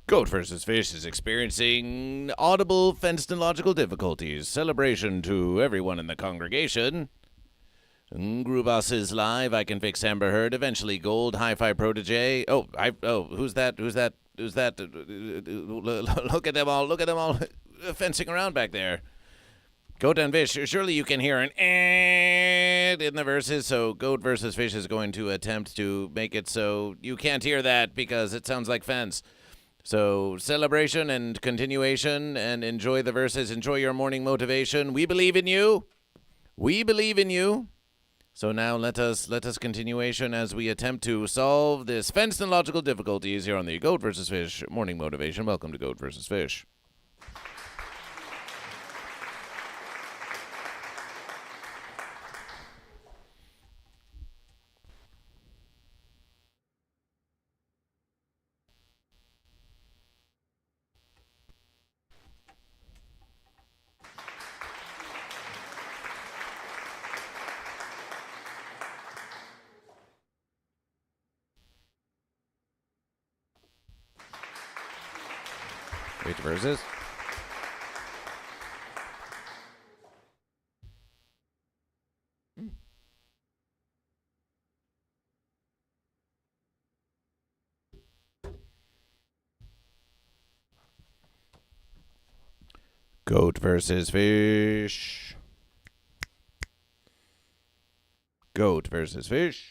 GoatVsFish is experiencing audible phenomenological difficulties. Celebration to everyone in the congregation. Grubas is live. I can fix Amber Heard. Eventually, Gold. Hi-Fi Protege. Who's that? Who's that? Look at them all. Look at them all fencing around back there. Goat and Fish. Surely you can hear an and in the verses. So GoatVsFish is going to attempt to make it so you can't hear that because it sounds like fence. So, celebration and continuation, and enjoy the verses. Enjoy your morning motivation. We believe in you. We believe in you. So now let us continuation as we attempt to solve this phenomenological difficulties here on the GoatVsFish morning motivation. Welcome to GoatVsFish. Wait, the verses. GoatVsFish. GoatVsFish.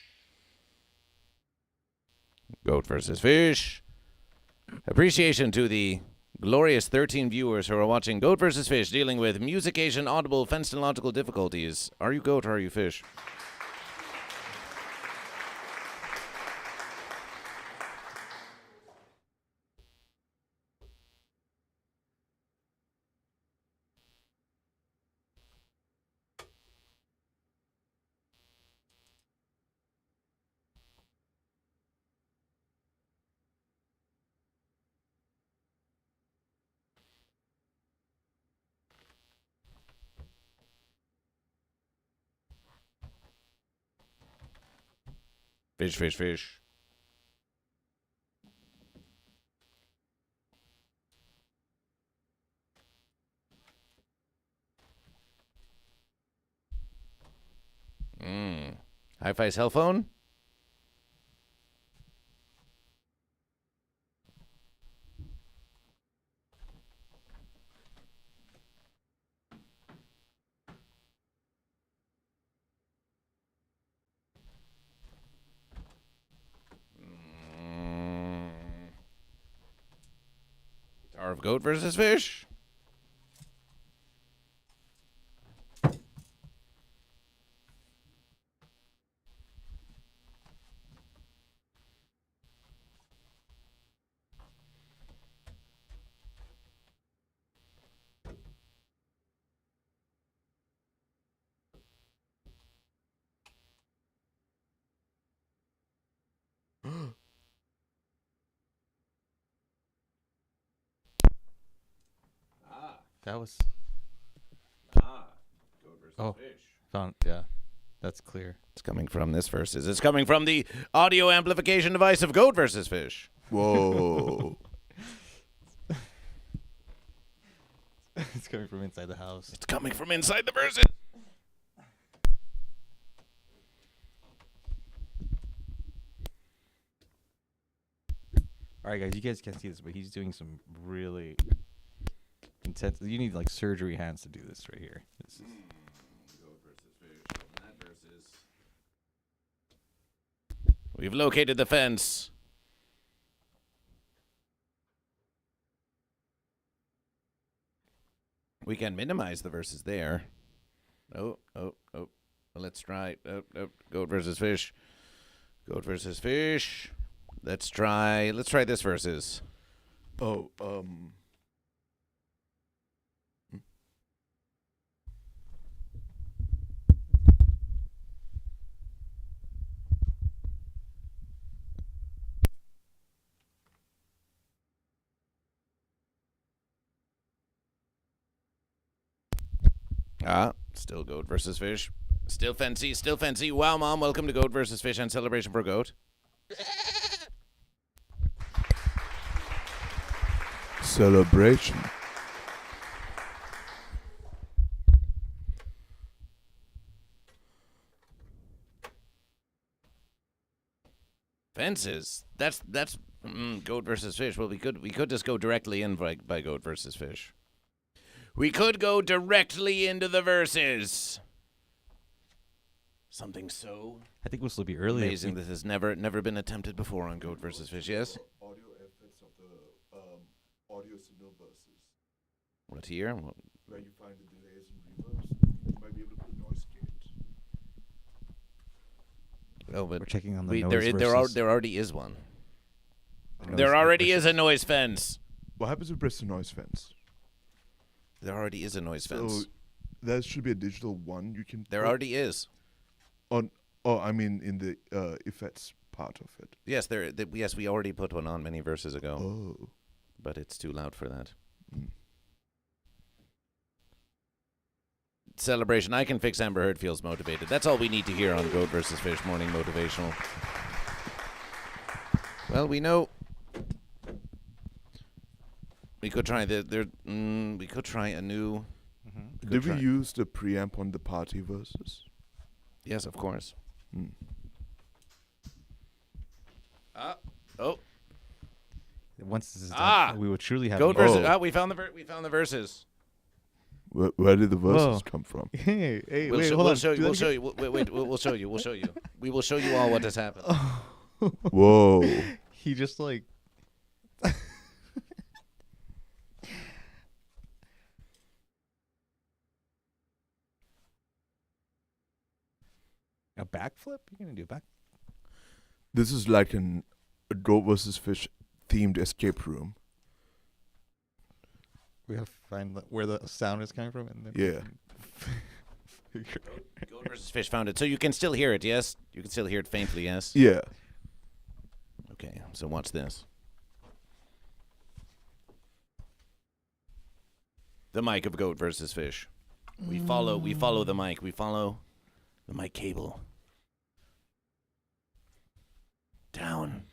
GoatVsFish. Appreciation to the glorious 13 viewers who are watching GoatVsFish dealing with Musication audible phenomenological difficulties. Are you goat or are you fish? Fish, fish, fish. Hi-Fi cell phone? Tower of GoatVsFish? That was. GoatVsFish. Yeah, that's clear. It's coming from this verses. It's coming from the audio amplification device of GoatVsFish. Whoa. It's coming from inside the house. It's coming from inside the verses. All right, guys, you guys can't see this, but he's doing some really intense. You need like surgery hands to do this right here. This is GoatVsFish. That versus. We've located the fence. We can minimize the verses there. Oh. Let's try. GoatVsFish. GoatVsFish. Let's try this versus. Still GoatVsFish. Still fancy, still fancy. Wow, Mom, welcome to Goat vs. Fish and Celebration for Goat. Celebration. Fences. That's Goat versus Fish. Well, we could just go directly in by Goat versus Fish. We could go directly into the verses. Something so I think this will be early. amazing that has never been attempted before on Goat versus Fish. Yes. Audio effects of the audio signal versus What here? where you find the delays and reverbs. You might be able to put noise gate. Oh, but We're checking on the noise there already is one. noise There already versus- is a noise fence. What happens if you press the noise fence? There already is a noise fence. So there should be a digital one you can. There put already is. on. Oh, I mean in the effects part of it. Yes, yes, we already put one on many verses ago, Oh. but it's too loud for that. Mm. Celebration. I can fix Amber Heard feels motivated. That's all we need to hear on Goat versus Fish Morning Motivational. Well, we know we could try we could try a new. Did we try. use the preamp on the party verses? Yes, of course. Mm. Oh, Once this is Ah! done, we will truly have. Goat a- versus. Oh. We found the verses. Where did the verses Whoa. come from? Hey, hey, We'll wait, show, hold we'll on. show you. Do that We'll show again. you. Wait, we'll show you. We'll show you. We will show you all what has happened. Whoa. He just like. A backflip? You're gonna do a back? This is like a Goat versus Fish themed escape room. We have to find where the sound is coming from, and then Yeah. Goat versus Fish found it. So you can still hear it, yes? You can still hear it faintly, yes? Yeah. Okay, so watch this. The mic of Goat versus Fish. We follow the mic. We follow the mic cable. Down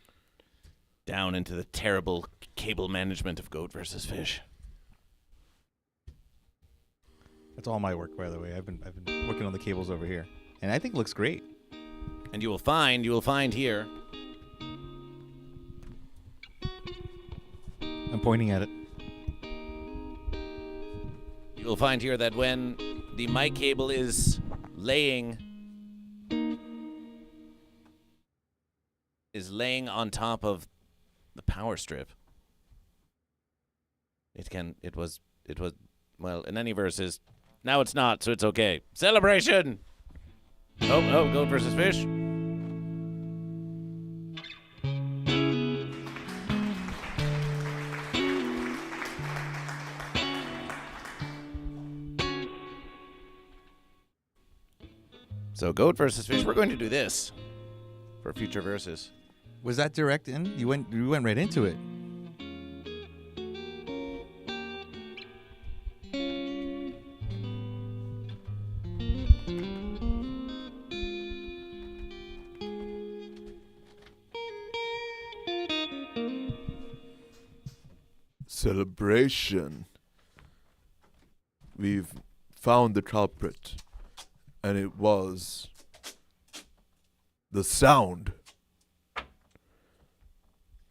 into the terrible cable management of Goat versus Fish. That's all my work, by the way. I've been working on the cables over here, and I think it looks great. And you will find here. I'm pointing at it. You will find here that when the mic cable is laying on top of the power strip, it was well, in any verses. Now it's not, so it's okay. Celebration. Oh, Goat versus Fish. So Goat versus Fish, we're going to do this for future verses. Was that direct in? You went right into it. Celebration. We've found the culprit, and it was the sound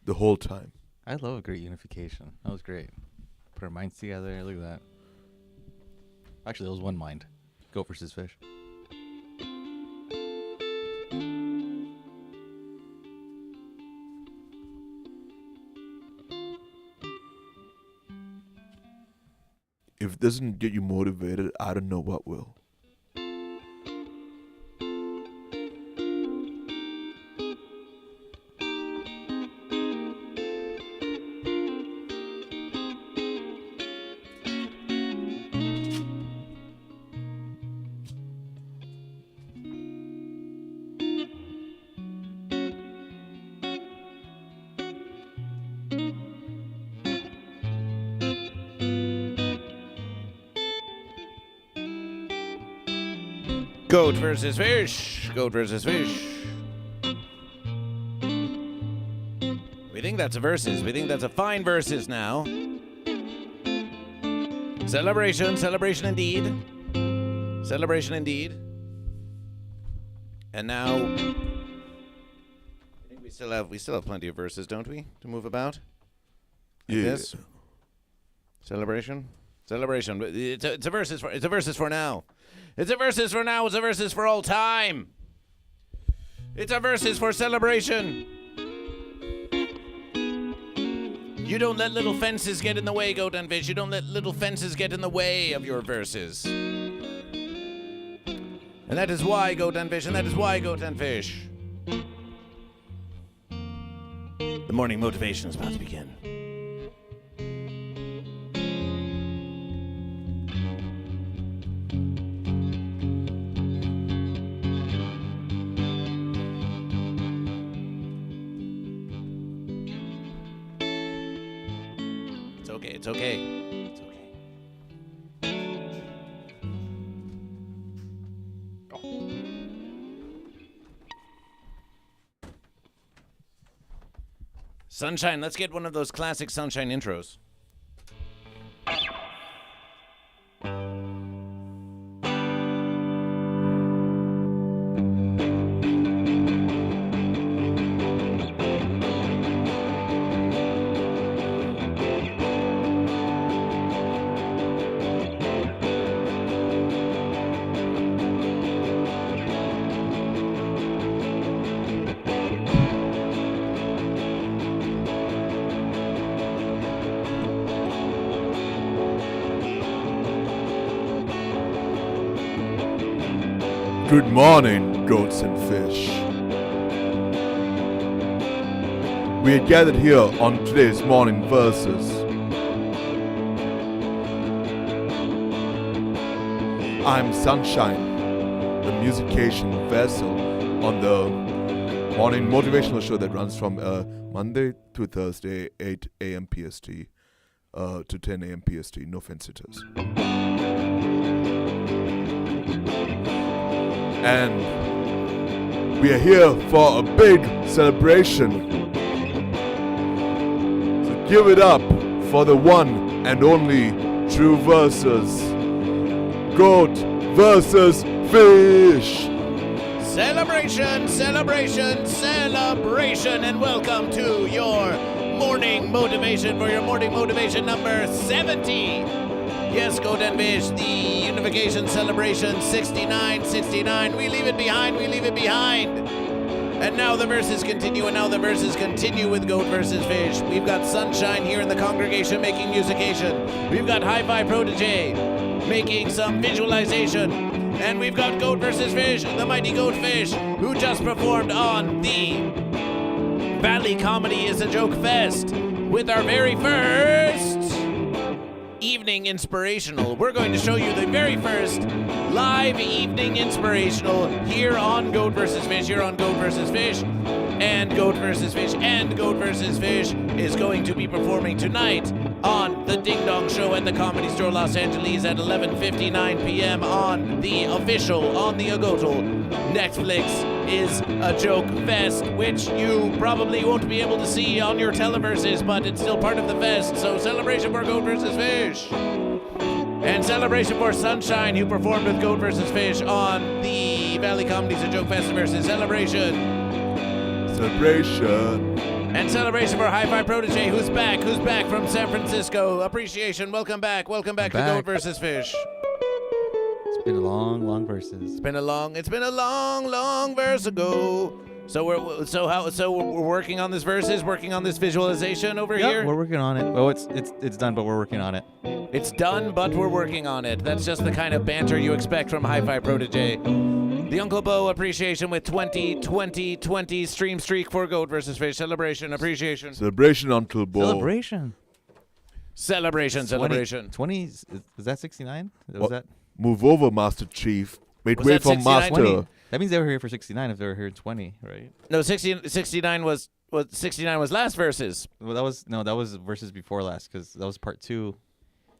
the whole time. I love a great unification. That was great. Put our minds together. Look at that. Actually, that was one mind. Goat versus Fish. If it doesn't get you motivated, I don't know what will. Goat versus fish. Goat versus fish. We think that's a versus. We think that's a fine versus now. Celebration. Celebration indeed. Celebration indeed. And now I think we still have plenty of verses, don't we? To move about? Like this? Celebration? Celebration. It's a versus for now. It's a versus for now. It's a versus for all time. It's a versus for celebration. You don't let little fences get in the way, Goat and Fish. You don't let little fences get in the way of your verses. And that is why, Goat and Fish, and that is why, Goat and Fish. The morning motivation is about to begin. It's okay. It's okay. Sunshine, let's get one of those classic Sunshine intros. Good morning, goats and fish. We are gathered here on today's morning verses. I'm Sunshine, the musician vessel on the morning motivational show that runs from Monday to Thursday, 8 a.m. PST to 10 a.m. PST. No fence sitters. And we are here for a big celebration. So give it up for the one and only true versus Goat versus Fish. Celebration, celebration, celebration, and welcome to your morning motivation for your morning motivation number 70. Yes, Goat and Fish, the Unificaiton Celebration 69. We leave it behind, we leave it behind. And now the verses continue, with Goat versus Fish. We've got Sunshine here in the congregation making musication. We've got Hi-Fi Protege making some visualization. And we've got Goat versus Fish, the mighty GoatVsFish, who just performed on the Valley Comedy is a Joke Fest with our very first evening inspirational. We're going to show you the very first live evening inspirational here on Goat versus Fish, and Goat versus Fish is going to be performing tonight on the Ding Dong Show at the Comedy Store Los Angeles at 11:59 p.m. on the Agotal. Netflix is a Joke Fest, which you probably won't be able to see on your televerses, but it's still part of the fest. So celebration for Goat versus Fish. And celebration for Sunshine, who performed with Goat versus Fish on the Valley Comedy's a Joke Fest versus Celebration. And celebration for Hi-Fi Protege, who's back from San Francisco. Appreciation. Welcome back to Goat versus Fish. It's been a long verses. It's been a long verse ago. So we're working on this verses, working on this visualization over here. We're working on it. Well, it's done, but we're working on it. It's done, but we're working on it. That's just the kind of banter you expect from Hi-Fi Protege. The Uncle Bo appreciation with 20 stream streak for Goat versus Fish. Celebration, appreciation. Celebration, Uncle Bo. Celebration. 20, is that 69? Was that? Move over, Master Chief. Make way for 69? Master. 20. That means they were here for 69 if they were here in 20, right? No, 69 was 69 was last verses. Well, that was verses before last because that was part 2.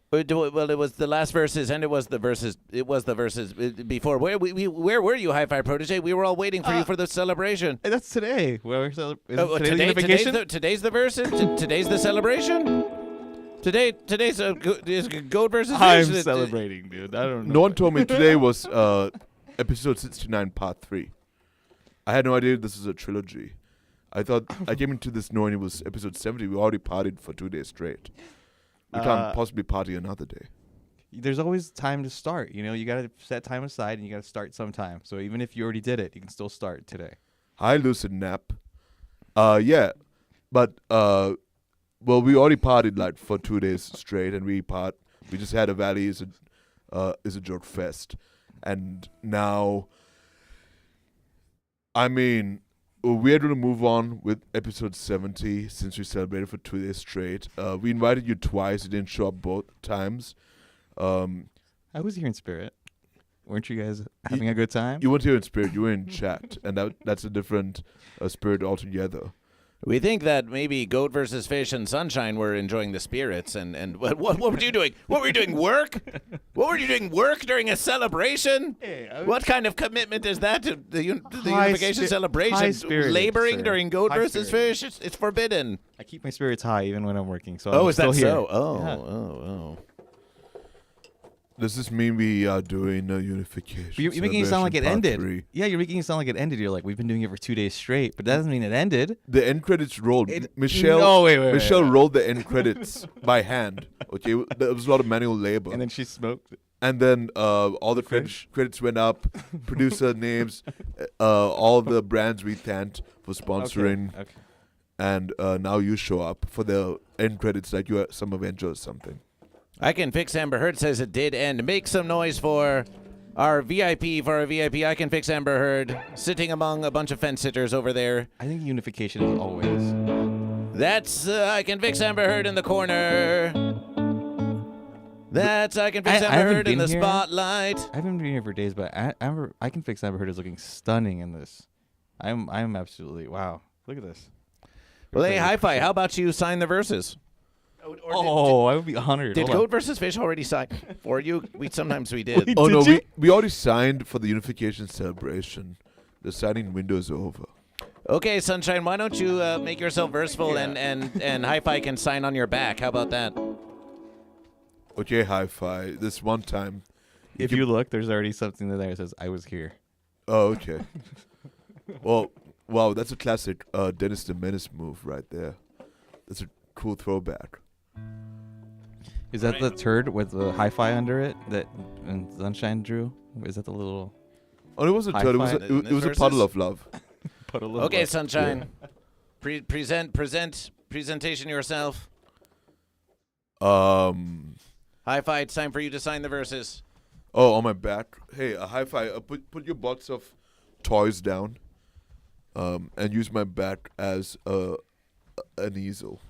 Well, it was the last verses, and it was the verses. It was the verses before. Where were you, Hi-Fi Protege? We were all waiting for you for the celebration. Hey, that's today. Well, Today's the verses. Today's the celebration. Today's is GoatVsFish. I'm celebrating, dude. I don't know. No one told me today was episode 69, part 3. I had no idea this is a trilogy. I thought I came into this knowing it was episode 70. We already partied for 2 days straight. We can't possibly party another day. There's always time to start. You know, you got to set time aside and you got to start sometime. So even if you already did it, you can still start today. Hi, Lucid Nap. Yeah, but well, we already partied like for 2 days straight, and we just had a Valley is a Joke Fest, and now, I mean, we're going to move on with episode 70 since we celebrated for 2 days straight. We invited you twice. You didn't show up both times. I was here in spirit. Weren't you guys having a good time? You weren't here in spirit. You were in chat, and that's a different spirit altogether. We think that maybe GoatVsFish and Sanshine were enjoying the spirits, and what were you doing? What were you doing? Work? What were you doing? Work during a celebration? Hey, What kind of commitment is that to the High Unification Celebration? high-spirited, Laboring sir. during GoatVsFish? It's forbidden. I keep my spirits high even when I'm working. So Oh, I'm is still that here. so? Oh, Yeah. oh. Does this mean we are doing a unification? But you're making it sound like it Celebration ended. Part 3? Yeah, you're making it sound like it ended. You're like, we've been doing it for 2 days straight, but that doesn't mean it ended. The end credits rolled. It- Michelle. No, wait. Michelle rolled the end credits by hand. Okay, there was a lot of manual labor. And then she smoked. And then all the credits went up. Producer names, all the brands we thanked for sponsoring, Okay. and now you show up for the end credits like you are some Avenger or something. I Can Fix Amber Heard says it did end. Make some noise for our VIP. For our VIP, I Can Fix Amber Heard, sitting among a bunch of fence sitters over there. I think unification is always. That's I Can Fix Amber Heard in the corner. That's I Can Fix I Amber haven't Heard in been the here. spotlight. I haven't been here for days, but I Can Fix Amber Heard is looking stunning in this. I'm absolutely wow. Look at this. Well, hey, Hi-Fi, how about you sign the verses? I would be honored. Did Hold on. GoatVsFish already sign for you? Sometimes we did. Oh no, Did you? we already signed for the Unification Celebration. The signing window is over. Okay, Sunshine, why don't you make yourself verseful and Hi-Fi can sign on your back? How about that? Okay, Hi-Fi. This one time. If you look, there's already something there that says "I was here." Oh, okay. Well, wow, that's a classic Dennis the Menace move right there. That's a cool throwback. Is that the turd with the hi-fi under it that and Sunshine drew? Is that the little Oh, it was a turd. It was Hi-Fi it was a puddle of love. puddle? Okay, Sunshine. Presentation yourself. Hi-Fi, it's time for you to sign the verses. Oh, on my back. Hey, a Hi-Fi. Put your box of toys down. And use my back as an easel.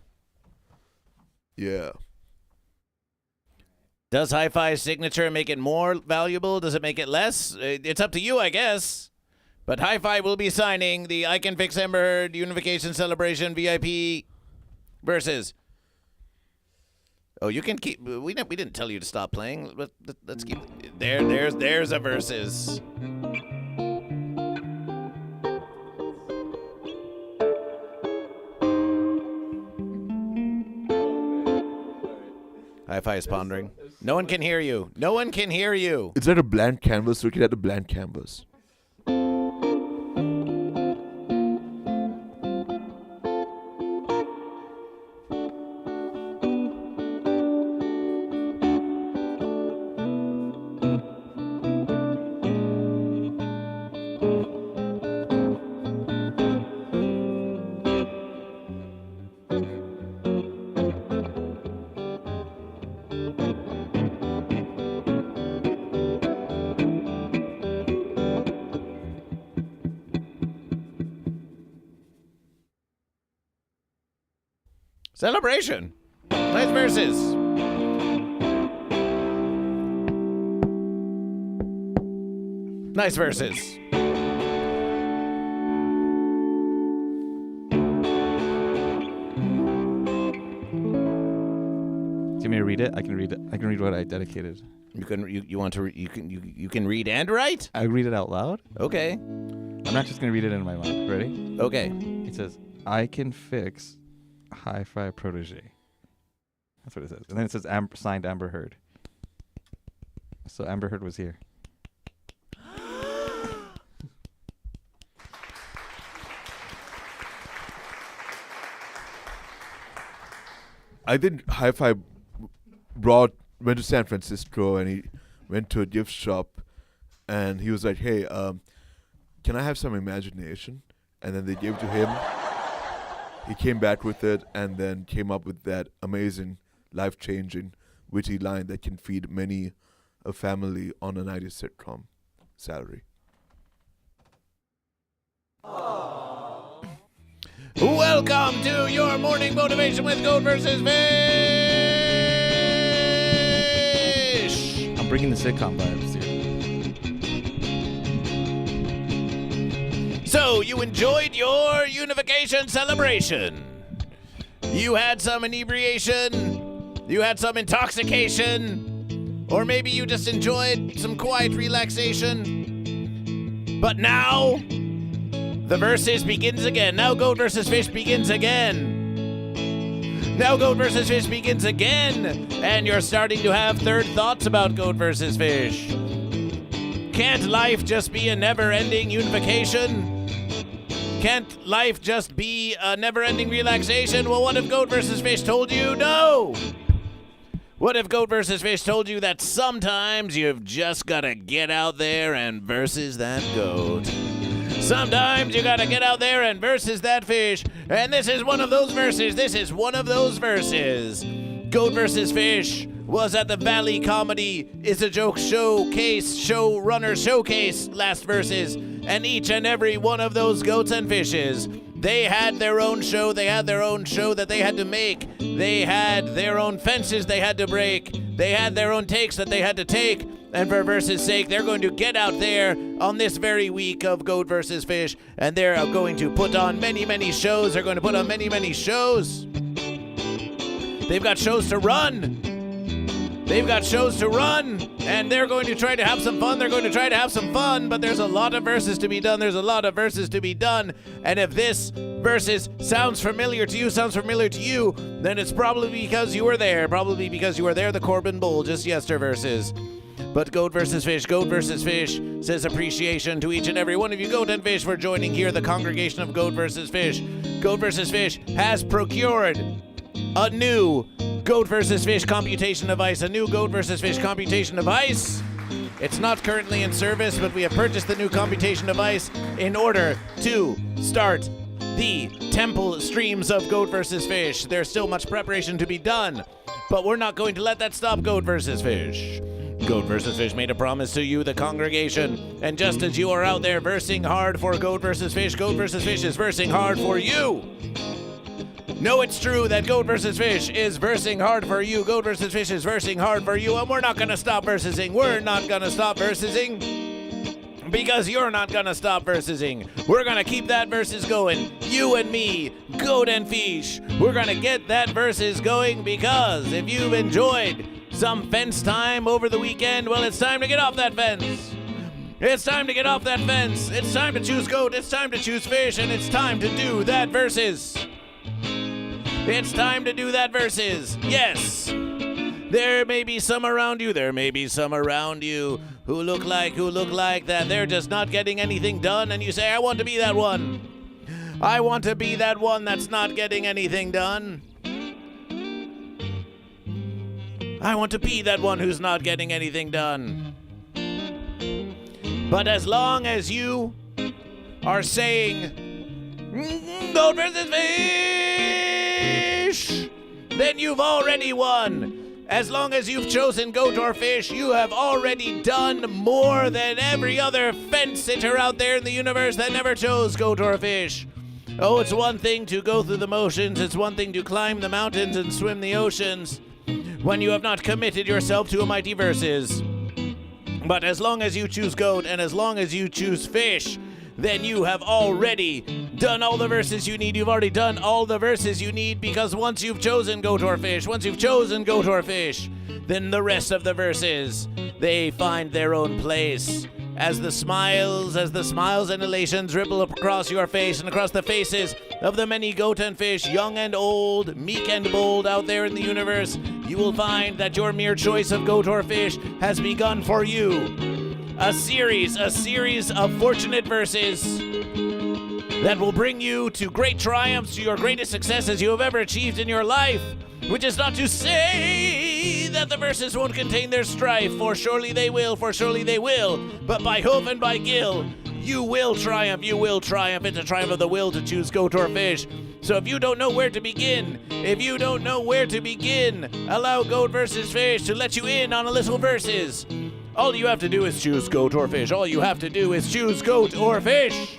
Yeah. Does Hi-Fi's signature make it more valuable? Does it make it less? It's up to you, I guess. But Hi-Fi will be signing the I Can Fix Amber Heard Unification Celebration VIP verses. Oh, you can keep. We didn't tell you to stop playing. Let's keep. There's a verses. Hi-Fi is pondering. No one can hear you. No one can hear you. It's like a blank canvas. Looking at a blank canvas. Celebration. Nice verses. Nice verses. Do you want me to read read it. I can read it. I can read what I dedicated. You can read and write? I read it out loud. Okay. I'm not just gonna read it in my mind. Ready? Okay. It says, "I can fix Hi-Fi Protege." That's what it says. And then it says signed Amber Heard. So Amber Heard was here. I think Hi-Fi went to San Francisco and he went to a gift shop and he was like, "Hey, can I have some imagination?" And then they gave it to him. He came back with it and then came up with that amazing, life-changing, witty line that can feed many a family on a 90s sitcom salary. Welcome to your morning motivation with Goat vs. Fish. I'm bringing the sitcom vibes here. So, you enjoyed your Unificaiton Celebration. You had some inebriation. You had some intoxication. Or maybe you just enjoyed some quiet relaxation. But now, the versus begins again. Now Goat vs. Fish begins again. Now Goat vs. Fish begins again. And you're starting to have third thoughts about Goat vs. Fish. Can't life just be a never-ending unification? Can't life just be a never-ending relaxation? Well, what if Goat vs. Fish told you no? What if Goat vs. Fish told you that sometimes you've just got to get out there and versus that goat? Sometimes you gotta get out there and versus that fish. And this is one of those verses. This is one of those verses. Goat vs. Fish was at the Valley Comedy Is a Joke showrunner showcase last verses. And each and every one of those goats and fishes, they had their own show. They had their own show that they had to make. They had their own fences they had to break. They had their own takes that they had to take. And for versus sake, they're going to get out there on this very week of Goat vs. Fish, and they're going to put on many, many shows. They're going to put on many, many shows. They've got shows to run. They've got shows to run, and they're going to try to have some fun. They're going to try to have some fun, but there's a lot of verses to be done. There's a lot of verses to be done, and if this versus sounds familiar to you, then it's probably because you were there. Probably because you were there, the Corbin Bowl, just yesterday versus. But Goat vs. Fish says appreciation to each and every one of you Goat and Fish for joining here, the congregation of Goat vs. Fish. Goat vs. Fish has procured a new Goat vs. Fish computation device, a new Goat vs. Fish computation device. It's not currently in service, but we have purchased the new computation device in order to start the temple streams of Goat vs. Fish. There's still much preparation to be done, but we're not going to let that stop Goat vs. Fish. Goat vs. Fish made a promise to you, the congregation, and just as you are out there versing hard for Goat vs. Fish is versing hard for you. No, it's true that Goat vs. Fish is versing hard for you. Goat vs. Fish is versing hard for you, and we're not going to stop versing. We're not going to stop versing because you're not going to stop versing. We're going to keep that versus going. You and me, Goat and Fish, we're going to get that versus going because if you've enjoyed some fence time over the weekend, well, it's time to get off that fence. It's time to get off that fence. It's time to choose Goat. It's time to choose Fish, and it's time to do that versus. It's time to do that versus. Yes. There may be some around you. There may be some around you who look like that. They're just not getting anything done, and you say, I want to be that one. I want to be that one that's not getting anything done. I want to be that one who's not getting anything done. But as long as you are saying, Goat vs. Fish, then you've already won. As long as you've chosen Goat or Fish, you have already done more than every other fence sitter out there in the universe that never chose Goat or Fish. Oh, it's one thing to go through the motions. It's one thing to climb the mountains and swim the oceans when you have not committed yourself to a mighty versus. But as long as you choose Goat and as long as you choose Fish, then you have already done all the verses you need. You've already done all the verses you need, because once you've chosen GoatVsFish, once you've chosen GoatVsFish, then the rest of the verses, they find their own place. As the smiles and elations ripple across your face and across the faces of the many goat and fish, young and old, meek and bold out there in the universe, you will find that your mere choice of GoatVsFish has begun for you. A series of fortunate verses that will bring you to great triumphs, to your greatest successes you have ever achieved in your life. Which is not to say that the verses won't contain their strife, for surely they will, But by hoof and by gill, you will triumph. It's a triumph of the will to choose GoatVsFish. So if you don't know where to begin, allow GoatVsFish to let you in on a little verses. All you have to do is choose GoatVsFish. All you have to do is choose goat or fish.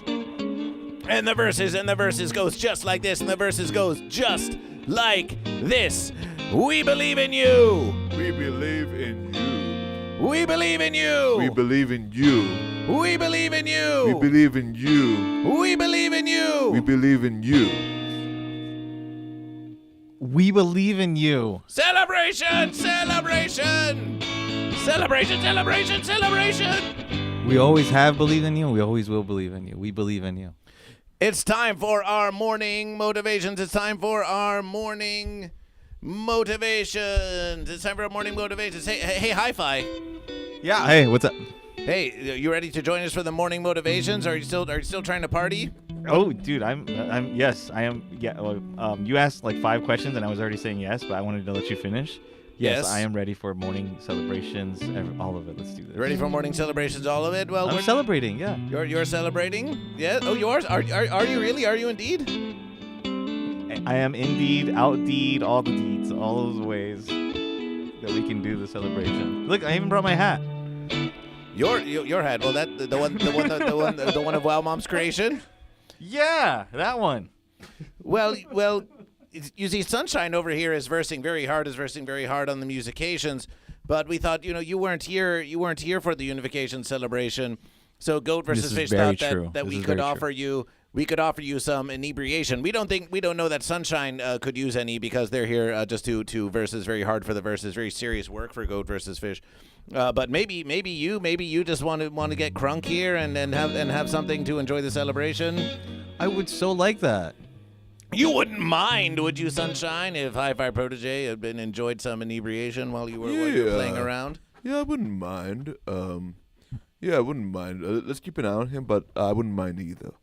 And the verses goes just like this, and the verses goes just like this. We believe in you. We believe in you. We believe in you. We believe in you. We believe in you. We believe in you. We believe in you. We believe in you. We believe in you. Celebration! Celebration! Celebration! Celebration! Celebration! We always have believed in you. We always will believe in you. We believe in you. It's time for our morning motivations. It's time for our morning motivations. Hey, Hi-Fi. Yeah. Hey, what's up? Hey, you ready to join us for the morning motivations? Are you still trying to party? Oh, dude, yes, I am. Yeah. Well, you asked like 5 questions, and I was already saying yes, but I wanted to let you finish. Yes, I am ready for morning celebrations, all of it. Let's do this. Ready for morning celebrations, all of it? Well, I'm celebrating. Yeah. You're celebrating? Yeah. Oh, yours? Are you really? Are you indeed? I am indeed, outdeed, all the deeds, all those ways that we can do the celebration. Look, I even brought my hat. Your hat. Well, that the one of Wow Mom's creation. Yeah, that one. Well. You see, Sunshine over here is versing very hard on the musications, but we thought, you weren't here for the Unificaiton Celebration, so GoatVsFish thought that we could offer you some inebriation. We don't know that Sunshine could use any, because they're here just to versus very hard for the verses, very serious work for GoatVsFish. But maybe you just want to get crunk here and have something to enjoy the celebration. I would so like that. You wouldn't mind, would you, Sunshine, if Hi-Fi Protege had enjoyed some inebriation while you were playing around? Yeah, I wouldn't mind. I wouldn't mind. Let's keep an eye on him, but I wouldn't mind either.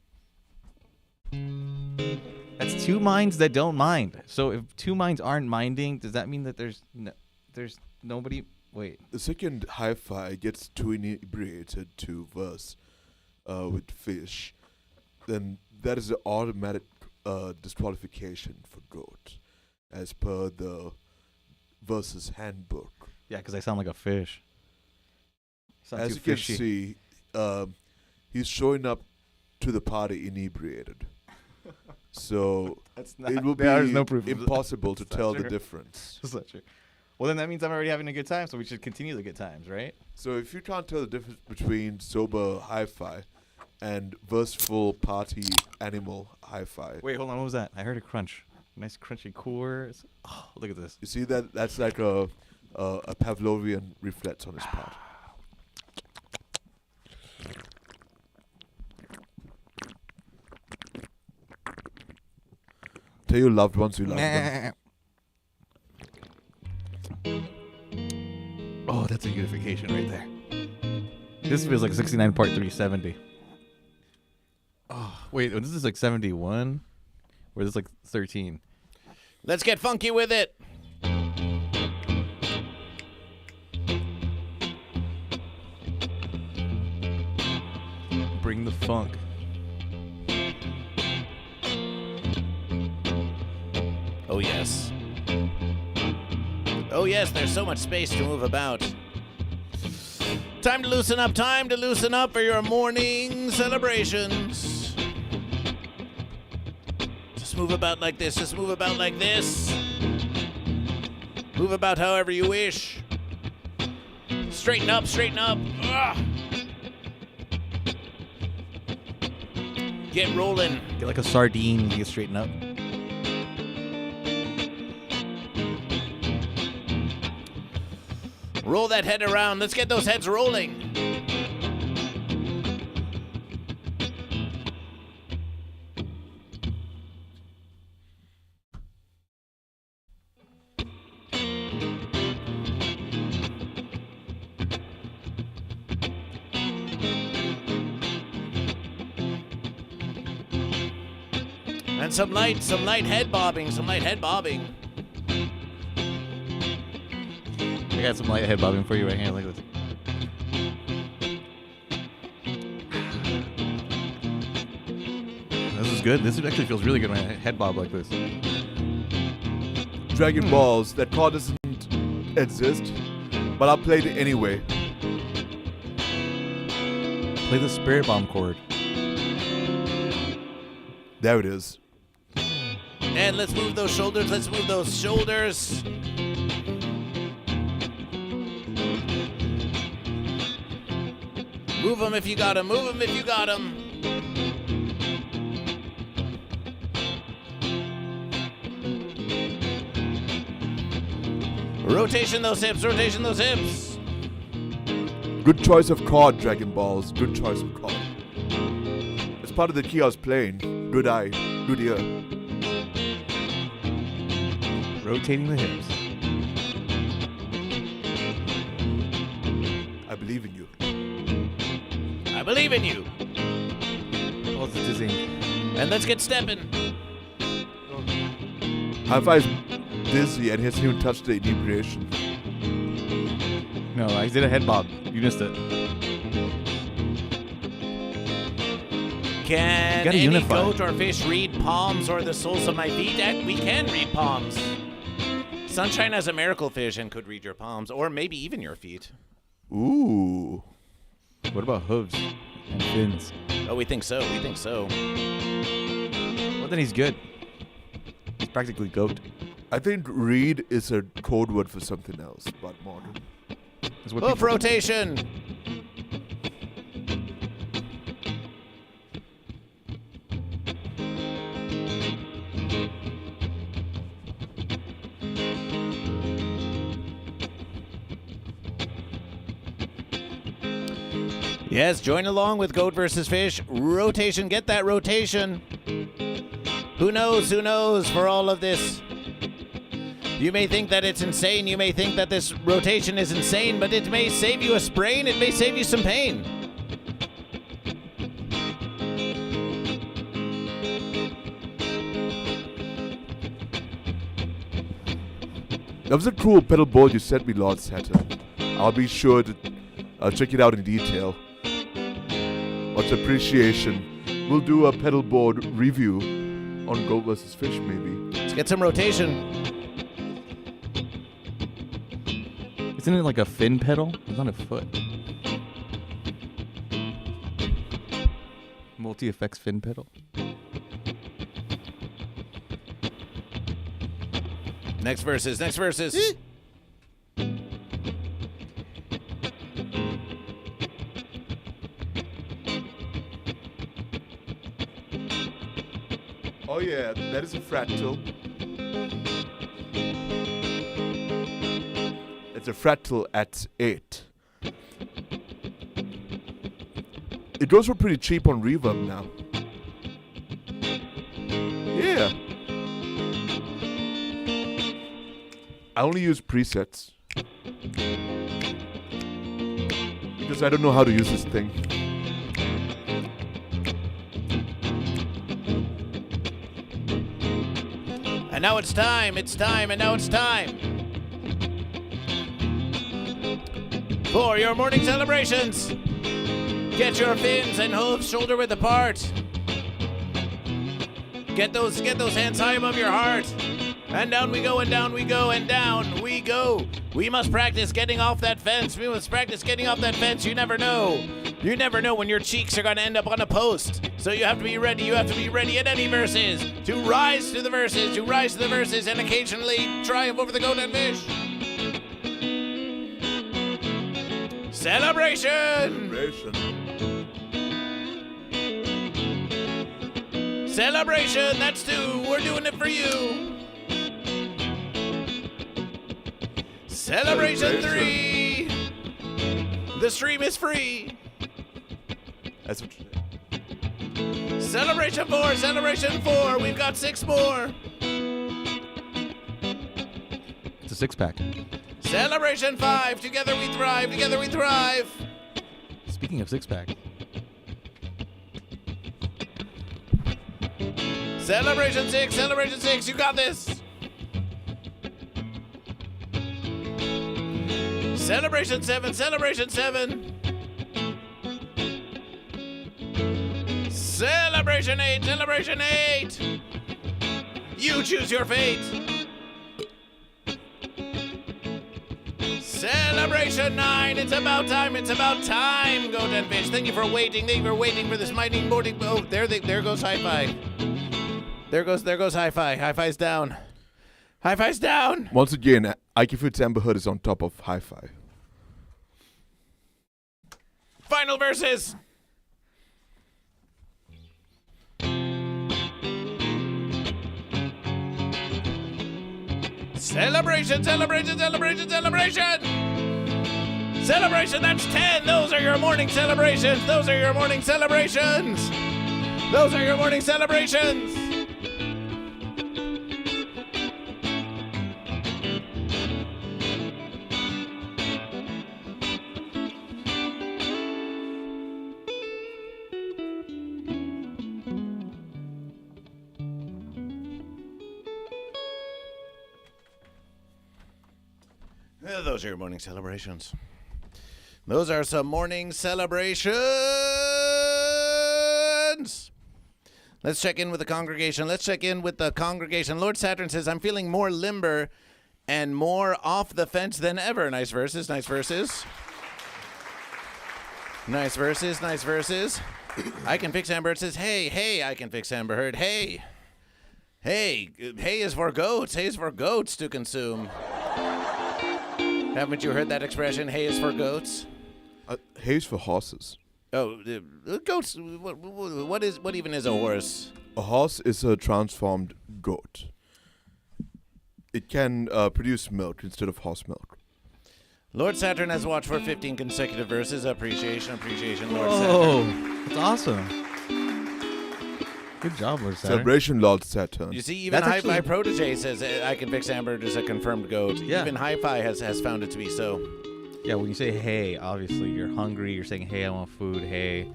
That's 2 minds that don't mind. So if 2 minds aren't minding, does that mean that there's nobody? Wait. The second Hi-Fi gets too inebriated to verse with fish, then that is an automatic disqualification for goat, as per the versus handbook. Yeah, because I sound like a fish. As you can see, he's showing up to the party inebriated. So it will be no proof impossible to tell the difference. That's not true. Well, then that means I'm already having a good time, so we should continue the good times, right? So if you can't tell the difference between sober Hi-Fi and verse-full party animal Hi-Fi. Wait, hold on. What was that? I heard a crunch. Nice crunchy Coors. Oh, look at this. You see that's like a Pavlovian reflex on his part. Tell your loved ones you love them. Oh, that's a unification right there. This feels like 69 part 370. Oh, wait, this is like 71? Or is this like 13? Let's get funky with it. Bring the funk. Oh, yes. Oh, yes, there's so much space to move about. Time to loosen up for your morning celebrations. Just move about like this, Move about however you wish. Straighten up. Ugh. Get rolling. Get like a sardine, you get straighten up. Roll that head around. Let's get those heads rolling. And some light head bobbing, I got some light head bobbing for you right here. Look at this. This is good. This actually feels really good when I head bob like this. Dragon Balls, that chord doesn't exist, but I'll play it anyway. Play the Spirit Bomb chord. There it is. And let's move those shoulders. Move them if you got them. Rotation those hips. Good choice of chord, Dragon Balls. Good choice of chord. It's part of the key I was playing. Good eye, good ear. Rotating the hips. I believe in you. Oh, it's dizzying. And let's get stepping. Hi-Fi's dizzy and he hasn't even touched the inebriation. No, I did a head bob. You missed it. Can gotta any unify. goat or fish read palms or the soles of my feet? We can read palms. Sunshine has a miracle fish and could read your palms, or maybe even your feet. Ooh. What about hooves and fins? Oh, we think so. Well, then he's good. He's practically goat. I think read is a code word for something else, but modern. That's what Hoof people- rotation. Yes, join along with Goat vs. Fish. Rotation, get that rotation. Who knows for all of this? You may think that it's insane. You may think that this rotation is insane, but it may save you a sprain. It may save you some pain. That was a cool pedal board you sent me, Lord Saturn. I'll be sure to check it out in detail. Much appreciation. We'll do a pedal board review on Goat vs. Fish, maybe. Let's get some rotation. Isn't it like a fin pedal? It's not a foot. Multi-effects fin pedal. Next verses. Oh yeah, that is a fractal. It's a fractal at 8. It goes for pretty cheap on Reverb now. Yeah. I only use presets because I don't know how to use this thing. And now it's time. For your morning celebrations. Get your fins and hooves shoulder width apart. Get those hands high above your heart. And down we go, and down we go, and down we go. We must practice getting off that fence. You never know. You never know when your cheeks are going to end up on a post. So you have to be ready. At any verses. To rise to the verses. And occasionally triumph over the goat and fish. Celebration! Celebration, that's 2. We're doing it for you. Celebration 3. The stream is free. That's what. Celebration 4, Celebration 4. We've got 6 more. It's a 6-pack. Celebration 5. Together we thrive. Together we thrive. Speaking of 6-pack. Celebration 6, Celebration 6. You got this. Celebration 7, Celebration 7. Celebration 8, Celebration 8. You choose your fate. Celebration 9. It's about time. It's about time, Goat and Fish. Thank you for waiting. Thank you for waiting for this mighty morning. Oh, there goes Hi-Fi. There goes Hi-Fi. Hi-Fi's down. Hi-Fi's down. Once again, IQ Amber Heard is on top of Hi-Fi. Final verses. Celebration, celebration, celebration, celebration. Celebration, that's 10. Those are your morning celebrations. Those are your morning celebrations. Those are your morning celebrations. Those are your morning celebrations. Those are some morning celebrations. Let's check in with the congregation. Lord Saturn says, I'm feeling more limber and more off the fence than ever. Nice verses, nice verses. Nice verses, nice verses. I Can Fix Amber Heard says, hey, I Can Fix Amber Heard. Hey is for goats. Hay is for goats to consume. Haven't you heard that expression, hay is for goats? Hay is for horses. Oh, goats, what even is a horse? A horse is a transformed goat. It can produce milk instead of horse milk. Lord Saturn has watched for 15 consecutive verses. Appreciation, Lord Saturn. Oh, that's awesome. Good job, Lord Saturn. Celebration, Lord Saturn. You see, even That's Hi-Fi actually- Protege says, I Can Fix Amber Heard is a confirmed goat. Yeah. Even Hi-Fi has found it to be so. Yeah, when you say hey, obviously you're hungry. You're saying, hey, I want food. Hey,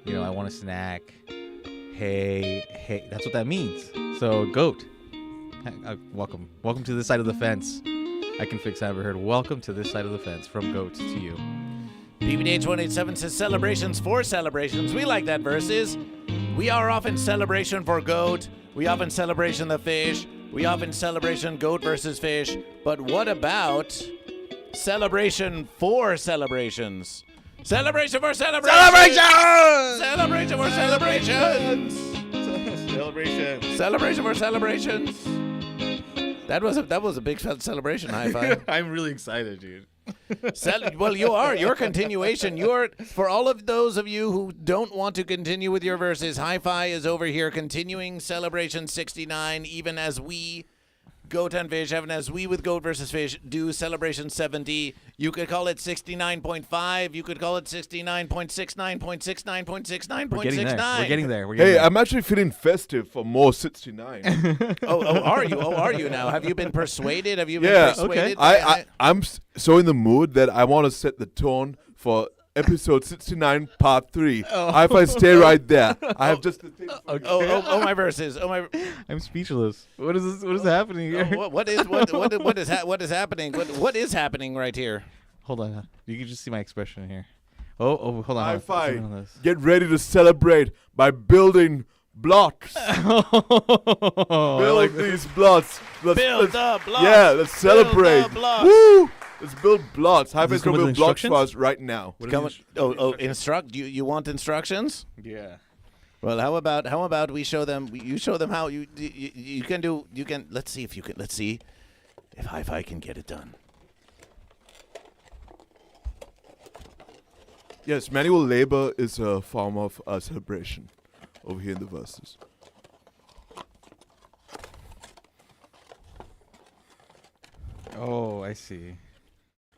I want a snack. Hey. That's what that means. So, goat. Welcome. Welcome to this side of the fence. I Can Fix Amber Heard. Welcome to this side of the fence from goats to you. BBDH187 says, celebrations for celebrations. We like that verses. We are often celebration for goat. We often celebration the fish. We often celebration goat versus fish. But what about celebration for celebrations? Celebration for celebrations! Celebration for celebrations! Celebration for celebrations! That was a big celebration, Hi-Fi. I'm really excited, dude. Well, you are. Your continuation. For all of those of you who don't want to continue with your verses, Hi-Fi is over here continuing Celebration 69, even as we, Goat and Fish, even as we with Goat versus Fish do Celebration 70. You could call it 69.5. You could call it 69.69.69.69.69. We're getting there. Hey, I'm actually feeling festive for more 69. Are you now? Have you been persuaded? Have you been Yeah, persuaded? I'm so in the mood that I want to set the tone for episode 69, part 3. Hi-Fi, stay right there. I have just the thing. Oh, my verses. I'm speechless. What is this? What is happening here? What is happening? What is happening right here? Hold on. You can just see my expression here. Oh, hold on. Hi-Fi, Zoom in on this. get ready to celebrate by building blocks. Build these blocks. Build the blocks. Yeah, let's celebrate. Build the blocks. Woo! Let's build blocks. Hi-Fi's this come going to with build blocks for instructions? us right now. Instruct. You want instructions? Yeah. Well, how about we show them? You show them how you can do. You can. Let's see if Hi-Fi can get it done. Yes, manual labor is a form of celebration over here in the verses. Oh, I see.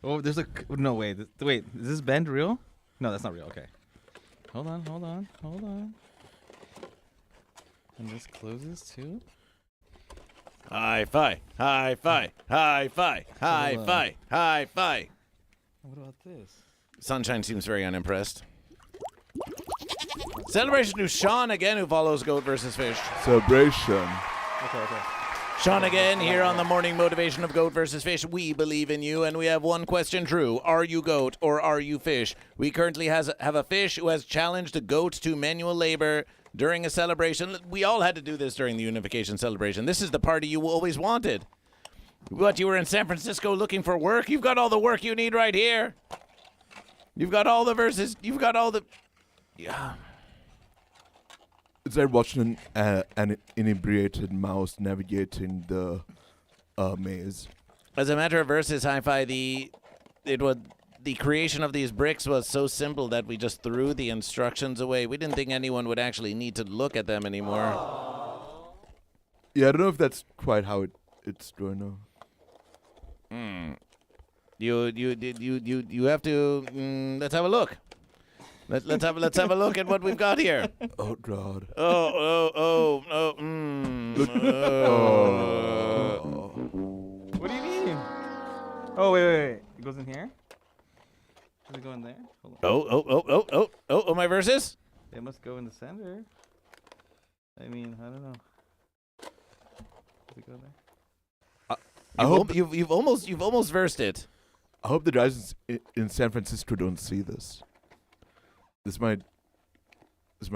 Oh, there's a no way. Wait, is this bend real? No, that's not real. Okay. Hold on. And this closes too. Hi-Fi. Hi-Fi. Hi-Fi. Hi-Fi. Hi-Fi. What about this? Sunshine seems very unimpressed. Celebration to Sean again, who follows Goat vs. Fish. Celebration. Okay. Sean again here on the morning motivation of Goat vs. Fish. We believe in you, and we have one question true. Are you goat or are you fish? We currently have a fish who has challenged a goat to manual labor during a celebration. We all had to do this during the Unificaiton Celebration. This is the party you always wanted. What, you were in San Francisco looking for work? You've got all the work you need right here. You've got all the verses. You've got all the... Yeah. It's like watching an inebriated mouse navigating the maze. As a matter of versus Hi-Fi, the creation of these bricks was so simple that we just threw the instructions away. We didn't think anyone would actually need to look at them anymore. Yeah, I don't know if that's quite how it's going now. You have to. Let's have a look. Let's have a look at what we've got here. Oh God. Oh. What do you mean? Oh wait. It goes in here. Does it go in there? Hold on. Oh, my verses? It must go in the center. I mean, I don't know. Does it go there? I hope you've almost versed it. I hope the guys in San Francisco don't see this. This might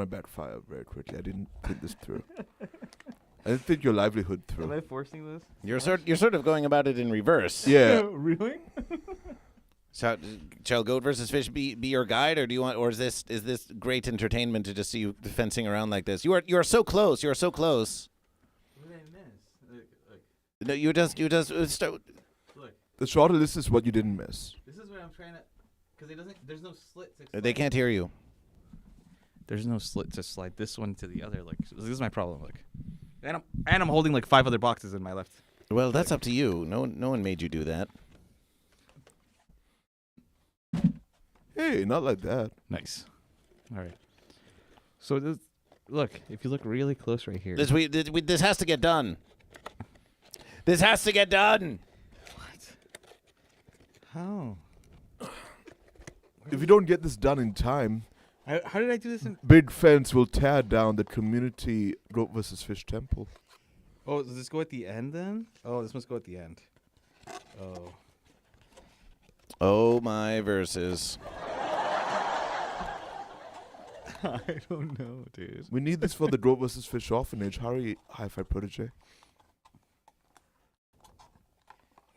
backfire very quickly. I didn't think this through. I didn't think your livelihood Am through. I forcing this? You're sort of going about it in reverse. Yeah. Really? Shall Goat versus Fish be your guide, or do you want, or is this great entertainment to just see you fencing around like this? You are so close. You are so close. What did I miss? Look. No, you just start. Look. The shorter list is what you didn't miss. This is where I'm trying to, because it doesn't. There's no slit to. They can't hear you. There's no slit to slide this one to the other. Like, this is my problem. Look, and I'm holding like 5 other boxes in my left. Well, that's up to you. No one made you do that. Hey, not like that. Nice. All right. So this, look, if you look really close right here. This has to get done. This has to get done. What? How? If you don't get this done in time, How did I do this? big fans will tear down the community Goat vs. Fish temple. Oh, does this go at the end then? Oh, this must go at the end. Oh. Oh, my verses. I don't know, dude. We need this for the Goat vs. Fish orphanage. Hurry, Hi-Fi Protege.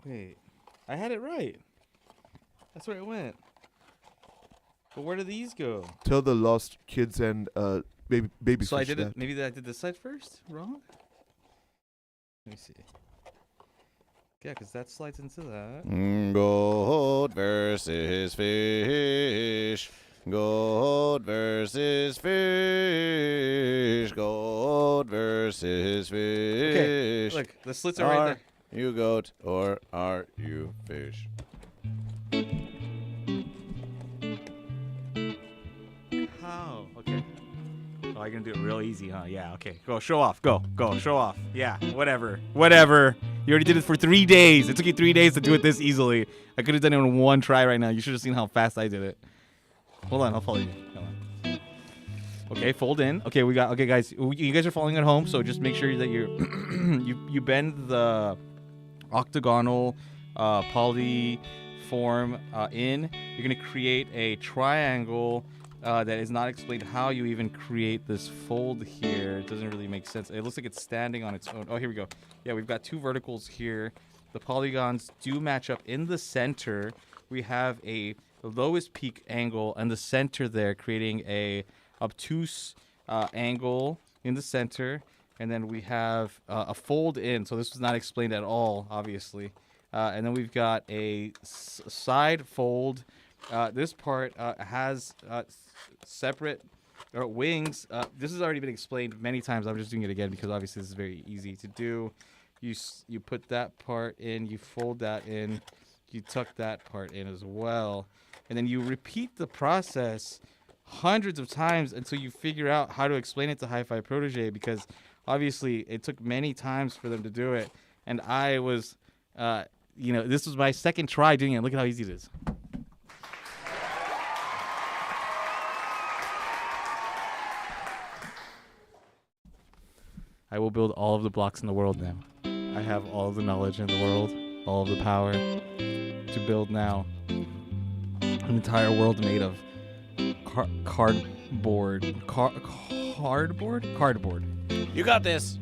Wait, I had it right. That's where it went. But where do these go? Tell the lost kids and baby So I fish did that. it. Maybe I did this side first. Wrong. Let me see. Yeah, because that slides into that. Goat versus fish. Goat versus fish. Goat versus fish. Okay, look, the slits are right there. Are you goat or are you fish? How? Okay. Oh, you're gonna do it real easy, huh? Yeah. Okay. Go show off. Go. Show off. Yeah. Whatever. You already did it for 3 days. It took you 3 days to do it this easily. I could have done it in one try right now. You should have seen how fast I did it. Hold on. I'll follow you. Come on. Okay. Fold in. Okay. Okay, guys. You guys are following at home, so just make sure that you you bend the octagonal poly form in. You're gonna create a triangle. That is not explained how you even create this fold here. It doesn't really make sense. It looks like it's standing on its own. Oh, here we go. Yeah, we've got 2 verticals here. The polygons do match up in the center. We have a lowest peak angle and the center there, creating a obtuse angle in the center. And then we have a fold in. So this was not explained at all, obviously. And then we've got a side fold. This part has separate wings. This has already been explained many times. I'm just doing it again because obviously this is very easy to do. you put that part in, you fold that in, you tuck that part in as well, and then you repeat the process hundreds of times until you figure out how to explain it to Hi-Fi Protege, because obviously it took many times for them to do it, and I was, this was my second try doing it. Look at how easy it is. I will build all of the blocks in the world now. I have all of the knowledge in the world, all of the power to build now an entire world made of cardboard. Cardboard. You got this.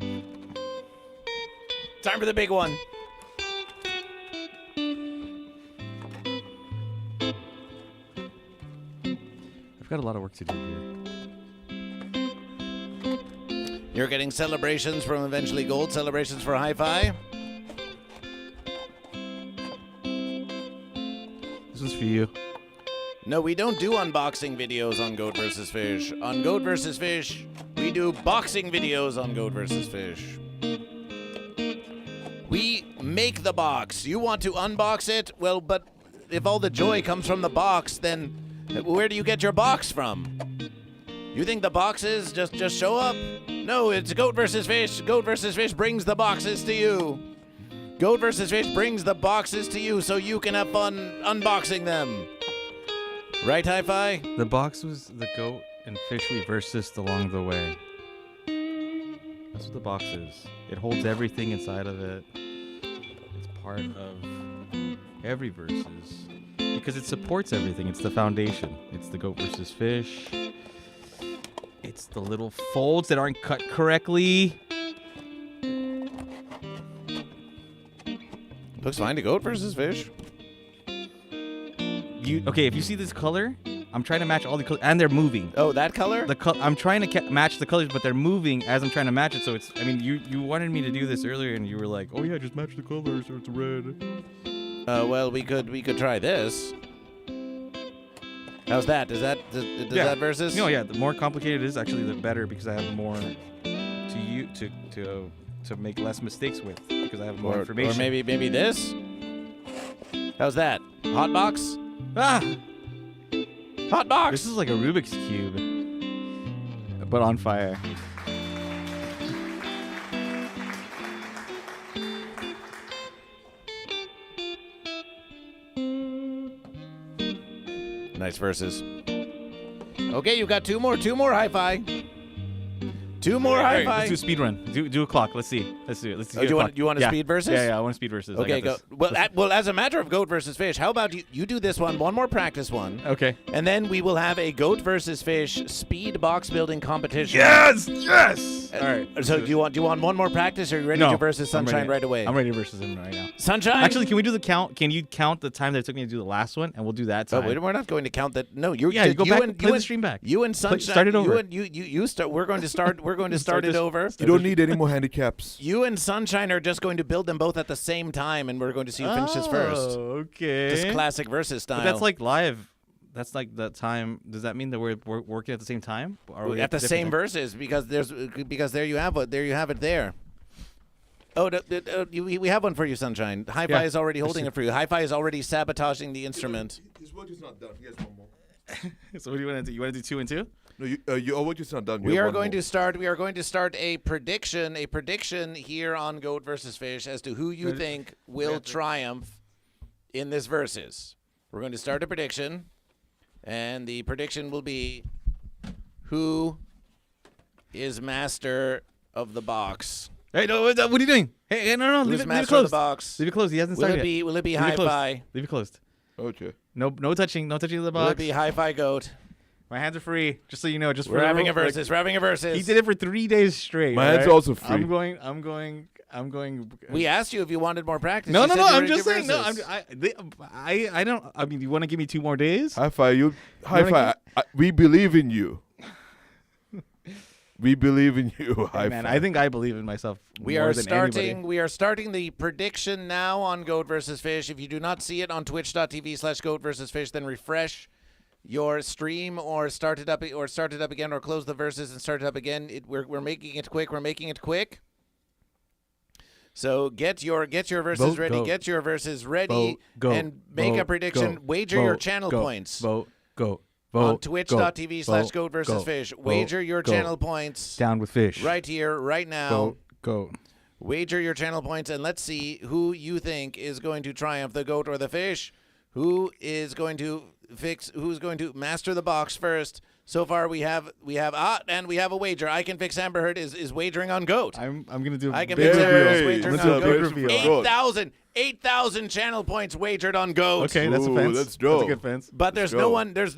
Time for the big one. I've got a lot of work to do here. You're getting celebrations from Eventually Gold, celebrations for Hi-Fi. This one's for you. No, we don't do unboxing videos on GoatVsFish. On GoatVsFish, we do boxing videos on GoatVsFish. We make the box. You want to unbox it? Well, but if all the joy comes from the box, then where do you get your box from? You think the boxes just show up? No, it's GoatVsFish. GoatVsFish brings the boxes to you. GoatVsFish brings the boxes to you so you can have fun unboxing them. Right, Hi-Fi? The box was the goat and fish we versed along the way. That's what the box is. It holds everything inside of it. It's part of every versus. Because it supports everything. It's the foundation. It's the GoatVsFish. It's the little folds that aren't cut correctly. Looks fine to GoatVsFish. Okay, if you see this color, I'm trying to match all the colors, and they're moving. Oh, that color? I'm trying to match the colors, but they're moving as I'm trying to match it. So it's, you wanted me to do this earlier, and you were like, oh yeah, just match the colors so it's red. Well, we could try this. How's that? Does that versus? No, yeah. The more complicated it is, actually, the better, because I have more to make less mistakes with, because I have more information. Or maybe this. How's that? Hot box? Ah! Hot box! This is like a Rubik's Cube, but on fire. Nice verses. Okay, you got two more Hi-Fi. Two more Hi-Fi. Let's do a speed run. Do a clock. Let's see. Let's do it. Let's do you want a speed versus? Yeah, I want a speed versus. Okay, go. Well, as a matter of GoatVsFish, how about you do this one more practice one. Okay. And then we will have a GoatVsFish speed box building competition. Yes! All right. So do you want one more practice, or are you ready to versus Sunshine right away? I'm ready to versus him right now. Sunshine? Actually, can we do the count? Can you count the time that it took me to do the last one, and we'll do that time? Oh, we're not going to count that. No, you go back and play the stream back. You and Sunshine. Start it over. You start. We're going to start. We're going to start it over. You don't need any more handicaps. You and Sunshine are just going to build them both at the same time, and we're going to see who finishes first. Okay. Just classic versus style. But that's like live. That's like the time. Does that mean that we're working at the same time? Or are we at the same verses, because there you have it. There you have it there. Oh, we have one for you, Sunshine. Hi-Fi is already holding it for you. Hi-Fi is already sabotaging the instrument. His work is not done. He has one more. So what do you want to do? You want to do 2 and 2? No, your work is not done. We are going to start a prediction here on GoatVsFish as to who you think will triumph in this versus. We're going to start a prediction, and the prediction will be who is master of the box. Hey, no, what are you doing? Hey, no, leave it master closed. Of the box? Leave it closed. He hasn't started yet. Will it be Hi-Fi? Leave it closed. Okay. No touching of the box. Will it be Hi-Fi Goat? My hands are free, just so you know. We're having a versus. We're having a versus. He did it for 3 days straight. My hands are also free. I'm going. We asked you if you wanted more practice. No. I'm just saying. No, I don't. I mean, you want to give me 2 more days? Hi-Fi. We believe in you. We believe in you, Hi-Fi. Man, I think I believe in myself. We are starting the prediction now on GoatVsFish. If you do not see it on twitch.tv/GoatVsFish, then refresh your stream or start it up again, or close the verses and start it up again. We're making it quick. So get your verses Vote ready. goat. Get your verses ready Vote goat. and make a Vote prediction. goat. Wager your Vote channel goat. points. Vote goat. On Vote twitch.tv/GoatVsFish. goat. Wager your Goat. channel points Down with fish. right here, right now. Goat. Goat. Wager your channel points, and let's see who you think is going to triumph, the goat or the fish. Who is going to who's going to master the box first? So far, we have a wager. I Can Fix Amber Heard is wagering on goat. I'm gonna do. I Can Big Fix Amber Heard is reveal. wagering Let's on do a goat. big reveal. 8,000 channel points wagered on goat. Okay, that's a Ooh, fence. that's That's dope. a good fence. But there's Let's no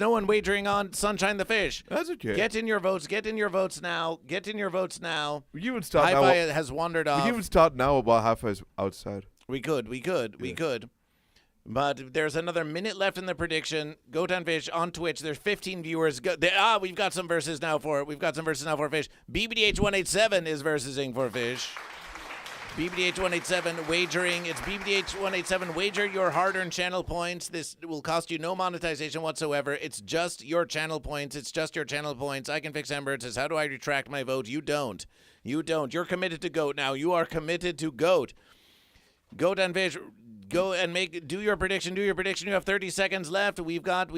go. one wagering on Sunshine the Fish. That's okay. Get in your votes. Get in your votes now. Get in your votes now. We can even start Hi-Fi now. has wandered We off. can even start now about Hi-Fi's outside. We could. But there's another minute left in the prediction. GoatVsFish Fish on Twitch. There's 15 viewers. We've got some verses now for Fish. BBDH187 is versing for Fish. BBDH187 wagering. It's BBDH187. Wager your hard-earned channel points. This will cost you no monetization whatsoever. It's just your channel points. I Can Fix Amber. It says, how do I retract my vote? You don't. You're committed to GOAT now. You are committed to GOAT. GoatVsFish, go and do your prediction. You have 30 seconds left. We've got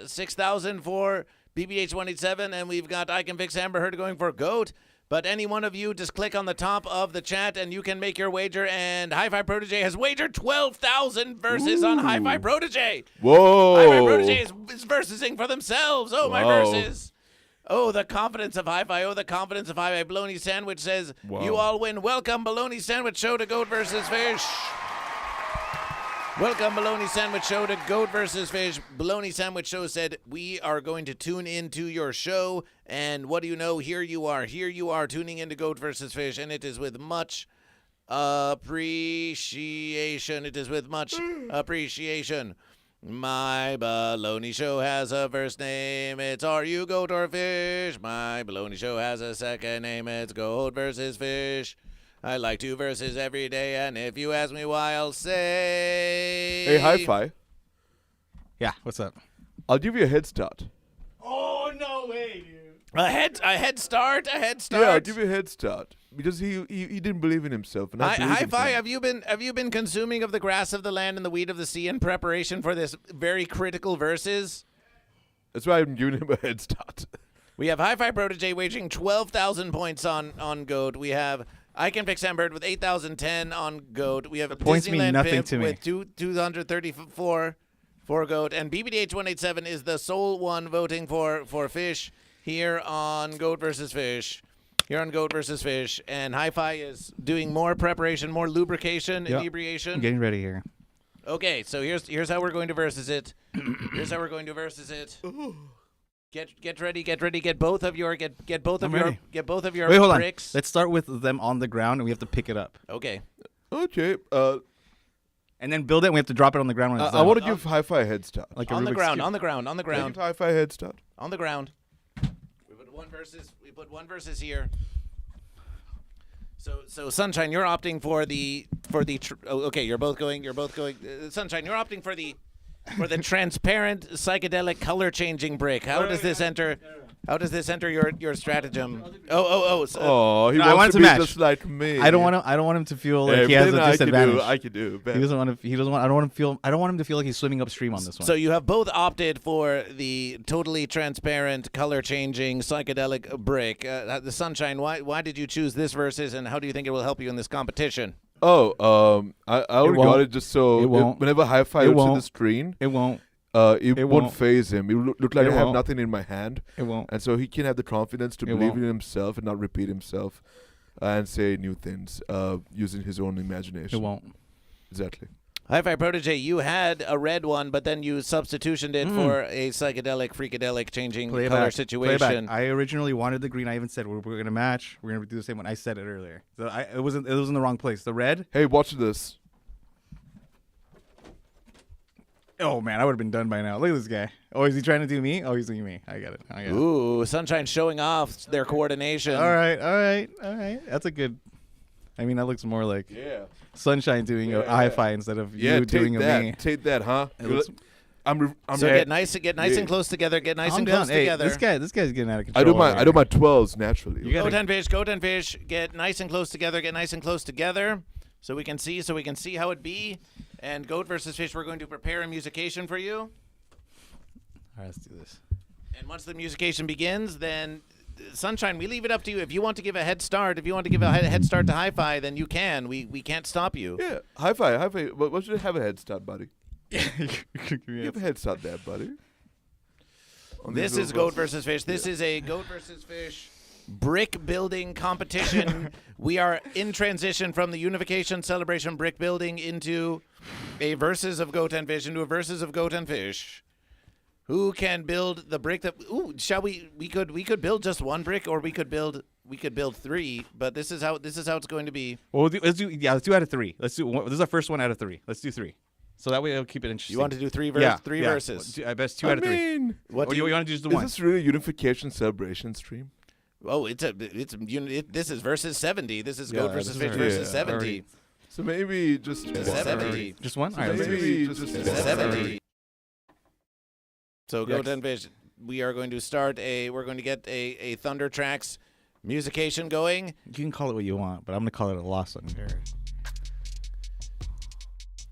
6,000 for BBH187, and we've got I Can Fix Amber Heard going for GOAT. But any one of you, just click on the top of the chat, and you can make your wager. And Hi-Fi Protege has wagered 12,000 verses on Hi-Fi Protege. Whoa! Hi-Fi Protege is versing for themselves. Oh, my Wow. verses. Oh, the confidence of Hi-Fi. Bologna Sandwich says, Wow. you all win. Welcome, Bologna Sandwich Show to GoatVsFish. Welcome, Bologna Sandwich Show to GoatVsFish. Bologna Sandwich Show said, we are going to tune into your show. And what do you know? Here you are tuning into GoatVsFish. And it is with much appreciation. My baloney show has a first name. It's Are You Goat or Fish? My baloney show has a second name. It's GoatVsFish. I like 2 verses every day, and if you ask me why, I'll say... Hey, Hi-Fi. Yeah. What's up? I'll give you a head start. Oh no way, dude. A head start. Yeah, I'll give you a head start because he didn't believe in himself. And I believe in Hi-Fi, him. have you been consuming of the grass of the land and the weed of the sea in preparation for this very critical verses? That's why I'm giving him a head start. We have Hi-Fi Protege wagering 12,000 points on GOAT. We have I Can Fix Amber Heard with 8,010 on GOAT. We have The points mean Disneyland nothing Pimp to me. with 234 for GOAT. And BBDH187 is the sole one voting for Fish here on GoatVsFish. And Hi-Fi is doing more preparation, more lubrication, Yep. inebriation. I'm getting ready here. Okay, so here's how we're going to versus it. Get ready. Get both of your I'm ready. Wait, hold on. bricks. Let's start with them on the ground, and we have to pick it up, Okay. Okay. and then build it. And we have to drop it on the ground when it's I done. want to give Hi-Fi a head start. like a On the Rubik's ground. Cube. On the ground. Can I give Hi-Fi a head start. On the ground. We put one versus here. So Sunshine, you're opting for the okay, you're both going Sunshine, you're opting for the transparent psychedelic color changing brick. How does this enter your stratagem? Oh, he No, I want wants it to to be match. just like me. I don't want him to feel like he has a disadvantage. I could do. He doesn't want to. I don't want him to feel like he's swimming upstream on this one. So you have both opted for the totally transparent, color-changing, psychedelic brick. The Sunshine, why did you choose this versus, and how do you think it will help you in this competition? Oh, I already won't. got it just so It won't. whenever Hi-Fi It looks at the won't. screen, it won't. it It won't won't. phase him. It will look like It I have won't. nothing in my hand, It won't. and so he can have the confidence to It believe won't. in himself and not repeat himself, and say new things using his own imagination. It won't. Exactly. Hi-Fi Protege, you had a red one, but then you substitutioned it for a psychedelic, freakadelic, changing color Playback. situation. I originally wanted the green. I even said we're going to match. We're going to do the same one. I said it earlier. So it was in the wrong place. The red. Hey, watch this. Oh man, I would have been done by now. Look at this guy. Oh, is he trying to do me? Oh, he's doing me. I get it. Ooh, Sunshine showing off their coordination. All right. That's a good. I mean, that looks more like Yeah. Sunshine doing a Hi-Fi instead of Yeah, you take doing a that. me. Take that, huh? It looks- I'm So ready. get nice and close together. Get nice Calm and down. close Hey, together. this guy's getting out of I control. do my 12s naturally. You gotta- Go 10 fish. Get nice and close together. so we can see how it be. And Goat versus Fish, we're going to prepare a musication for you. All right, let's do this. And once the musication begins, then Sunshine, we leave it up to you. If you want to give a head start, if you want to give a head start to Hi-Fi, then you can. We can't stop you. Yeah, Hi-Fi. What should have a head start, buddy? You Give a head start there, buddy. This is Goat versus Fish. This is a Goat versus Fish brick building competition. We are in transition from the Unificaiton Celebration brick building into a versus of Goat and Fish, into a versus of Goat and Fish. Who can build the brick that? Ooh, shall we? We could build just one brick, or we could build 3. But this is how it's going to be. Well, let's do out of 3. Let's do. This is our first one out of 3. Let's do 3. So that way it'll keep it interesting. You want to do 3 three verses? I best 2 out of 3. What do you want to do? Just the Is one. this really Unificaiton Celebration stream? Oh, this is versus 70. This is Goat versus this is Fish our- versus yeah, 70. So maybe just 70. Just one. All right. Let's do Maybe just 70. So Yeah, Goat and Fish, we are going to start we're going to get a Thunder Tracks musication going. You can call it what you want, but I'm gonna call it a lost song.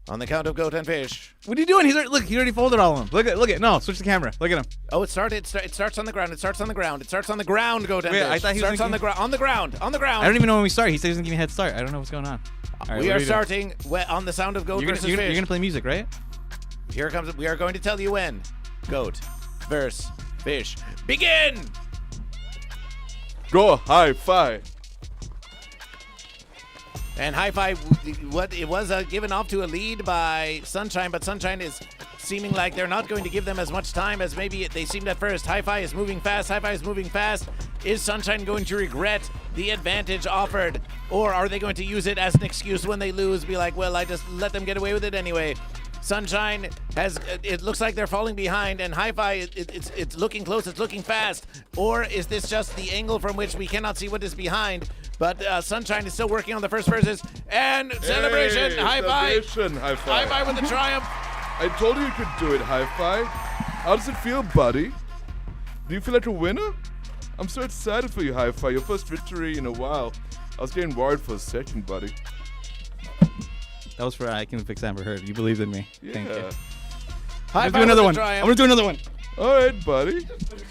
On the count of Goat and Fish. What are you doing? Look, he already folded all of them. Look at. No, switch the camera. Look at him. Oh, it starts on the ground. It starts on the ground. It starts on the ground, Goat and Wait, Fish. I thought he was starts on gonna the ground. On the ground. On the ground. I don't even know when we start. He said he's gonna give me a head start. I don't know what's going on. All right, We what are you doing? starting on the sound of Goat versus Fish. You're gonna play music, right? Here comes. We are going to tell you when. Goat versus Fish. Begin. go Hi-Fi. And Hi-Fi, it was given off to a lead by Sunshine, but Sunshine is seeming like they're not going to give them as much time as maybe they seemed at first. Hi-Fi is moving fast. Hi-Fi is moving fast. Is Sunshine going to regret the advantage offered, or are they going to use it as an excuse when they lose? Be like, well, I just let them get away with it anyway. Sunshine has. It looks like they're falling behind, and Hi-Fi, it's looking close. It's looking fast. Or is this just the angle from which we cannot see what is behind? But Sunshine is still working on the first verses. And Celebration, Hey, Hi-Fi. Celebration, Hi-Fi. Hi-Fi with the triumph. I told you could do it, Hi-Fi. How does it feel, buddy? Do you feel like a winner? I'm so excited for you, Hi-Fi. Your first victory in a while. I was getting worried for a second, buddy. That was for I Can Fix Amber Heard. You believed in me. Thank you. Yeah. Hi-Fi I'm gonna do another with the one. I'm triumph. gonna do another one. All right, buddy.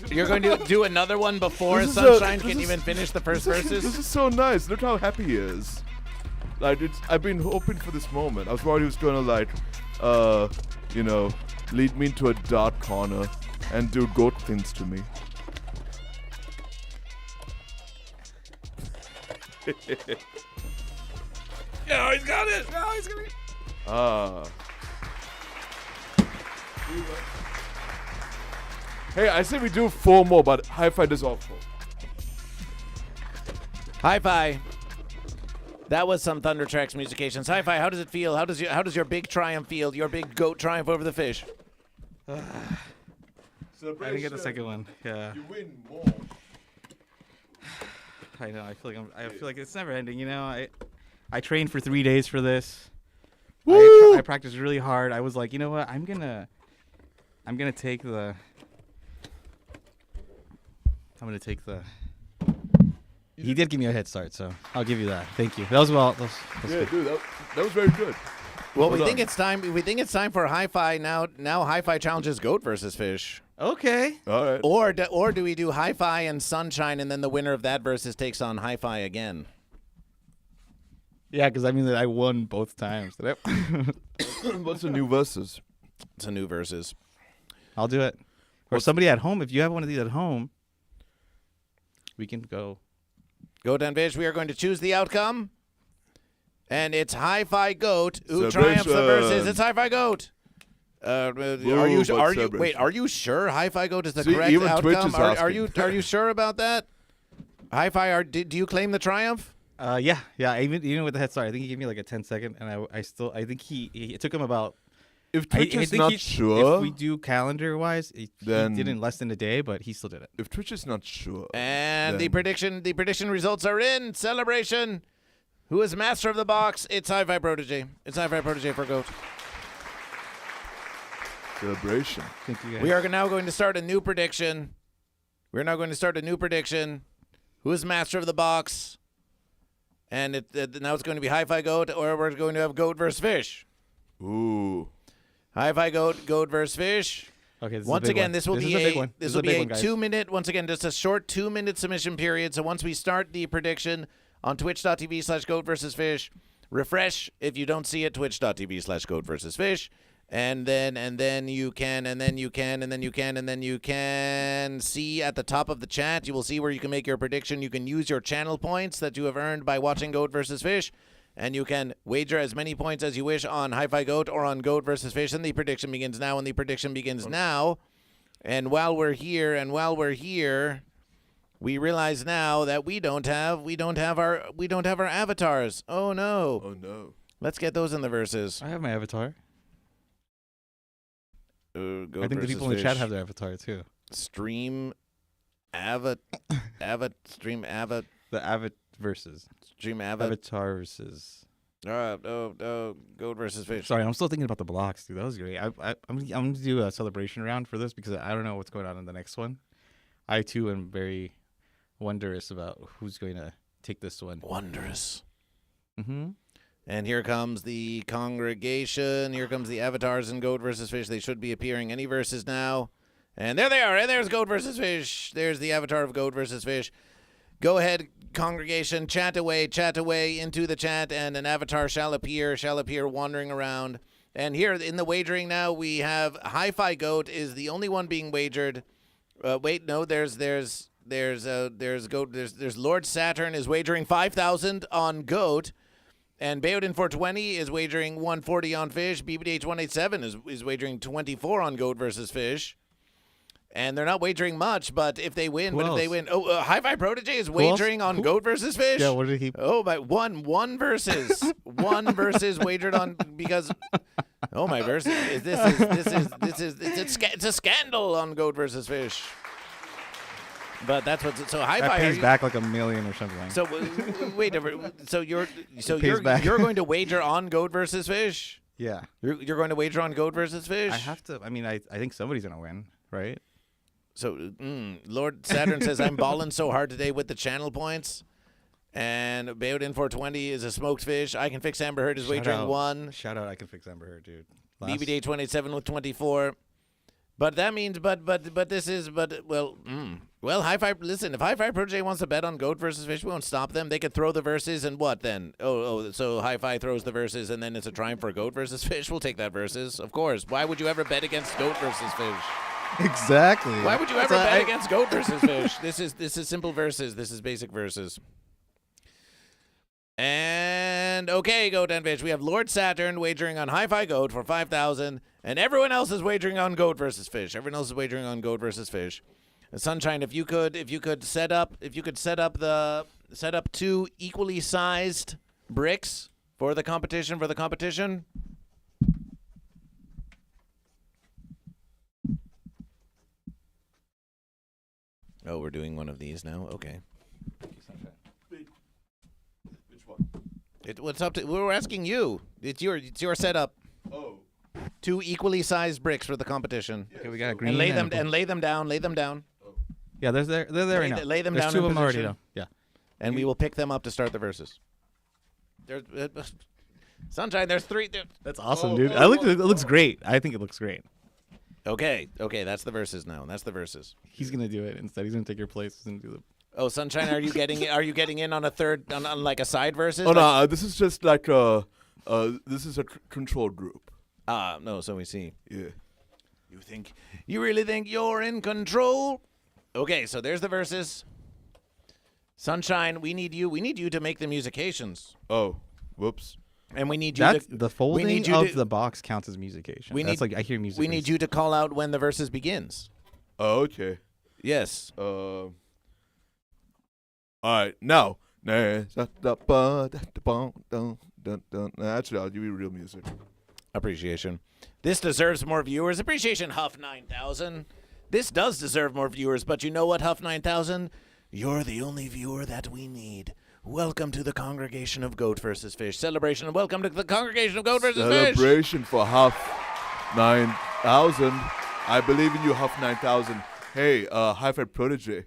You're going to do another one before This is Sunshine this can is- even finish the first This verses? is so nice. Look how happy he is. Like I've been hoping for this moment. I was worried he was gonna lead me into a dark corner and do goat things to me. Yeah, he's got it. No, he's gonna. Ah. Hey, I say we do 4 more, but Hi-Fi does all 4. Hi-Fi. That was some Thunder Tracks musications. Hi-Fi, how does it feel? How does your big triumph feel? Your big goat triumph over the fish? I didn't get the second one. Yeah. You win more. I know. I feel like it's never ending. You know. I trained for 3 days for this. Woo! I practiced really hard. I was like, you know what? I'm gonna take the. He did give me a head start, so I'll give you that. Thank you. That was well. That was Yeah, good. dude, that was very good. Well, Well we think done. it's time. We think it's time for Hi-Fi now. Now Hi-Fi challenges Goat versus Fish. Okay. All right. Or do we do Hi-Fi and Sunshine, and then the winner of that versus takes on Hi-Fi again? Yeah, because I mean that I won both times. What's the new verses? It's a new versus. I'll do it. Or somebody at home. If you have one of these at home, we can go. Goat and Fish, we are going to choose the outcome. And it's Hi-Fi Goat who Celebration. triumphs the versus. It's Hi-Fi Goat. Are you celebration. wait? Are you sure Hi-Fi Goat is the See, correct even Twitch outcome? is Are asking. you sure about that? Hi-Fi, do you claim the triumph? Yeah. Even with the head start, I think he gave me like a 10-second, and I think it took him about. If Twitch I is think not If sure, we do calendar wise, he Then- did it in less than a day, but he still did it. if Twitch is not sure, And the then- prediction results are in. Celebration. Who is master of the box? It's Hi-Fi Protege. It's Hi-Fi Protege for Goat. Celebration. Thank you guys. We are now going to start a new prediction. We're now going to start a new prediction. Who is master of the box? And now it's going to be Hi-Fi Goat, or we're going to have Goat versus Fish. Ooh. Hi-Fi Goat, Goat versus Fish. Okay. This Once is a big again, one. this will is be a big one. this This will is a be big a one, guys. 2-minute. Once again, just a short 2-minute submission period. So once we start the prediction on twitch.tv/GoatVsFish, refresh if you don't see it. Twitch.tv/GoatVsFish. And then you can see at the top of the chat, you will see where you can make your prediction. You can use your channel points that you have earned by watching Goat versus Fish, and you can wager as many points as you wish on Hi-Fi Goat or on Goat versus Fish. And the prediction begins now. And while we're here, we realize now that we don't have our avatars. Oh no. Oh no. Let's get those in the verses. I have my avatar. Goat I think the versus people in the Fish. chat have their avatar too. Stream The avatar versus. Goat versus Fish. Sorry, I'm still thinking about the blocks, dude. That was great. I'm gonna do a celebration round for this because I don't know what's going on in the next one. I too am very wondrous about who's going to take this one. Wondrous. Mm-hmm. And here comes the congregation. Here comes the avatars in Goat versus Fish. They should be appearing any verses now. And there they are. And there's Goat versus Fish. There's the avatar of Goat versus Fish. Go ahead, congregation. Chat away into the chat, and an avatar shall appear wandering around. And here in the wagering now, we have Hi-Fi Goat is the only one being wagered. Wait, no, there's Lord Saturn is wagering 5,000 on Goat. And Bayoudin 420 is wagering 140 on Fish. BBDH 187 is wagering 24 on Goat versus Fish. And they're not wagering much, but if they win, Hi-Fi Protege is wagering on Goat versus Fish. Yeah, what did he? Oh my, one versus wagered on because. Oh my versus! It's a scandal on Goat versus Fish. But that's what. So Hi-Fi That pays back like $1 million or something. So wait, you're going to wager on Goat versus Fish? Yeah, You're going to wager on Goat versus Fish? I have to. I mean, I think somebody's gonna win, right? So Lord Saturn says I'm balling so hard today with the channel points, and Bayoudin 420 is a smoked fish. I can fix Amber Heard is wagering 1. Shout out! I can fix Amber Heard, dude. BBD 27 with 24. But that means, Hi-Fi, listen, if Hi-Fi Protege wants to bet on Goat versus Fish, we won't stop them. They could throw the verses and what then? So Hi-Fi throws the verses and then it's a triumph for Goat versus Fish. We'll take that verses, of course. Why would you ever bet against Goat versus Fish? Exactly. Why would you ever bet against Goat versus Fish? This is simple verses. This is basic verses. And okay, Goat and Fish, we have Lord Saturn wagering on Hi-Fi Goat for 5,000, and everyone else is wagering on Goat versus Fish. Everyone else is wagering on Goat versus Fish. And Sunshine, if you could set up 2 equally sized bricks for the competition. Oh, we're doing one of these now. Okay. Which one? What's up to? We're asking you. It's your setup. Oh. 2 equally sized bricks for the competition. Okay, we got a green. And lay them down. Yeah, they're there right now. Lay them There's down 2 in of them already position. though. Yeah. And we will pick them up to start the verses. There's Sunshine. There's 3. That's awesome, dude. It looks great. I think it looks great. Okay. That's the verses now. That's the verses. He's gonna do it instead. He's gonna take your place and do the. Oh, Sunshine, are you getting in on a third on like a side verses? Oh no, this is just like this is a control group. No. So we see. Yeah. You really think you're in control? Okay, so there's the verses. Sunshine, we need you to make the musications. Oh, whoops. And we need you That's to the folding of the box counts as musication. I hear music. We need you to call out when the verses begins. Oh, okay. Yes. All right, now. Actually, I'll give you real music. Appreciation. This deserves more viewers. Appreciation, Huff 9000. This does deserve more viewers, but you know what, Huff 9000? You're the only viewer that we need. Welcome to the congregation of Goat versus Fish celebration, and welcome to the congregation of Goat versus Fish. Celebration for Huff 9000. I believe in you, Huff 9000. Hey, Hi-Fi Protege.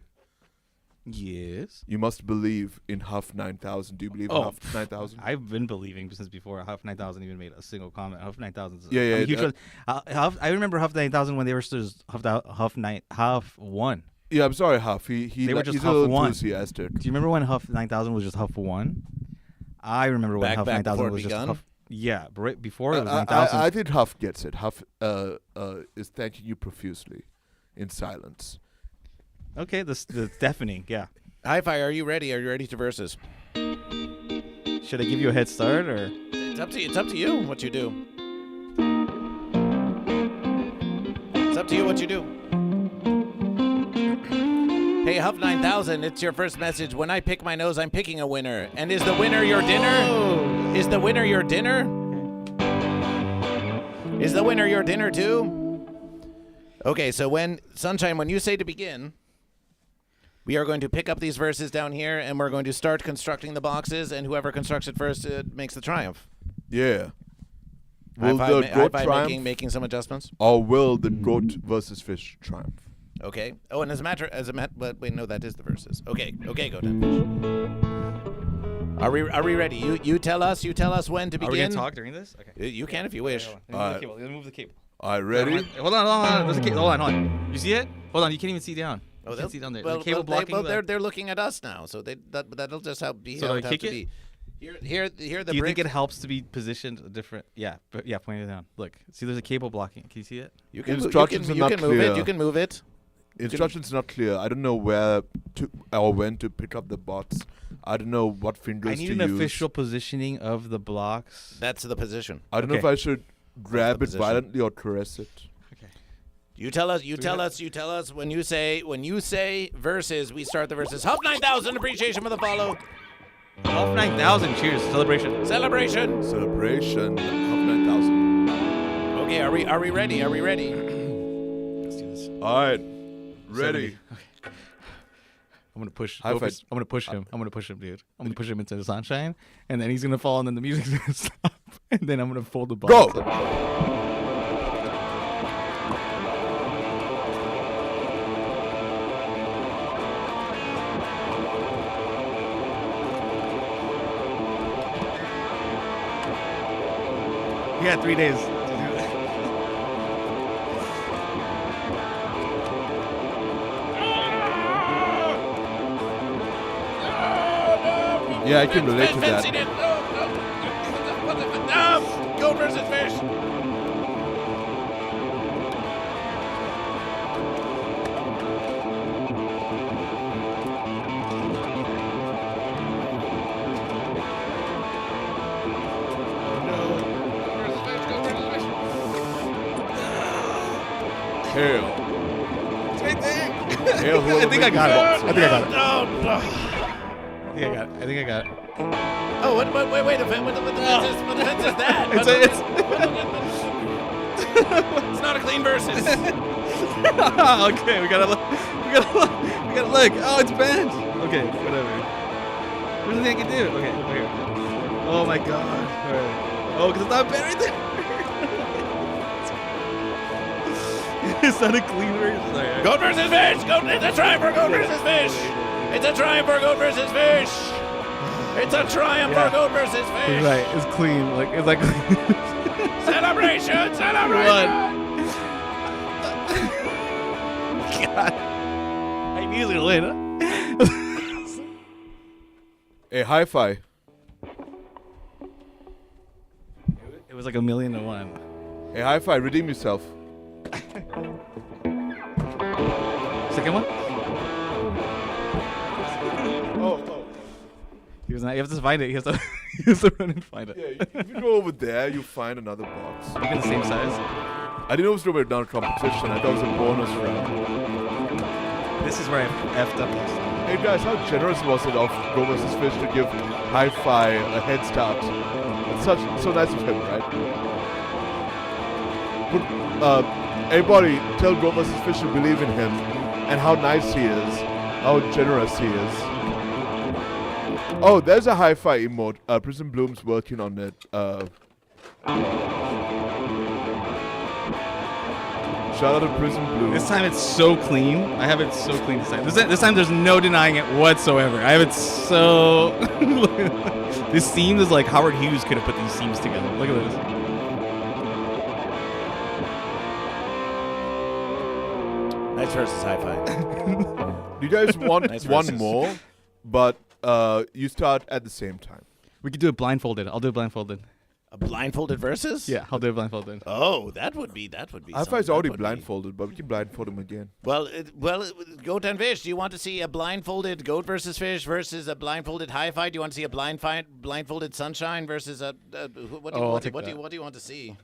Yes. You must believe in Huff 9000. Do you believe in Huff 9000? I've been believing since before Huff 9000 even made a single comment. Huff 9000 is Yeah. huge. I remember Huff 9000 when they were still Huff 1. Yeah, I'm sorry, Huff. They were just he's a Huff little 1. enthusiastic. Do you remember when Huff 9000 was just Huff 1? I remember when Huff 9000 was just Huff. Yeah, but right before it was 9000. I think Huff gets it. Huff is thanking you profusely in silence. Okay, the deafening, yeah. Hi-Fi, are you ready? Are you ready to versus? Should I give you a head start or? It's up to you what you do. It's up to you what you do. Hey, Huff 9000, it's your first message. When I pick my nose, I'm picking a winner. And is the winner your dinner? Oh. Is the winner your dinner? Is the winner your dinner too? Okay, so when you say to begin, we are going to pick up these verses down here, and we're going to start constructing the boxes, and whoever constructs it first makes the triumph. Yeah. Will Hi-Fi, the goat Hi-Fi triumph, making some adjustments? or will the goat versus fish triumph? Okay. Oh, and but wait, no, that is the verses. Okay, GoatVsFish. Are we ready? You tell us when to begin. Are we gonna talk during this? Okay. You can if you wish. Let me move the cable. All right, ready? Hold on. There's a cable. Hold on. You see it? Hold on. You can't even see down. Oh, you can't see down there. Well, the cable blocking. they're looking at us now, so that'll just help be. So how do I it have kick to it? be. Here the Do you brick. think it helps to be positioned different? Yeah, but yeah, point it down. Look, see, there's a cable blocking. Can you see it? You can Instructions are not move it. clear. You can move it. Instructions not clear. I don't know where to or when to pick up the bots. I don't know what fingers I need to an use. official positioning of the blocks. That's the position. I don't know if Okay. I should grab it position. violently or caress it. Okay. You tell us when you say verses, we start the verses. Huff 9000, appreciation for the follow. Huff 9000. Cheers. Celebration. Celebration. Celebration of 9000. Okay, are we ready? Are we ready? Let's do this. All right, ready. Okay. I'm gonna push. Hi-Fi. I'm gonna push him. I'm gonna push him, dude. I'm gonna push him into the sunshine, and then he's gonna fall, and then the music's gonna stop, and then I'm gonna fold the box. Go. He had 3 days. Yeah, I can relate to that. No, Goat versus fish. Hail. It's right there. Hail, I think I got it. I think I got it. No. I think I got it. Oh, wait a minute. What the fence is that? It's not a clean versus. Okay, we gotta look. Oh, it's bent. Okay, whatever. There's nothing I can do. Okay, over here. Oh my god. All right. Oh, because it's not bent right there. It's not a clean versus. Sorry. Goat versus fish. It's a triumph for Goat versus fish. It's a triumph for Goat versus fish. It's a triumph for Goat versus fish. Right, it's clean. It's like. Celebration. God. I knew it later. Hey, Hi-Fi. It was like 1,000,000 to 1. Hey, Hi-Fi, redeem yourself. Second one? Oh. He was not. You have to find it. He has to run and find it. Yeah, if you go over there, you find another box. Are you the same size? I didn't know it was down competition. I thought it was a bonus round. This is where I effed up last time. Hey guys, how generous was it of GoatVsFish to give Hi-Fi a head start? It's so nice of him, right? But, everybody, tell GoatVsFish to believe in him and how nice he is, how generous he is. Oh, there's a Hi-Fi emote. Prism Bloom's working on it. Shout out to Prison Blue. This time it's so clean. I have it so clean this time. This time there's no denying it whatsoever. I have it so... This seam is like Howard Hughes could have put these seams together. Look at this. Nice versus Hi-Fi. Do you guys want Nice one versus. more? But you start at the same time. We could do it blindfolded. I'll do it blindfolded. A blindfolded versus? Yeah, I'll do it blindfolded. Oh, that would be. Hi-Fi is something. already That would be- blindfolded, but we can blindfold him again. Well, Goat and Fish. Do you want to see a blindfolded Goat versus Fish versus a blindfolded Hi-Fi? Do you want to see a blindfolded Sunshine versus a what do you want to see?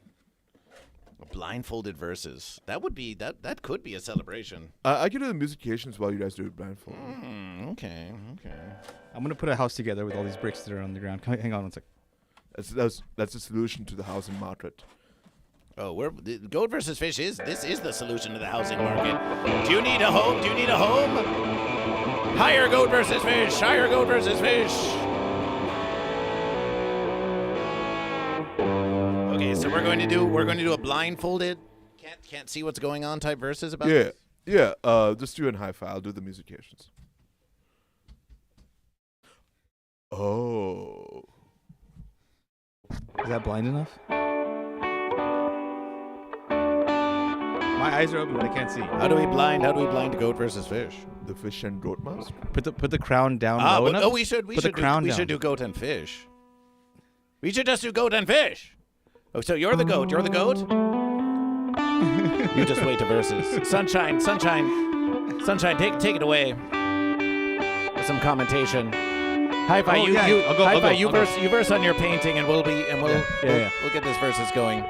A blindfolded versus. That would be that could be a celebration. I can do the musications while you guys do it blindfold. Okay. I'm gonna put a house together with all these bricks that are on the ground. Hang on one sec. That's the solution to the housing market. Oh, the Goat versus Fish is the solution to the housing market. Do you need a home? Hire Goat versus Fish. Hire Goat versus Fish. Okay, so we're going to do a blindfolded, can't see what's going on type verses about this? Yeah. Just do it in Hi-Fi. I'll do the musications. Oh. Is that blind enough? My eyes are open, but I can't see. How do we blind Goat versus Fish? The fish and goat mask. Put the crown down low enough. Oh, we should do Goat and Fish. We should just do Goat and Fish. Oh, so you're the goat. You're the goat? You just wait to versus. Sunshine, take it away. With some commentation. Hi-Fi, I'll go. you verse on your painting, and we'll get this versus going.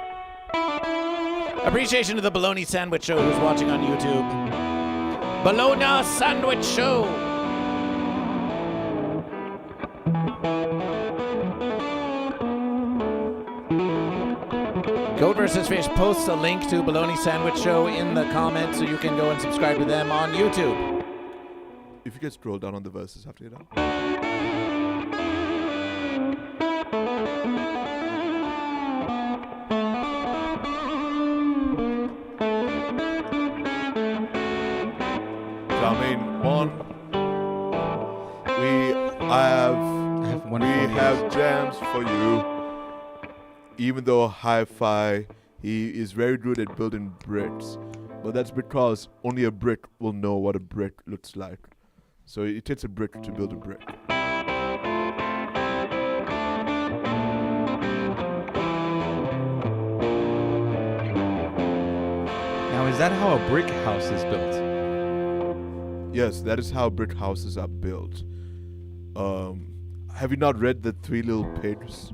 Appreciation to the Bologna Sandwich Show who's watching on YouTube. Bologna Sandwich Show. Goat vs. Fish posts a link to Bologna Sandwich Show in the comments so you can go and subscribe to them on YouTube. If you could scroll down on the verses after you're done. We have jams for you. Even though Hi-Fi, he is very good at building bricks, but that's because only a brick will know what a brick looks like. So it takes a brick to build a brick. Now, is that how a brick house is built? Yes, that is how brick houses are built. Have you not read The Three Little Pigs?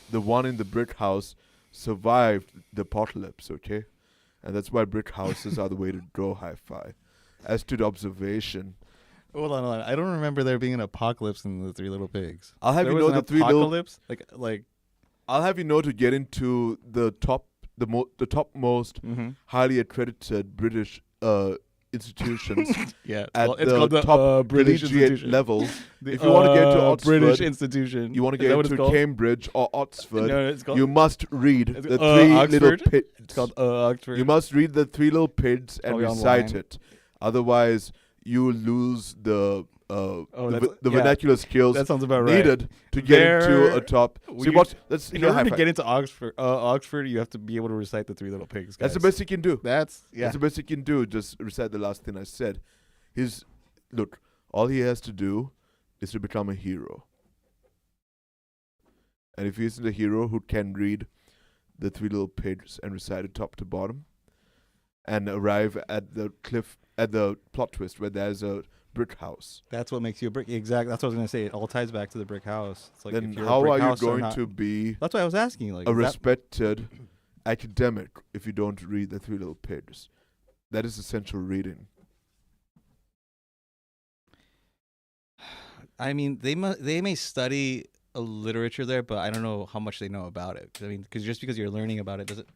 The one in the brick house survived the apocalypse, okay? And that's why brick houses are the way to go, Hi-Fi. As to the observation... Hold on. I don't remember there being an apocalypse in The Three Little Pigs. I'll have there you was know an the three little... apocalypse? Like... I'll have you know to get into the topmost highly accredited British institutions yeah, at it's the called the top British collegiate institution. level. If you want to get to Oxford, British institution. you want to Is that get what it's into called? Cambridge or Oxford, No, it's called, you must read it's the called, Three Oxford? Little Pigs. It's called Oxford. You must read the Three Little Pigs and Probably recite online. it. Otherwise, you will lose the vernacular skills that sounds about right. needed to get into a top. If See what? That's in order to get into Oxford, you have to be able to recite the Three Little Pigs. That's Guys. the best you can do. That's That's the best you can do. Just recite the last thing I said. Look, all he has to do is to become a hero. And if he isn't a hero who can read the Three Little Pigs and recite it top to bottom, and arrive at the plot twist where there's a brick house, That's what makes you a brick. Exactly. That's what I was gonna say. It all ties back to the brick house. It's like then if you're a how brick are you house or going not- to be That's why I was asking. Like, a is that- respected academic if you don't read the Three Little Pigs? That is essential reading. I mean, they may study a literature there, but I don't know how much they know about it. I mean, because just because you're learning about it doesn't.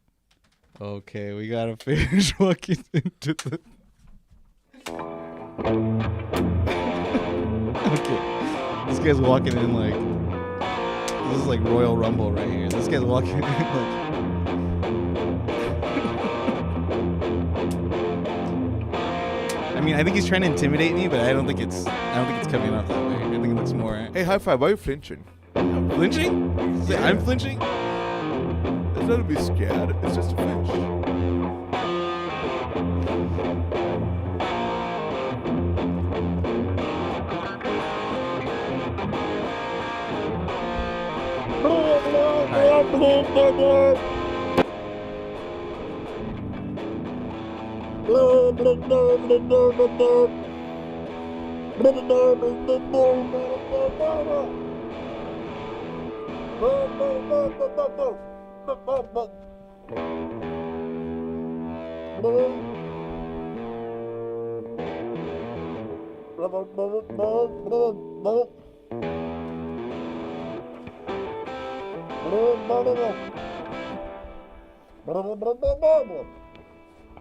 Okay, we got a fish walking into the. Okay, this guy's walking in like. This is like Royal Rumble right here. This guy's walking in like. mean, I think he's trying to intimidate me, but I don't think it's coming off that way. I think it looks more Hey, Hi-Fi, why are you flinching? flinching. Say, I'm flinching. It's not to be scared. It's just a fish.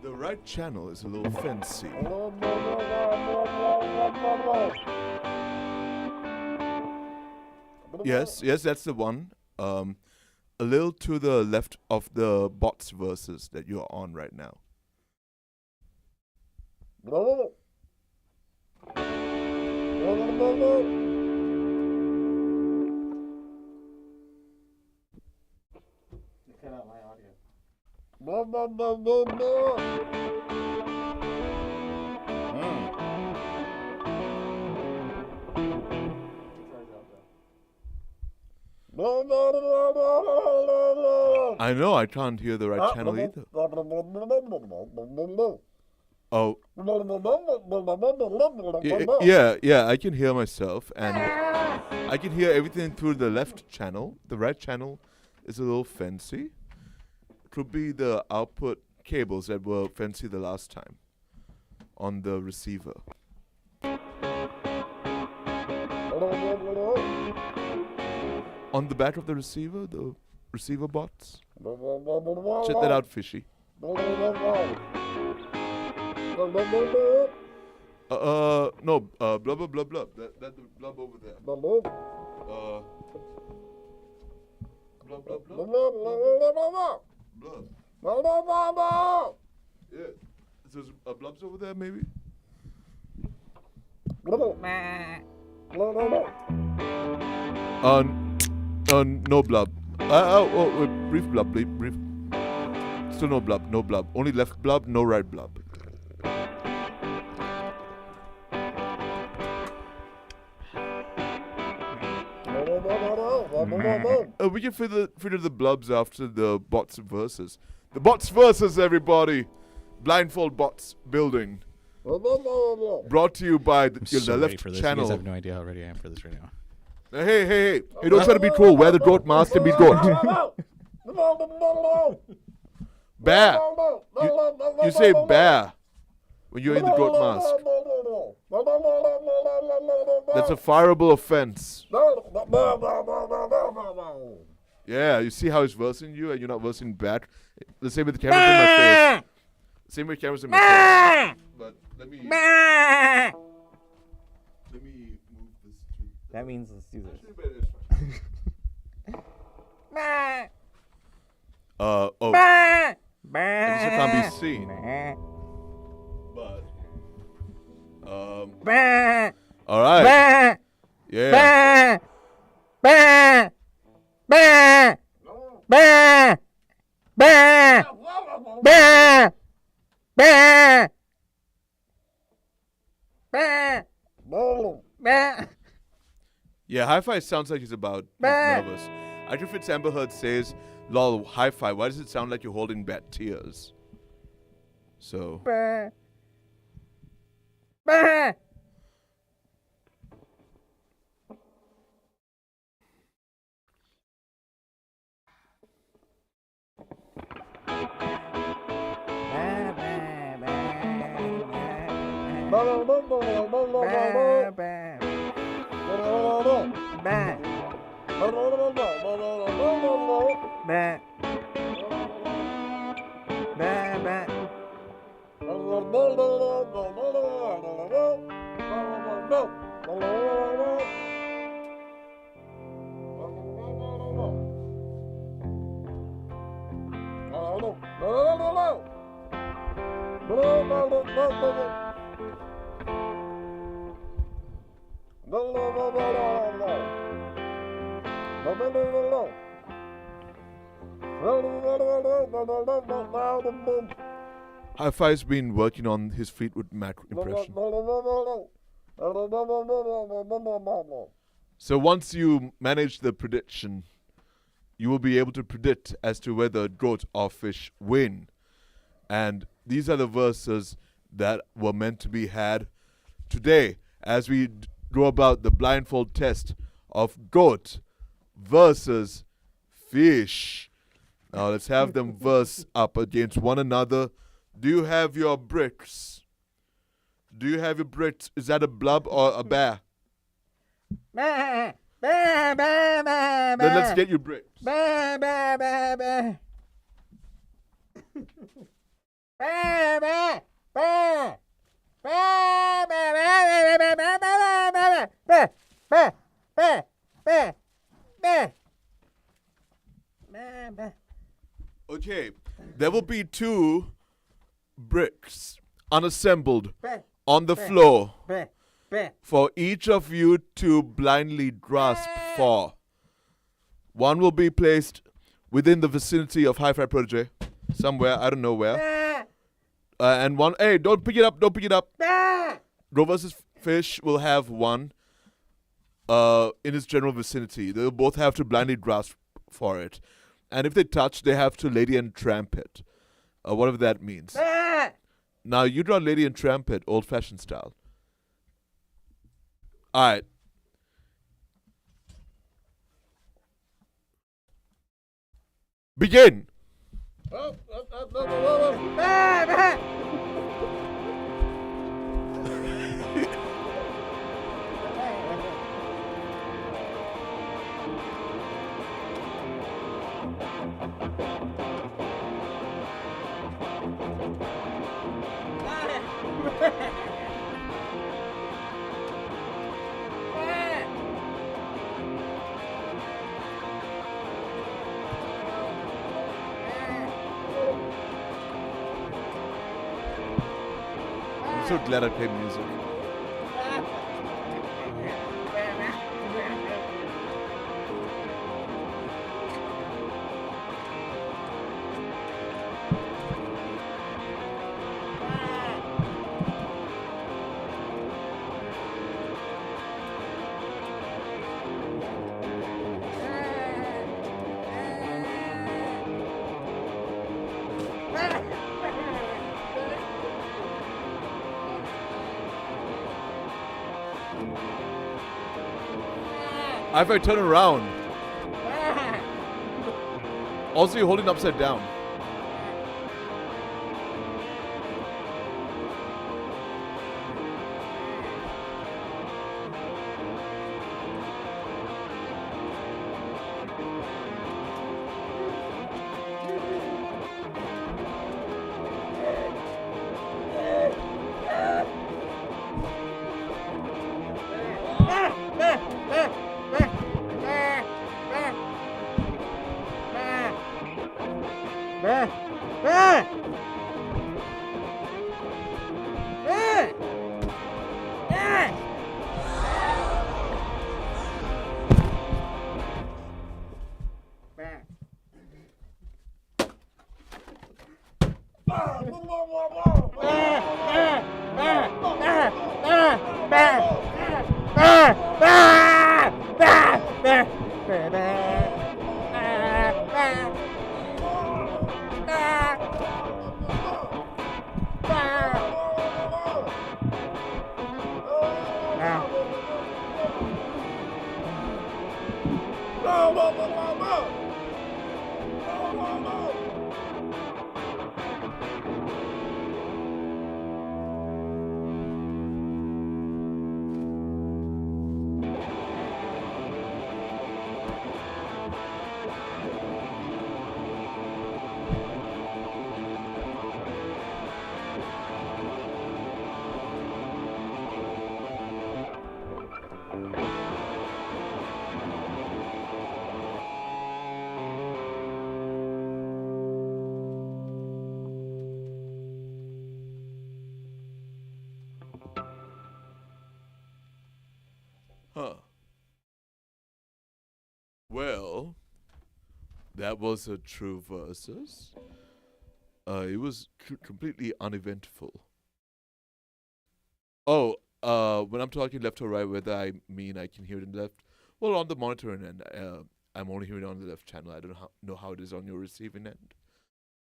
The right channel is a little fancy. Yes, that's the one. A little to the left of the bots verses that you're on right now. Cut out my audio. I know, I can't hear the right channel either. Oh. Yeah, I can hear myself, and I can hear everything through the left channel. The right channel is a little fancy. Could be the output cables that were fancy the last time on the receiver. On the back of the receiver bots. Check that out, fishy. No, blub, blub, blub, blub. That's the blub over there. Blub, blub, blub, blub. Blub. Yeah. So there's blubs over there, maybe? No blub. Brief blub, brief. Still no blub. Only left blub, no right blub. We can figure the blubs after the bots versus. The bots versus, everybody. Blindfold bots building. Brought to you by the left channel. You guys have no idea how ready I am for this right now. Hey. Hey, don't try to be cool. Wear the goat mask and be goat. Bear. You say bear when you're in the goat mask. That's a fireable offense. Yeah, you see how he's versing you and you're not versing back? The same with the cameras in my face. Same with cameras in my face. But let me move this to... That means let's do this. I guess it can't be seen. But all right. Yeah. Yeah, Hi-Fi sounds like he's about nervous. Actually, Fitz Amber Heard says, "Lol, Hi-Fi, why does it sound like you're holding back tears?" So. Hi-Fi's been working on his Fleetwood Mac impression. So once you manage the prediction, you will be able to predict as to whether goat or fish win. And these are the verses that were meant to be had today as we go about the blindfold test of goat versus fish. Now let's have them verse up against one another. Do you have your bricks? Do you have your bricks? Is that a blub or a bear? Then let's get your bricks. Okay, there will be 2 bricks unassembled on the floor for each of you to blindly grasp for. One will be placed within the vicinity of Hi-Fi Protege, somewhere, I don't know where. And one, hey, don't pick it up. GoatVsFish will have one in its general vicinity. They'll both have to blindly grasp for it. And if they touch, they have to lady and tramp it. Whatever that means. Now, you draw lady and tramp it, old-fashioned style. All right. Begin. I'm so glad I play music. If I turn around. Also, you're holding upside down. Huh. Well, that was a true versus. It was completely uneventful. Oh, when I'm talking left or right, whether I mean I can hear it in the left, well, on the monitoring end, I'm only hearing it on the left channel. I don't know how it is on your receiving end.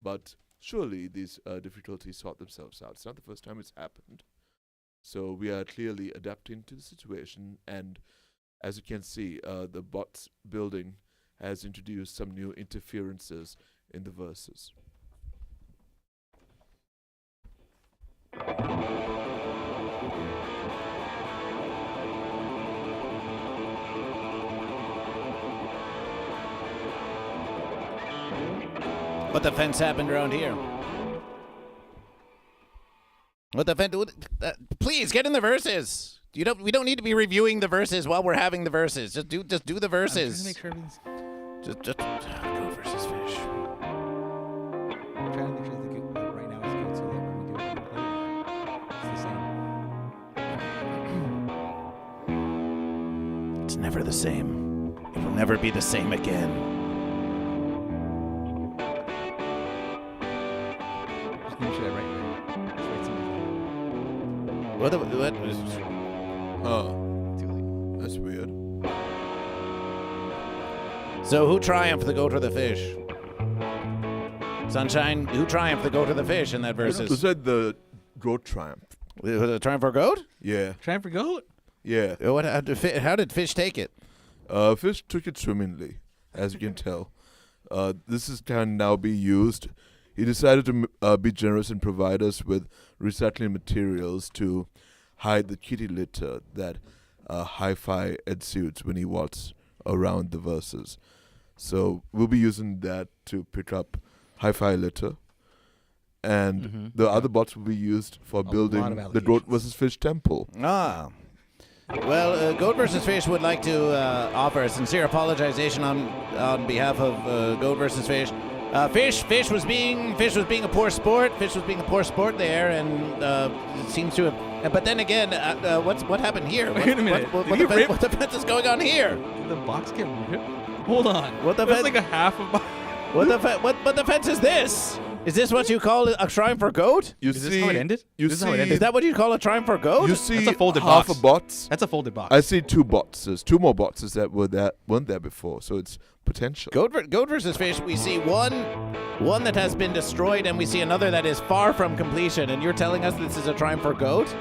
But surely these difficulties sort themselves out. It's not the first time it's happened. So we are clearly adapting to the situation. And as you can see, the bots building has introduced some new interferences in the verses. What the fence happened around here? What the fence? Please get in the verses. We don't need to be reviewing the verses while we're having the verses. Just do the verses. I'm trying to make sure everything's. Just go versus fish. I'm trying to make sure that right now is good, so that when we do it, It's never the same. It will never be the same again. Just make sure that right. Just write something. What? Huh. Too late. That's weird. So who triumphed, the goat or the fish? Sunshine, who triumphed, the goat or the fish in that versus? Was that the goat triumph? Was it a triumph for goat? Yeah. Trying for goat. Yeah. How did fish take it? Fish took it swimmingly, as you can tell. Can now be used. He decided to be generous and provide us with recycling materials to hide the kitty litter that Hi-Fi exudes when he walks around the verses. So we'll be using that to pick up Hi-Fi litter. And the other bots will be used for building the GoatVsFish temple. Ah. Well, GoatVsFish would like to offer a sincere apologization on behalf of GoatVsFish. Fish was being a poor sport. Fish was being a poor sport there, and it seems to have. But then again, what happened here? Wait a minute. What the fence is going on here? Did the box get ripped? Hold on. That's like a half of. What the fence is this? Is this what you call a triumph for goat? Is this how it ended? This is how it ended? Is that what you call a triumph for goat? You see That's a folded half box. a bots. That's a folded box. I see two boxes, two more boxes that weren't there before, so it's potential. Goat versus fish, we see one that has been destroyed, and we see another that is far from completion. And you're telling us this is a triumph for goat?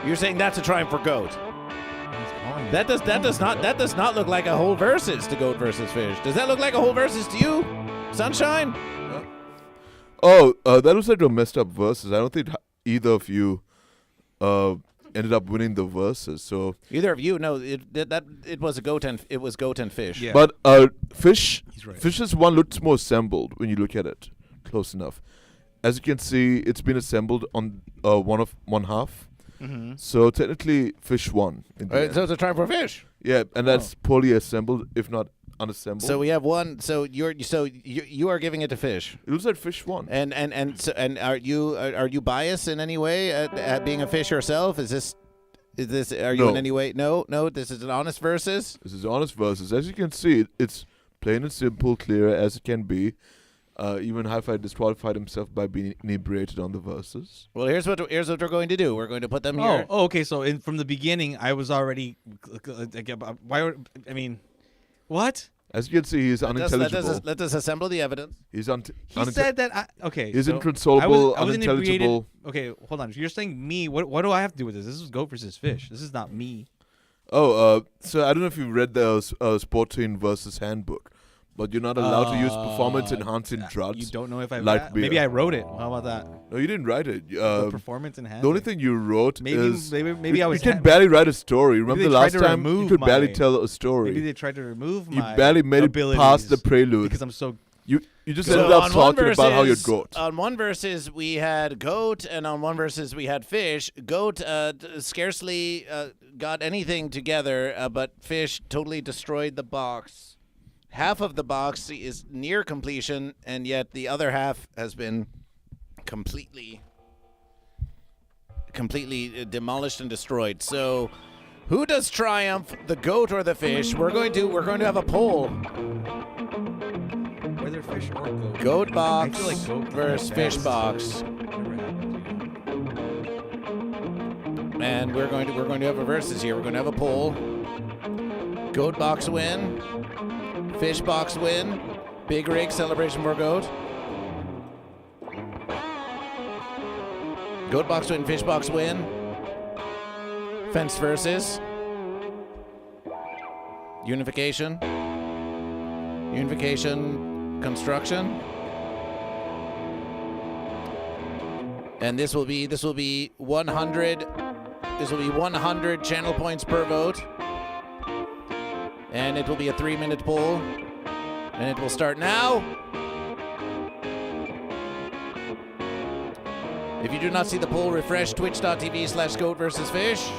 You're saying that's a triumph for goat? That does not look like a whole versus to goat versus fish. Does that look like a whole versus to you, Sunshine? That was like a messed up versus. I don't think either of you ended up winning the versus. So Either of you? No, it was goat and fish. Yeah. But fish, He's right. fish's one looks more assembled when you look at it close enough. As you can see, it's been assembled on one half. Mm-hmm. So technically, fish won. In the end. So it's a triumph for fish. Yeah, and that's poorly assembled, if not unassembled. So we have one. So you are giving it to fish. It looks like fish won. And are you biased in any way at being a fish yourself? Are you No. in any way? No. This is an honest versus. This is honest versus. As you can see, it's plain and simple, clear as it can be. Even Hi-Fi disqualified himself by being inebriated on the verses. Well, here's what we're going to do. We're going to put them here. Oh, okay. So from the beginning, I was already. What? As you can see, he's unintelligible. Let us assemble the evidence. He's He said that. Okay. He's so inconsolable, I was inebriated. unintelligible. Okay, hold on. You're saying me. What do I have to do with this? This is goat versus fish. This is not me. So I don't know if you've read the Sporting versus Handbook, but you're not allowed to use performance-enhancing drugs. You don't know if I like beer. maybe I wrote it. How about that? No, you didn't write it. The performance enhancing. The only thing you wrote is maybe I was. You can barely write a story. Remember they the last tried to time you remove could barely my- tell a story. Maybe they tried to remove You my. barely made it past the abilities prelude. because I'm so. You just So ended up on one talking about how you're versus- goat. On one versus we had goat, and on one versus we had fish. Goat scarcely got anything together, but fish totally destroyed the box. Half of the box is near completion, and yet the other half has been completely demolished and destroyed. So Who does triumph, the goat or the fish? We're going to have a poll. Whether fish or goat. Goat box I feel like goat versus fish box. And we're going to have a versus here. We're going to have a poll. Goat box win. Fish box win. Big rig celebration for goat. Goat box win. Fish box win. Fence versus. Unification. Unification construction. And this will be 100. This will be 100 channel points per vote. And it will be a 3-minute poll. And it will start now. If you do not see the poll, refresh twitch.tv/GoatVsFish.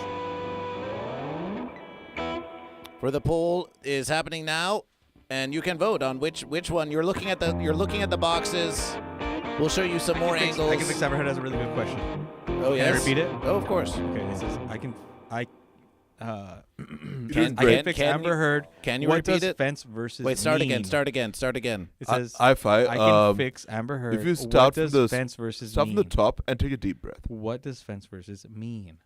For the poll is happening now, and you can vote on which one you're looking at. You're looking at the boxes. We'll show you some more angles. I can fix Amberhead has a really good question. Oh yes. Can I repeat it? Oh, of course. Okay, it says I can fix Amber Heard. Can you what repeat does it? Fence versus Wait, start mean? again. Start again. It says Hi-Fi. I can fix Amber Heard. If you start what does from the Fence versus start mean? from the top and take a deep breath. What does Fence versus mean?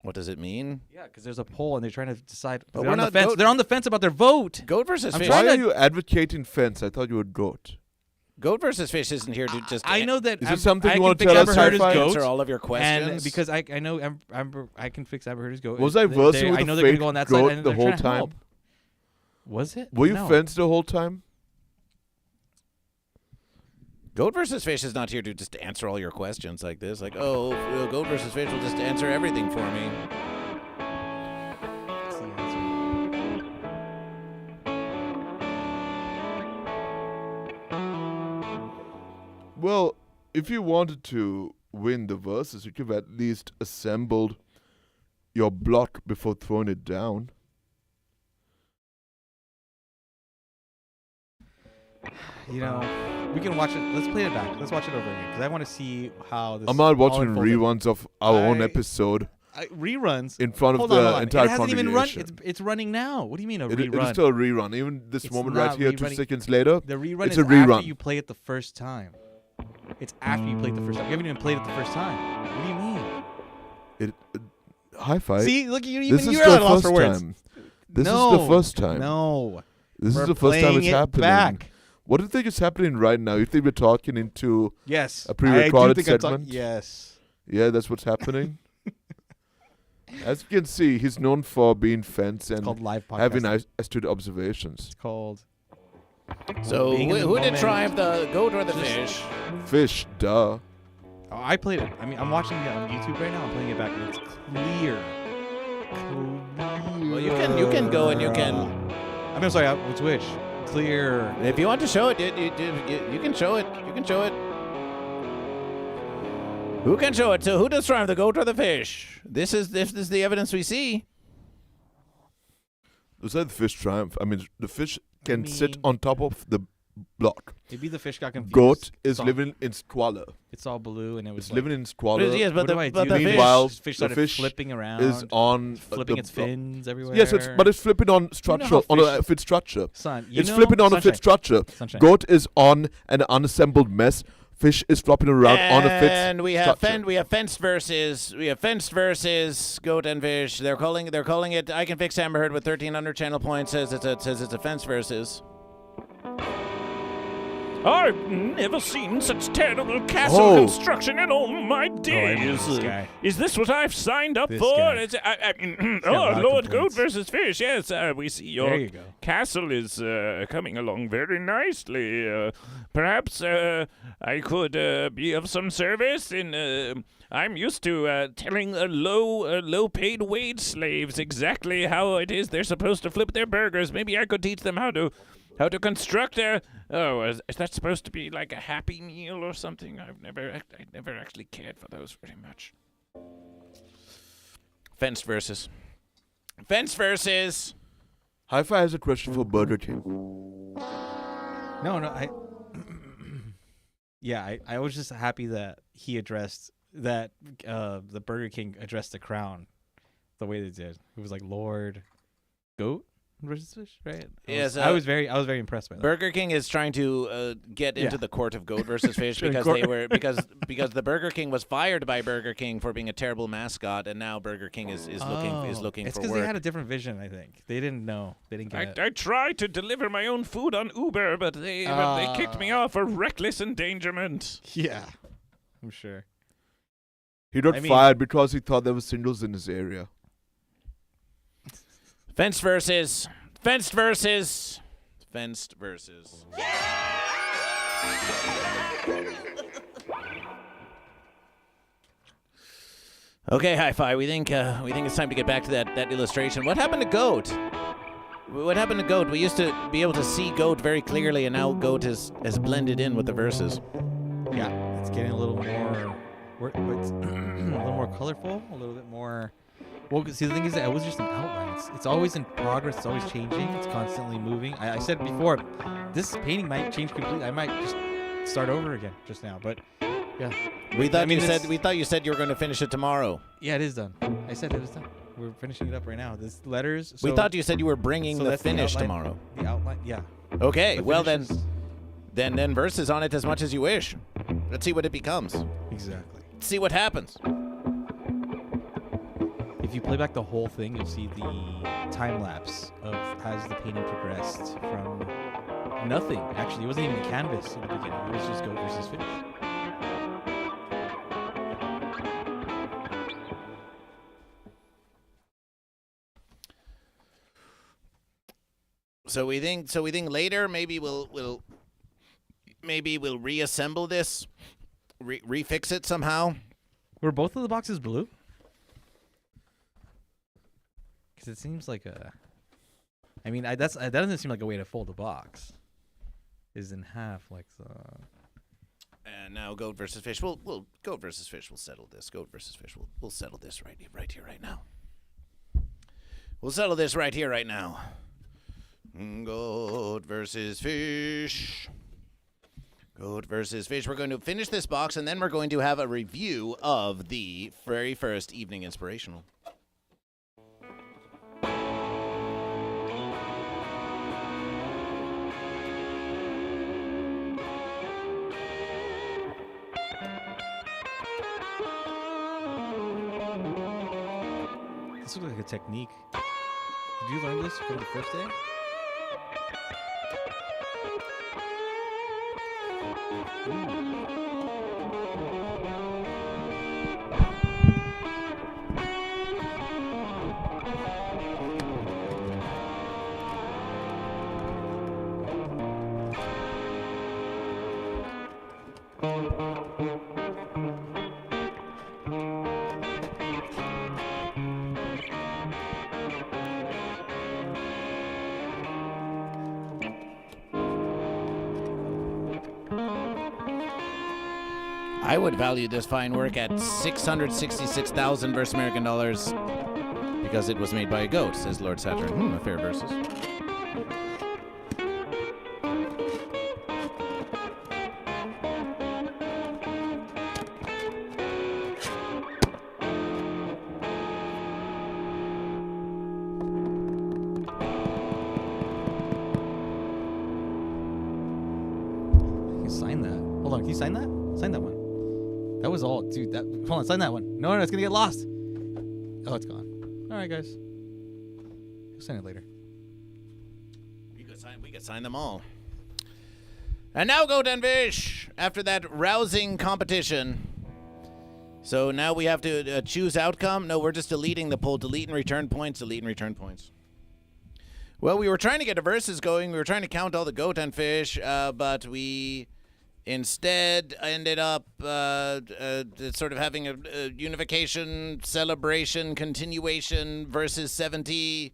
What does it mean? Yeah, because there's a poll and they're trying to decide. But They're we're on the not fence. goat- They're on the fence about their vote. Goat versus I'm fish. trying Why to- are you advocating fence? I thought you were goat. Goat versus fish isn't here to just I know that. Is there something I you can want to fix tell us, Amber Heard as Hi-Fi? goat, answer all of your questions. and because I know Amber, I can fix Amber Heard as goat. Was I versing with I know the they're gonna fake go on that goat side and the they're whole trying to time? help. Was it? Were you No. fenced the whole time? Goat versus fish is not here to just answer all your questions like this. Like, goat versus fish will just answer everything for me. That's the answer. Well, if you wanted to win the versus, you could have at least assembled your block before throwing it down. You know, we can watch it. Let's play it back. Let's watch it over again because I want to see how this. I'm not all watching unfolded. reruns of our own I- episode Reruns. in front of Hold the on, hold on. entire It hasn't even run. congregation. It's running now. What do you mean a It rerun? is still a rerun. Even this It's moment right not here, 2 rerunning. seconds later. The rerun It's is a rerun. after you play it the first time. It's after you play it the first time. You haven't even played it the first time. What do you mean? Hi-Fi. See, look, you this even is you're at a the loss first for words. time. This No, is the first time. No. This We're is the first time playing it's it happening. back. What do you think is happening right now? You think we're talking into Yes. a pre-recorded I do think I'm segment? yes. Yeah, that's what's happening. As you can see, he's known for being fence It's and called live podcast. having astute observations. It's called. So Being in the who did moment. triumph, the goat or the Just- fish? Fish, duh. Oh, I played it. I mean, I'm watching it on YouTube right now. I'm playing it back, and it's clear. Well, you can go and you can. I mean, I'm sorry. Which? Clear. If you want to show it, you can show it. You can show it. Who can show it? So who does triumph, the goat or the fish? This is the evidence we see. Looks like the fish triumph. I mean, the fish can sit mean- on top of the block. Maybe the fish got confused. Goat is It's all- living in squalor. It's all blue, and it was It's like, living in squalor. Yes, what but do I the do? fish. Meanwhile, fish the started fish flipping around. is on flipping the its fins everywhere. Yes, but it's flipping on structural, how on a fish- fit structure. Son, you It's know, flipping on a fit Sunshine. structure. Sunshine. Goat is on an unassembled mess. Fish is flopping around on a fit And we have structure. fenced versus goat and fish. They're calling it. I can fix Amber Heard with 1,300 channel points. Says it's a fence versus. I've never seen such terrible castle Oh. construction in all my days. this guy. Is this what I've signed up This for? guy. I mean, got a lot of Lord Goat complaints. versus Fish. Yes, we see your There you go. castle is coming along very nicely. Perhaps I could be of some service in. I'm used to telling low-paid wage slaves exactly how it is they're supposed to flip their burgers. Maybe I could teach them how to construct a. Oh, is that supposed to be like a Happy Meal or something? I never actually cared for those very much. Fence versus. Hi-Fi has a question for Burger King. No, I. Yeah, I was just happy that he addressed that the Burger King addressed the crown. the way they did. It was like Lord Goat versus Fish, right? Yes, I was very impressed by that. Burger King is trying to get into the court of Goat versus Fish Sure, because court. they were because the Burger King was fired by Burger King for being a terrible mascot, and now Burger King is looking it's for because work. they had a different vision. I think they didn't know. They didn't get it. I tried to deliver my own food on Uber, but they kicked me off for reckless endangerment. Yeah, I'm sure. He got fired because he thought there were singles in his area. Fenced versus. Okay, Hi-Fi. We think it's time to get back to that illustration. What happened to Goat? What happened to Goat? We used to be able to see Goat very clearly, and now Goat has blended in with the verses. Yeah, it's getting a little more. It's a little more colorful, a little bit more. Well, see, the thing is that it was just an outline. It's always in progress. It's always changing. It's constantly moving. I said before, this painting might change completely. I might just start over again just now. But yeah, We thought you said you were going to finish it tomorrow. yeah, it is done. I said it was done. We're finishing it up right now. This letters. We so- thought you said you were bringing so the that's finish outline. tomorrow. The outline, yeah. Okay, The well finish then is- verses on it as much as you wish. Let's see what it becomes. Exactly. Let's see what happens. If you play back the whole thing, you'll see the time lapse of as the painting progressed from nothing. Actually, it wasn't even a canvas in the beginning. It was just Goat versus Fish. So we think later maybe we'll reassemble this, refix it somehow. Were both of the boxes blue? Because it seems like a. I mean, that doesn't seem like a way to fold a box. Is in half like the. And now Goat versus Fish. We'll Goat versus Fish. We'll settle this. Goat versus Fish. We'll settle this right here, right now. We'll settle this right here, right now. Goat versus Fish. Goat versus Fish. We're going to finish this box, and then we're going to have a review of the very first evening Inspirational. This looks like a technique. Did you learn this from the first day? I would value this fine work at $666,000 versus American dollars because it was made by a goat, says Lord Saturn. A fair versus. You can sign that. Hold on, can you sign that? Sign that one. That was all, dude. Hold on, sign that one. No, it's gonna get lost. Oh, it's gone. All right, guys. We'll sign it later. We could sign them all. And now GoatVsFish, after that rousing competition. So now we have to choose outcome. No, we're just deleting the poll. Delete and return points. Delete and return points. Well, we were trying to get a versus going. We were trying to count all the GoatVsFish, but we instead ended up sort of having a Unificaiton Celebration continuation versus 70.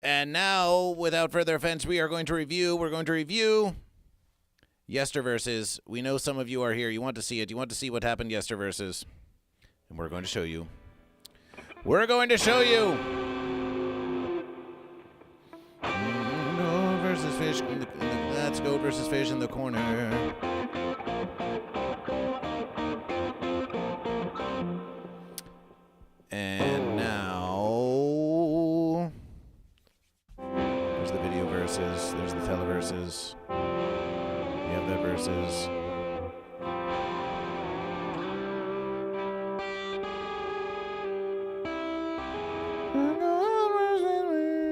And now, without further offense, we're going to review Yesterverses. We know some of you are here. You want to see it. You want to see what happened Yesterverses. And we're going to show you. We're going to show you. Goat versus Fish. That's Goat versus Fish in the corner. And now the video verses. There's the televerses. We have the verses.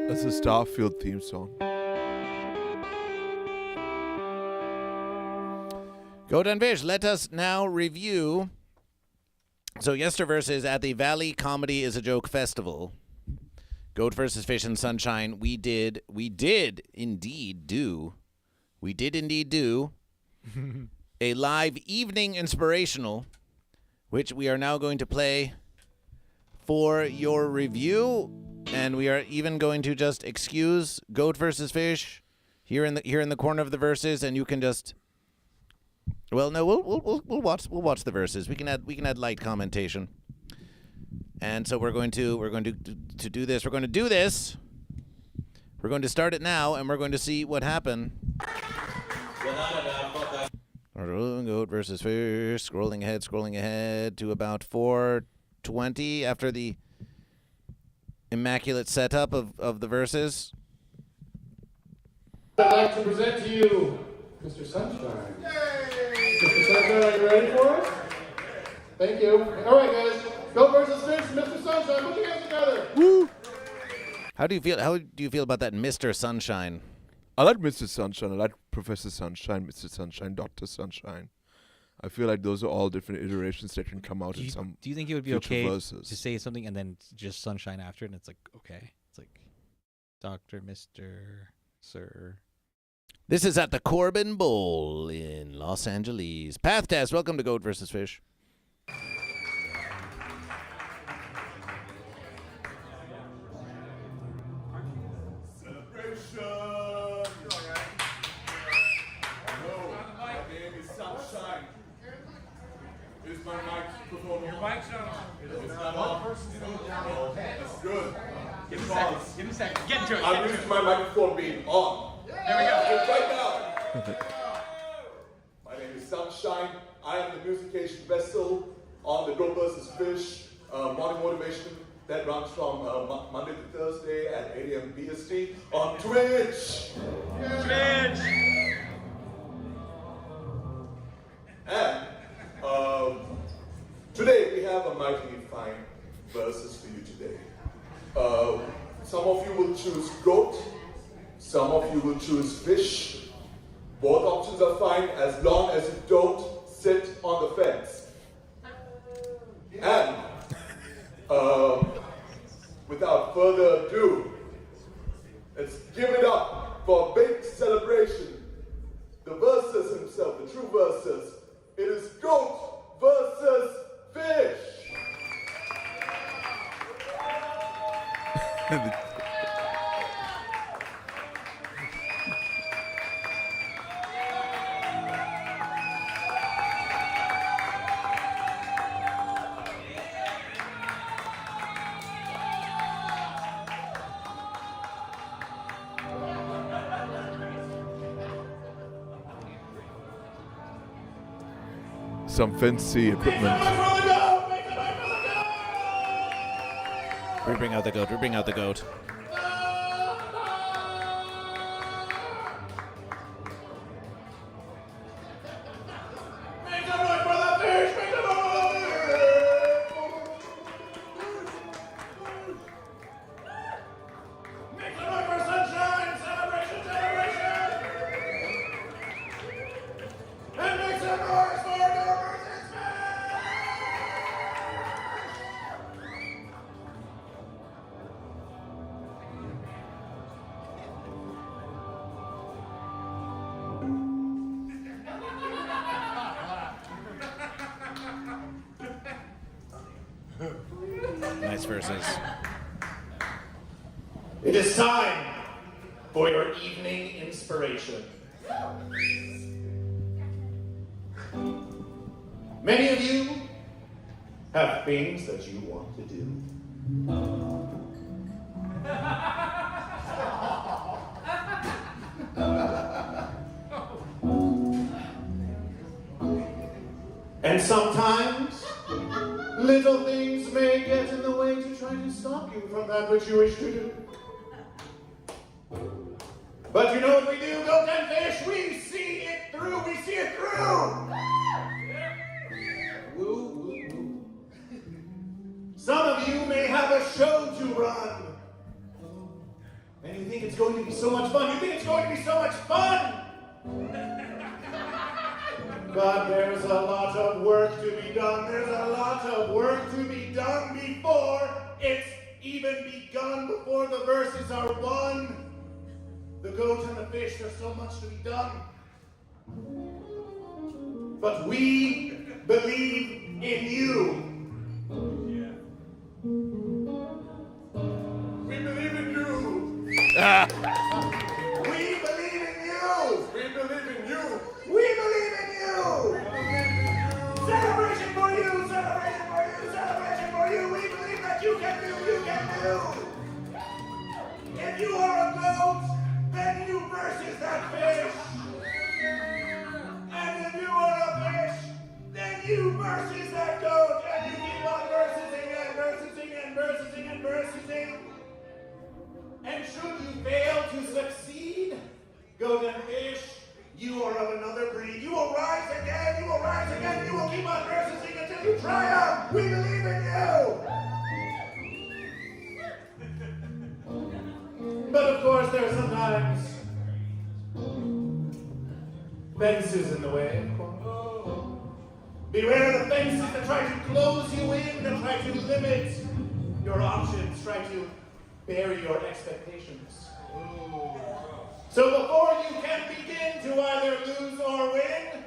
That's a Starfield theme song. GoatVsFish, let us now review. So Yesterverse is at the Valley Comedy is a Joke Festival. GoatVsFish and Sanshine, we did indeed do a live evening inspirational, which we are now going to play for your review, and we are even going to just excuse GoatVsFish here in the corner of the verses, and you can just. Well, no, we'll watch the verses. We can add light commentation. And so we're going to do this. We're going to do this. We're going to start it now, and we're going to see what happened. GoatVsFish, scrolling ahead to about 4:20 after the immaculate setup of the verses. I'd like to present to you Mr. Sunshine. Mr. Sunshine, are you ready for it? Thank you. All right, guys. GoatVsFish, Mr. Sunshine. Put your hands together. Woo! How do you feel about that, Mr. Sunshine? I like Mr. Sunshine. I like Professor Sunshine, Mr. Sunshine, Dr. Sunshine. I feel like those are all different iterations that can come out in some. Do you think it would be future okay verses. to say something and then just Sunshine after, and it's like okay, it's like Dr. Mr. Sir. This is at the Corbin Bowl in Los Angeles. Path Test, welcome to GoatVsFish. Celebration! Hello, my name is Sunshine. Is my microphone on? Your mic's not on. It's not on? No, that's good. Give me a second. Get into it. I'm used to my microphone being on. Here we go. Right now. My name is Sunshine. I am the musication vessel on the GoatVsFish morning motivation that runs from Monday to Thursday at 8 a.m. BST on Twitch. Twitch. And today we have a mighty fine verses for you today. Some of you will choose goat. Some of you will choose fish. Both options are fine as long as you don't sit on the fence. And without further ado, let's give it up for a big celebration. The verses himself, the true verses. It is goat versus fish. Some fancy equipment. We bring out the goat. Nice verses. It is time for your evening inspiration. Many of you have things that you want to do. And sometimes, little things may get in the way to try to stop you from that which you wish to do. But you know what we do, Goat and Fish? We see it through. We see it through. Woo, woo, woo. Some of you may have a show to run. And you think it's going to be so much fun. You think it's going to be so much fun. But there's a lot of work to be done. There's a lot of work to be done before it's even begun, before the verses are won. The goat and the fish, there's so much to be done. But we believe in you. We believe in you. We believe in you. We believe in you. We believe in you. Celebration for you. Celebration for you. Celebration for you. We believe that you can do. You can do. If you are a goat, then you versus that fish. And if you are a fish, then you versus that goat. And you keep on versing and versing and versing and versing. And should you fail to succeed, goat and fish, you are of another breed. You will rise again. You will rise again. You will keep on versing until you triumph. We believe in you. But of course, there are sometimes fences in the way. Beware the fences that try to close you in, that try to limit your options, try to bury your expectations. So before you can begin to either lose or win,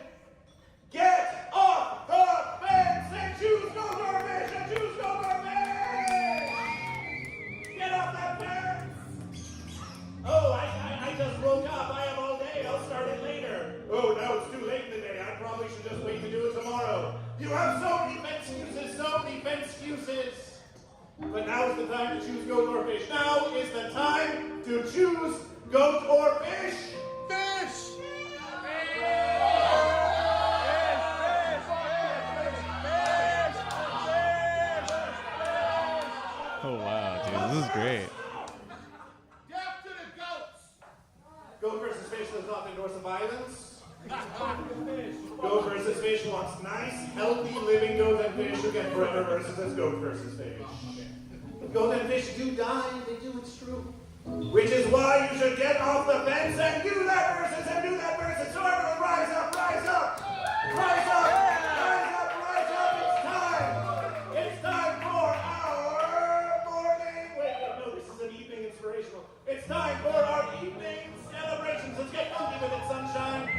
get off the fence and choose GoatVsFish and choose GoatVsFish! Get off that fence! Oh, I just woke up. I have all day. I'll start it later. Oh, no, it's too late in the day. I probably should just wait to do it tomorrow. You have so many excuses, so many excuses. But now is the time to choose goat or fish. Now is the time to choose goat or fish. Fish! Oh wow, dude, this is great. Death to the goats! GoatVsFish does not endorse violence. GoatVsFish wants nice, healthy, living goat and fish who can forever versus as GoatVsFish. Goat and fish do die, they do, it's true. Which is why you should get off the fence and do that versus and do that versus. So everyone rise up, rise up! Rise up! Rise up, rise up! It's time! It's time for our morning... Wait, no, this is an evening inspirational. It's time for our evening celebrations. Let's get funky with it, sunshine.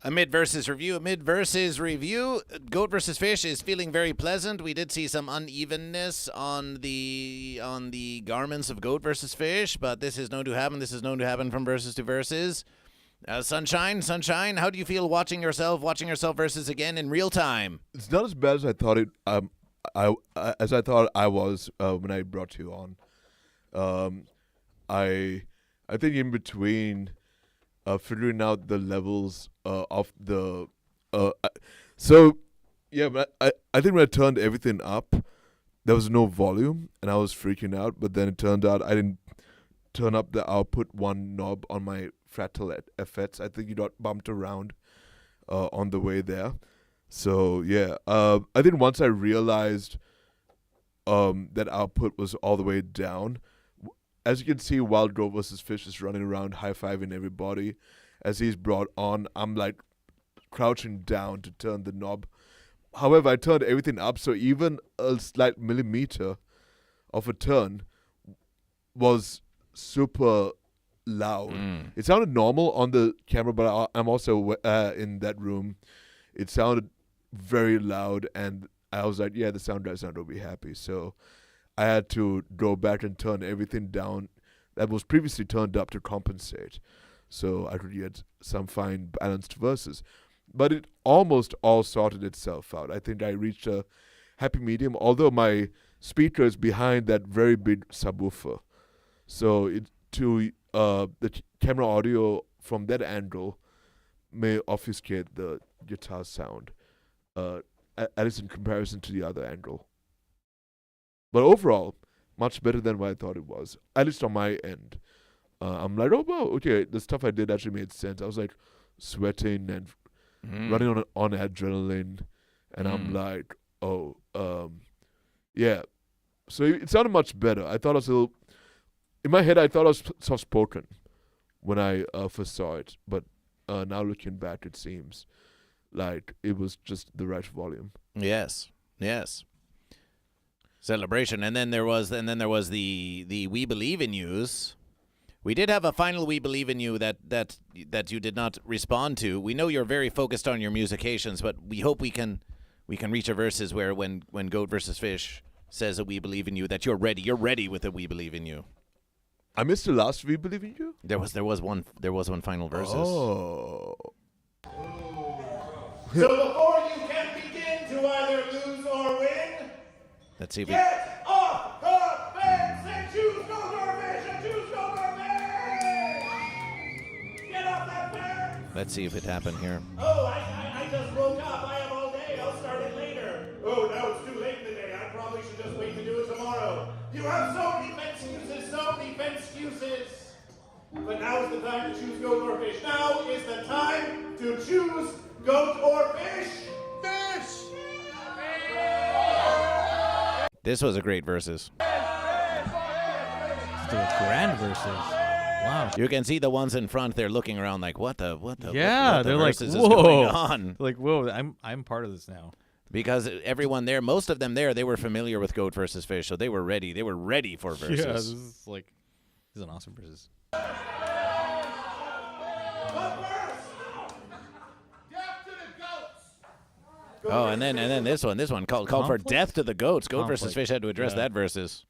A mid-versus review. GoatVsFish is feeling very pleasant. We did see some unevenness on the garments of GoatVsFish, but this is known to happen. This is known to happen from versus to versus. Sunshine, how do you feel watching yourself versus again in real time? It's not as bad as I thought it. As I thought I was when I brought you on. I think in between. Figuring out the levels of the so yeah, but I think when I turned everything up, there was no volume and I was freaking out, but then it turned out I didn't turn up the output one knob on my fractal effects. I think you got bumped around on the way there. So yeah, I think once I realized that output was all the way down, as you can see, while GoatVsFish is running around high-fiving everybody, as he's brought on, I'm like crouching down to turn the knob. However, I turned everything up, so even a slight millimeter of a turn was super loud. It sounded normal on the camera, but I'm also in that room. It sounded very loud, and I was like, yeah, the sound guy's not going to be happy. So I had to go back and turn everything down that was previously turned up to compensate. So I could get some fine balanced verses. But it almost all sorted itself out. I think I reached a happy medium, although my speaker is behind that very big subwoofer. So the camera audio from that angle may obfuscate the guitar sound, at least in comparison to the other angle. But overall, much better than what I thought it was, at least on my end. I'm like, oh wow, okay, the stuff I did actually made sense. I was like sweating and running on adrenaline, and I'm like, oh, yeah. So it sounded much better. I thought I was a little, in my head, I thought I was soft spoken when I first saw it, but now looking back, it seems like it was just the right volume. Yes. Celebration, and then there was the We Believe in Yous. We did have a final We Believe in You that you did not respond to. We know you're very focused on your musications, but we hope we can reach a verses where when GoatVsFish says a We Believe in You, that you're ready. You're ready with a We Believe in You. I missed the last We Believe in You? There was one final verses. Oh. So before you can begin to either lose or win, Let's see if get off the fence and choose GoatVsFish and choose GoatVsFish! Get off that fence! let's see if it happened here. Oh, I just woke up. I have all day. I'll start it later. Oh, no, it's too late in the day. I probably should just wait to do it tomorrow. You have so many excuses. But now is the time to choose goat or fish. Now is the time to choose goat or fish. Fish! This was a great verses. Still a grand versus. Wow. You can see the ones in front. They're looking around like, what the Yeah, what the they're like, verses is going on? Like, whoa, I'm part of this now. Because everyone there, most of them there, they were familiar with GoatVsFish, so they were ready. They were ready for verses. Yeah, this is an awesome versus. Oh, and then this one called for Conflict? death to the goats. Conflict. GoatVsFish had to address that versus.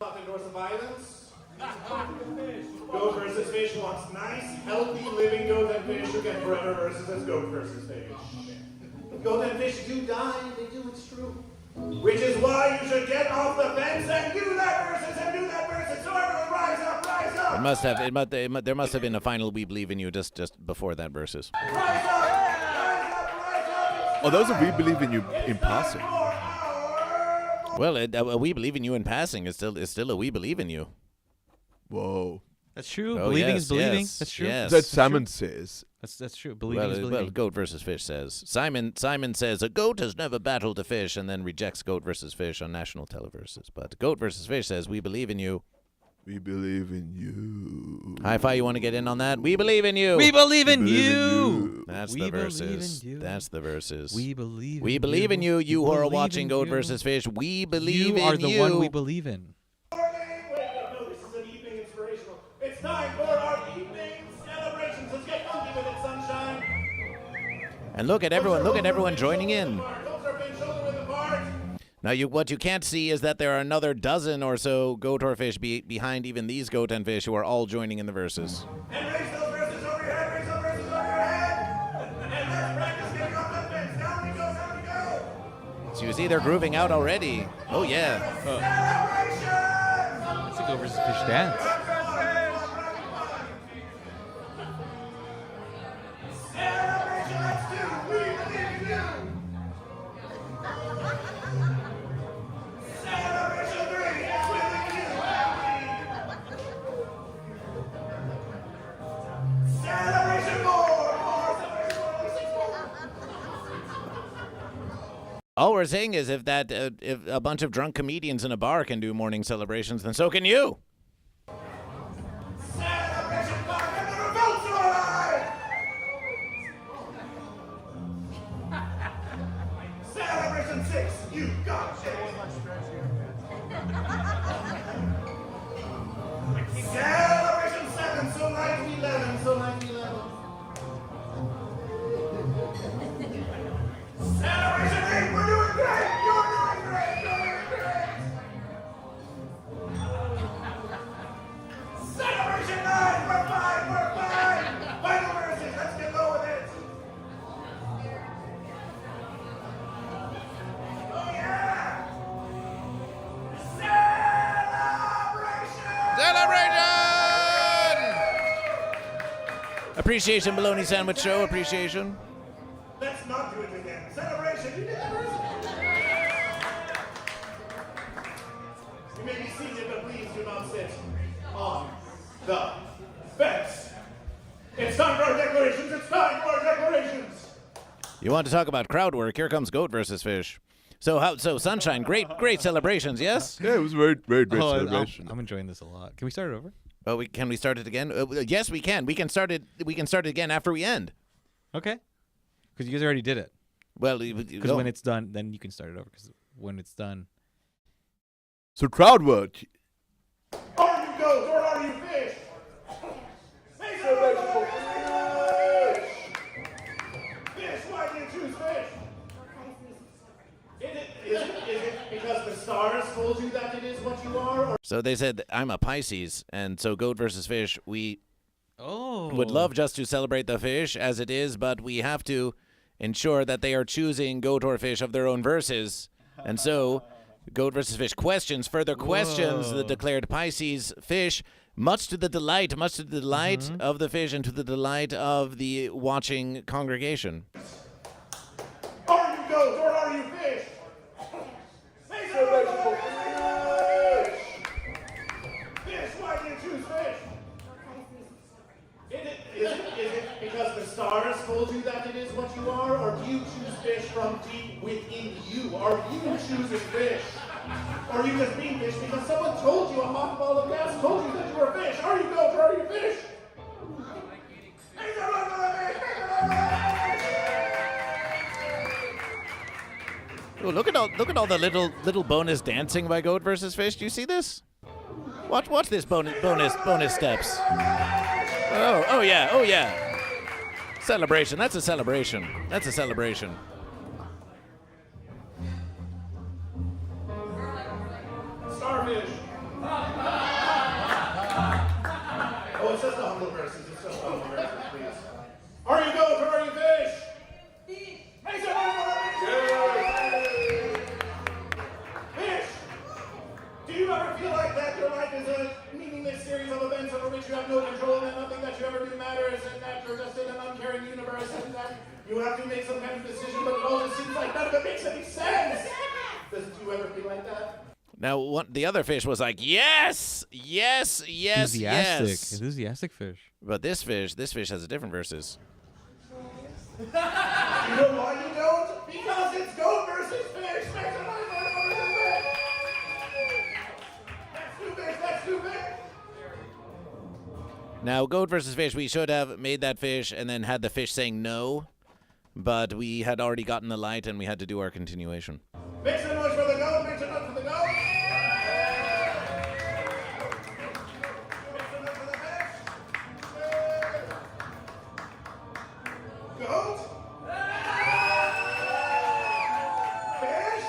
Endorse the violence. GoatVsFish wants nice, healthy, living goat and fish who can forever versus as GoatVsFish. Goat and fish do die, they do, it's true. Which is why you should get off the fence and do that versus and do that versus. So everyone rise up, rise up! There must have been a final We Believe in You just before that versus. Rise up, rise up, rise up! Oh, those are We Believe in You in passing. Well, a We Believe in You in passing is still a We Believe in You. Whoa. That's true. Oh, Believing yes, is believing. yes, That's true. yes. That Salmon says. That's true. Believing is believing. GoatVsFish says. Simon says a goat has never battled a fish, and then rejects GoatVsFish on national televerses. But GoatVsFish says we believe in you. We believe in you. Hi-Fi, you want to get in on that? We believe in you. We believe in believe in you. you. That's We the believe verses. in you. That's the verses. We believe. We believe in you. You who are watching Goat GoatVsFish. We believe in you. you. are the one we believe in. Wait, no, this is an evening inspirational. It's time for our evening celebrations. Let's get funky with it, sunshine. And look at everyone joining in. Goats are being shoulder width apart. Now, what you can't see is that there are another dozen or so goat or fish behind even these goat and fish who are all joining in the verses. And raise those verses over your head, raise those verses over your head. And let's practice getting off that fence. Down we go, down we go. So you see they're grooving out already. Oh, yeah. Celebration! Let's go versus fish dance. Celebration, let's do. We believe in you. Celebration 3, it's within you. Celebration 4, celebration 4. All we're saying is if a bunch of drunk comedians in a bar can do morning celebrations, then so can you. Celebration 5, and the revolts arrive. Celebration 6, you got it. Celebration 7, so like 11, so like 11. Celebration 8, we're doing great! You're doing great! You're doing great! Celebration 9, we're fine! Final verses, let's get low with it! Oh yeah! Celebration! Appreciation Bologna Sandwich Show. Appreciation. Let's not do it again. Celebration! You did that verse? You may be seated, but please do not sit on the Time for declarations. You want to talk about crowd work? Here comes Goat versus Fish. So Sunshine, great celebrations, yes? Yeah, it was very, very great Oh, celebration. I'm enjoying this a lot. Can we start it over? Oh, can we start it again? Yes, we can. We can start it again after we end. Okay. Because you guys already did it. Well, Because when it's done, then you can start it over. Because when it's done. So crowd work. Are you goat or are you fish? Make some noise for fish. Fish, why do you choose fish? Is it because the stars told you that it is what you are? Or So they said I'm a Pisces, and so Goat versus Fish, we Oh. would love just to celebrate the fish as it is, but we have to ensure that they are choosing goat or fish of their own verses. And so, Goat versus Fish questions, further questions the declared Pisces fish, much to the delight of the fish and to the delight of the watching congregation. are you goat or are you fish? Make some noise for fish. Fish, why do you choose fish? Is it because the stars told you that it is what you are, or do you choose fish from deep within you? Are you choosing fish? Or are you just being fish because someone told you, a hot ball of gas told you that you were a fish? Are you goat or are you fish? Make some noise for the fish! Make some noise for the fish! Oh, look at all the little bonus dancing by Goat versus Fish. Do you see this? Watch this bonus steps. Oh yeah. Celebration. That's a celebration. Starfish. Oh, it says the humble verses. It says the humble verses, please. Are you goat or are you fish? Make some noise for the fish! Fish! Do you ever feel like that your life is a meaningless series of events over which you have no control and nothing that you ever do matters, and that you're just in an uncaring universe, and that you have to make some kind of decision, but it all just seems like none of it makes any sense? Do you ever feel like that? Now, the other fish was like, yes. Enthusiastic fish. But this fish has a different verses. You know why you don't? Because it's goat versus fish! Make some noise for the fish! That's too big! Now, Goat versus Fish, we should have made that fish and then had the fish saying no, but we had already gotten the light and we had to do our continuation. Make some noise for the goat! Make some noise for the goat! Make some noise for the fish! Goat? Fish?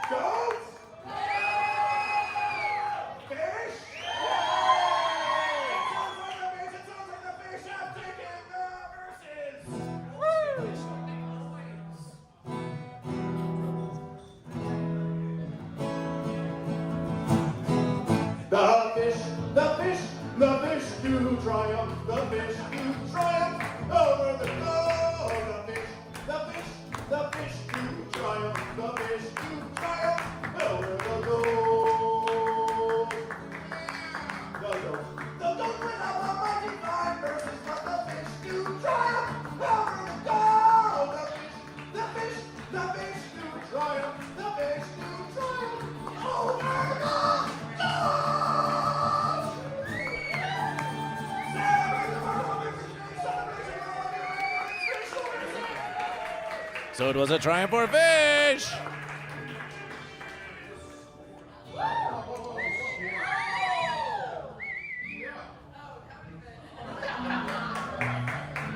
Goat? Fish? It sounds like the fish have taken the verses! The fish do triumph, the fish do triumph over the goat. The fish do triumph, the fish do triumph over the goat. The goat went up a mighty 5 verses, but the fish do triumph over the goat. The fish do triumph, the fish do triumph over the goat. So it was a triumph for fish.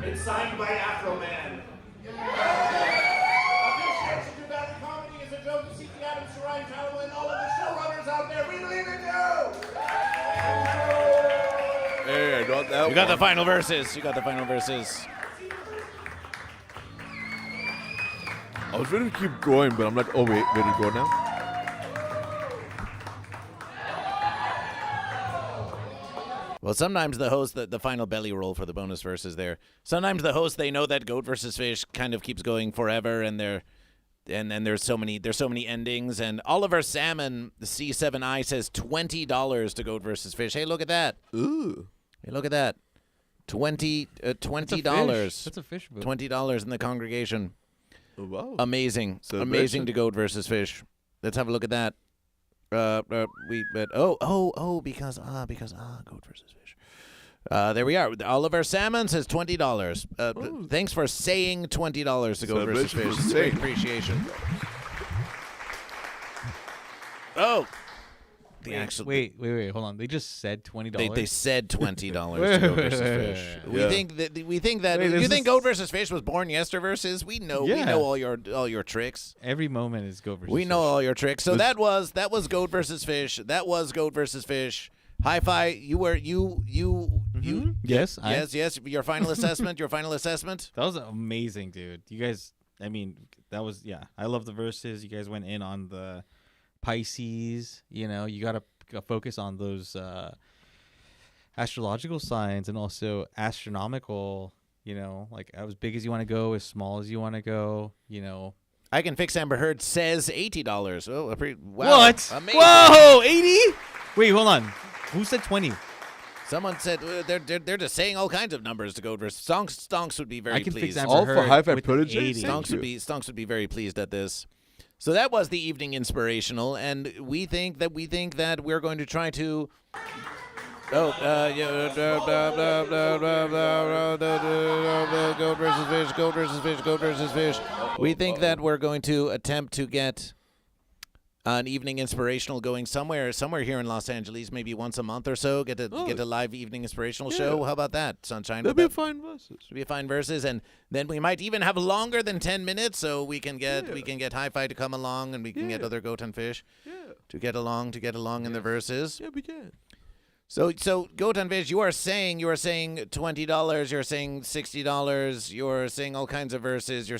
It's signed by Afro Man. Appreciation to Valley Comedy is a joke to seek the Adams to Ryan Channel and all of the showrunners out there. We believe in you! Hey, not that You got the one. final verses. I was ready to keep going, but I'm like, oh wait, where to go now? Well, sometimes the host, the final belly roll for the bonus verses there. Sometimes the host, they know that Goat versus Fish kind of keeps going forever, and there's so many endings. And Oliver Salmon, the C7I, says $20 to Goat versus Fish. Hey, look at that. Ooh. Hey, look at that. $20. That's a fish boot. $20 in the congregation. Oh, wow. Amazing. Celebration. Amazing to GoatVsFish. Let's have a look at that. Because GoatVsFish. There we are. Oliver Salmon says $20. Thanks for saying $20 to Celebration for GoatVsFish. Great saying. appreciation. Oh. Wait, hold on. They just said $20. They said $20 to GoatVsFish. Yeah. We think that Wait, you this think is- GoatVsFish was born yesterversus. We know all your tricks. Every moment is GoatVsFish. We know all your tricks. So that was GoatVsFish. That was GoatVsFish. Hi-Fi, Yes. yes. Your final assessment. That was amazing, dude. You guys, I mean, that was, I love the verses. You guys went in on the Pisces. You know, you got to focus on those astrological signs and also astronomical, you know, like as big as you want to go, as small as you want to go, you know. I Can Fix Amber Heard says $80. Oh, wow. What? Amazing. Whoa, 80? Wait, hold on. Who said 20? Someone said they're just saying all kinds of numbers to GoatVsFish. Stonks would be very I Can pleased. Fix Amber All for Heard Hi-Fi with Protege? 80. Thank you. Stonks would be very pleased at this. So that was the evening inspirational, and we think that we're going to try to. GoatVsFish. We think that we're going to attempt to get an evening inspirational going somewhere here in Los Angeles, maybe once a month or so. Get a live evening inspirational show. How about that, Sunshine? That'd be fine versus. Should be a fine verses, and then we might even have longer than 10 minutes, so we can get Hi-Fi to come along, and we can get other Goat and Fish to get along in the verses. Yeah, we can. So Goat and Fish, you are saying $20, you're saying $60, you're saying all kinds of verses,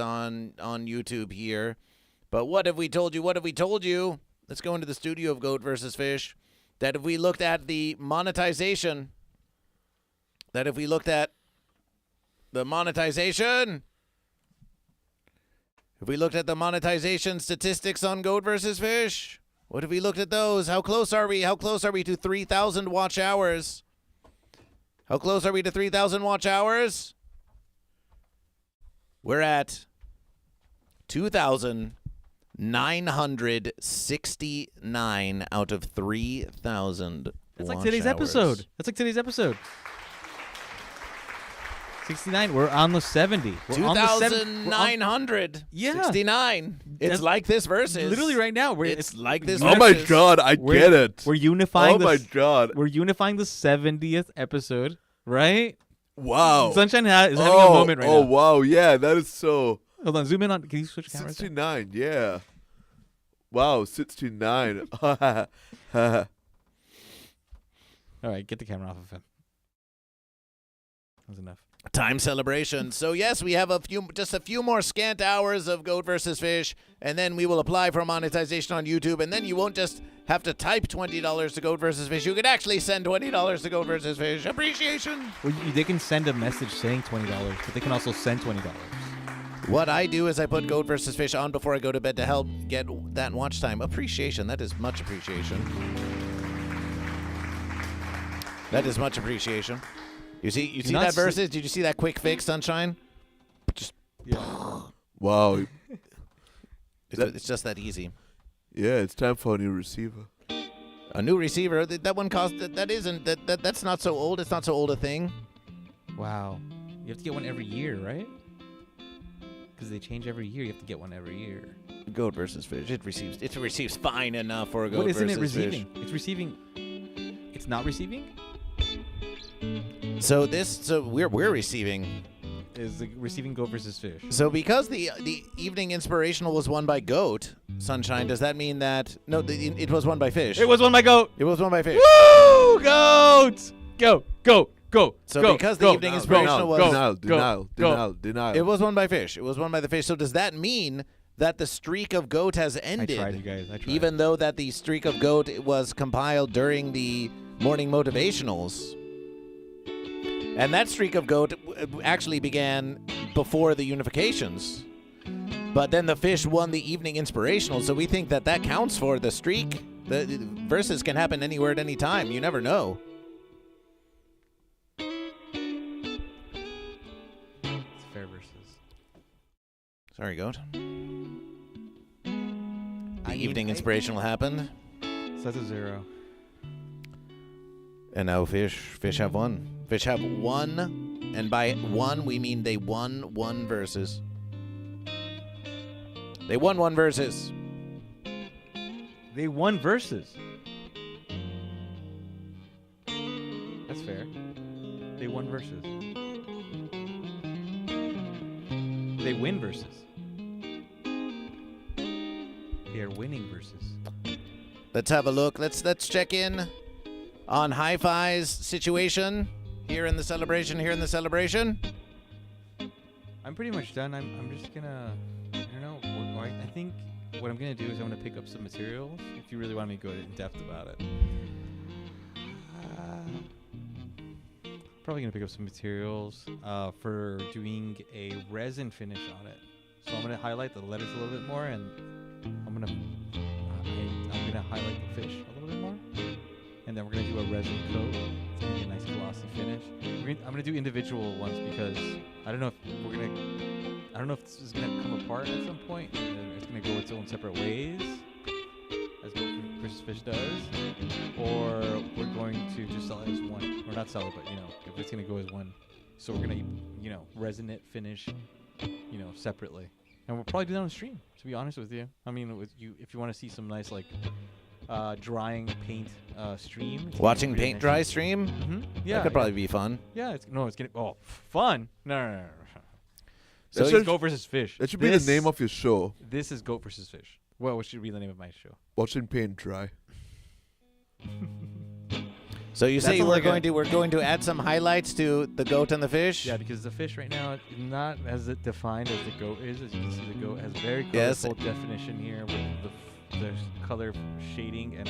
on YouTube here. But what have we told you? Let's go into the studio of GoatVsFish. That if we looked at the monetization, statistics on GoatVsFish, what have we looked at those? How close are we? To 3,000 watch hours? We're at 2,969 out of 3,000. That's like today's episode. 69. We're on the 70. We're on the 2,969. It's That's like this versus. Literally right now. It's like this. Oh my versus. God, I get it. We're unifying. Oh my God. We're unifying the 70th episode, right? Wow. Sunshine is having a moment right now. Oh wow, yeah, that is so. Hold on, zoom in on. Can you switch cameras? 69, yeah. Wow, 69. All right, get the camera off of him. That was enough. Time celebration. So yes, we have just a few more scant hours of GoatVsFish, and then we will apply for monetization on YouTube, and then you won't just have to type $20 to GoatVsFish. You could actually send $20 to GoatVsFish. Appreciation. Well, they can send a message saying $20, but they can also send $20. What I do is I put GoatVsFish on before I go to bed to help get that watch time. Appreciation. That is much appreciation. You see that versus? Did you see that quick fix, Sunshine? Just Wow. it's just that easy. Yeah, it's time for a new receiver. A new receiver. That one cost. That's not so old. It's not so old a thing. Wow. You have to get one every year, right? Because they change every year. You have to get one every year. GoatVsFish. It receives fine enough for a GoatVsFish. What isn't it receiving? It's receiving. It's not receiving. So we're receiving. Is receiving GoatVsFish. So because the evening inspirational was won by Goat, Sunshine, does that mean that it was won by Fish? It was won by Goat. It was won by Fish. Woo! Goat! Go! So because the evening inspirational was Denial. it was won by Fish. It was won by the Fish. So does that mean that the streak of Goat has ended? I tried, you guys. I tried. Even though that the streak of Goat was compiled during the morning motivationals. And that streak of Goat actually began before the unifications. But then the Fish won the evening inspirational, so we think that counts for the streak. The verses can happen anywhere at any time. You never know. Sorry, Goat. The evening inspirational happened. So that's a 0. And now Fish have won. Fish have won. And by won, we mean they won 1 versus. They won 1 versus. They won versus. That's fair. They won versus. They win versus. They are winning versus. Let's have a look. Let's check in on Hi-Fi's situation here in the celebration. I'm pretty much done. I'm just gonna, I don't know. I think what I'm gonna do is I'm gonna pick up some materials. If you really want me to go in depth about it, probably gonna pick up some materials for doing a resin finish on it. So I'm gonna highlight the letters a little bit more, and I'm gonna highlight the fish a little bit more, and then we're gonna do a resin coat. It's gonna be a nice glossy finish. I'm gonna do individual ones because I don't know if this is gonna come apart at some point, and then it's gonna go its own separate ways, as GoatVsFish does, or we're going to just sell it as one, or not sell it, but if it's gonna go as one. So we're gonna resin it, finish, separately. And we'll probably do that on stream, to be honest with you. I mean, if you want to see some nice, drying paint stream. Watching paint dry stream? Mm-hmm. Yeah. That could probably be fun. Yeah, it's gonna, fun. No. So it's GoatVsFish. That should be the name of your show. This is GoatVsFish. Well, what should be the name of my show? Watching paint dry. So you say That's we're going to add some highlights to the goat and the fish? Yeah, because the fish right now is not as defined as the goat is. As you can see, the goat has very Yes. colorful definition here with the color shading and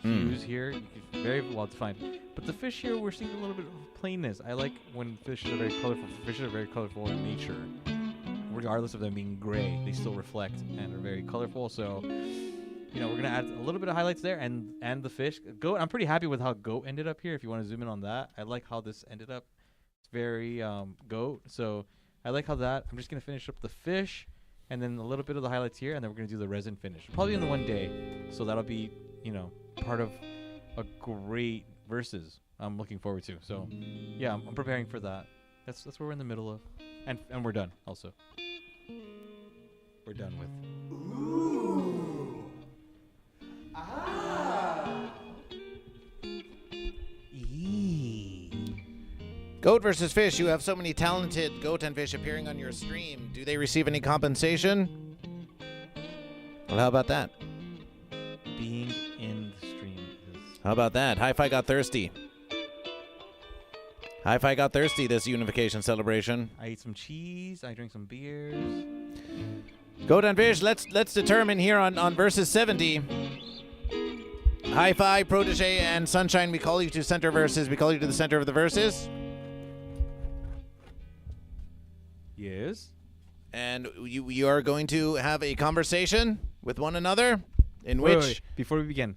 hues here. It's very well defined. But the fish here, we're seeing a little bit of plainness. I like when fishes are very colorful. Fishes are very colorful in nature. Regardless of them being gray, they still reflect and are very colorful. So, we're going to add a little bit of highlights there and the fish. Goat, I'm pretty happy with how goat ended up here. If you want to zoom in on that, I like how this ended up. It's very goat. So I like how that. I'm just going to finish up the fish and then a little bit of the highlights here, and then we're going to do the resin finish. Probably in the one day. So that'll be, part of a great versus I'm looking forward to. So, yeah, I'm preparing for that. That's what we're in the middle of. And we're done also. We're done with. GoatVsFish, you have so many talented goat and fish appearing on your stream. Do they receive any compensation? Well, how about that? Being in the stream is. How about that? Hi-Fi got thirsty. Hi-Fi got thirsty this Unificaiton Celebration. I ate some cheese. I drank some beers. Goat and fish, let's determine here on versus 70. Hi-Fi, Protege, and Sunshine, we call you to center verses. We call you to the center of the verses. Yes. And you are going to have a conversation with one another in Wait, which... wait. Before we begin.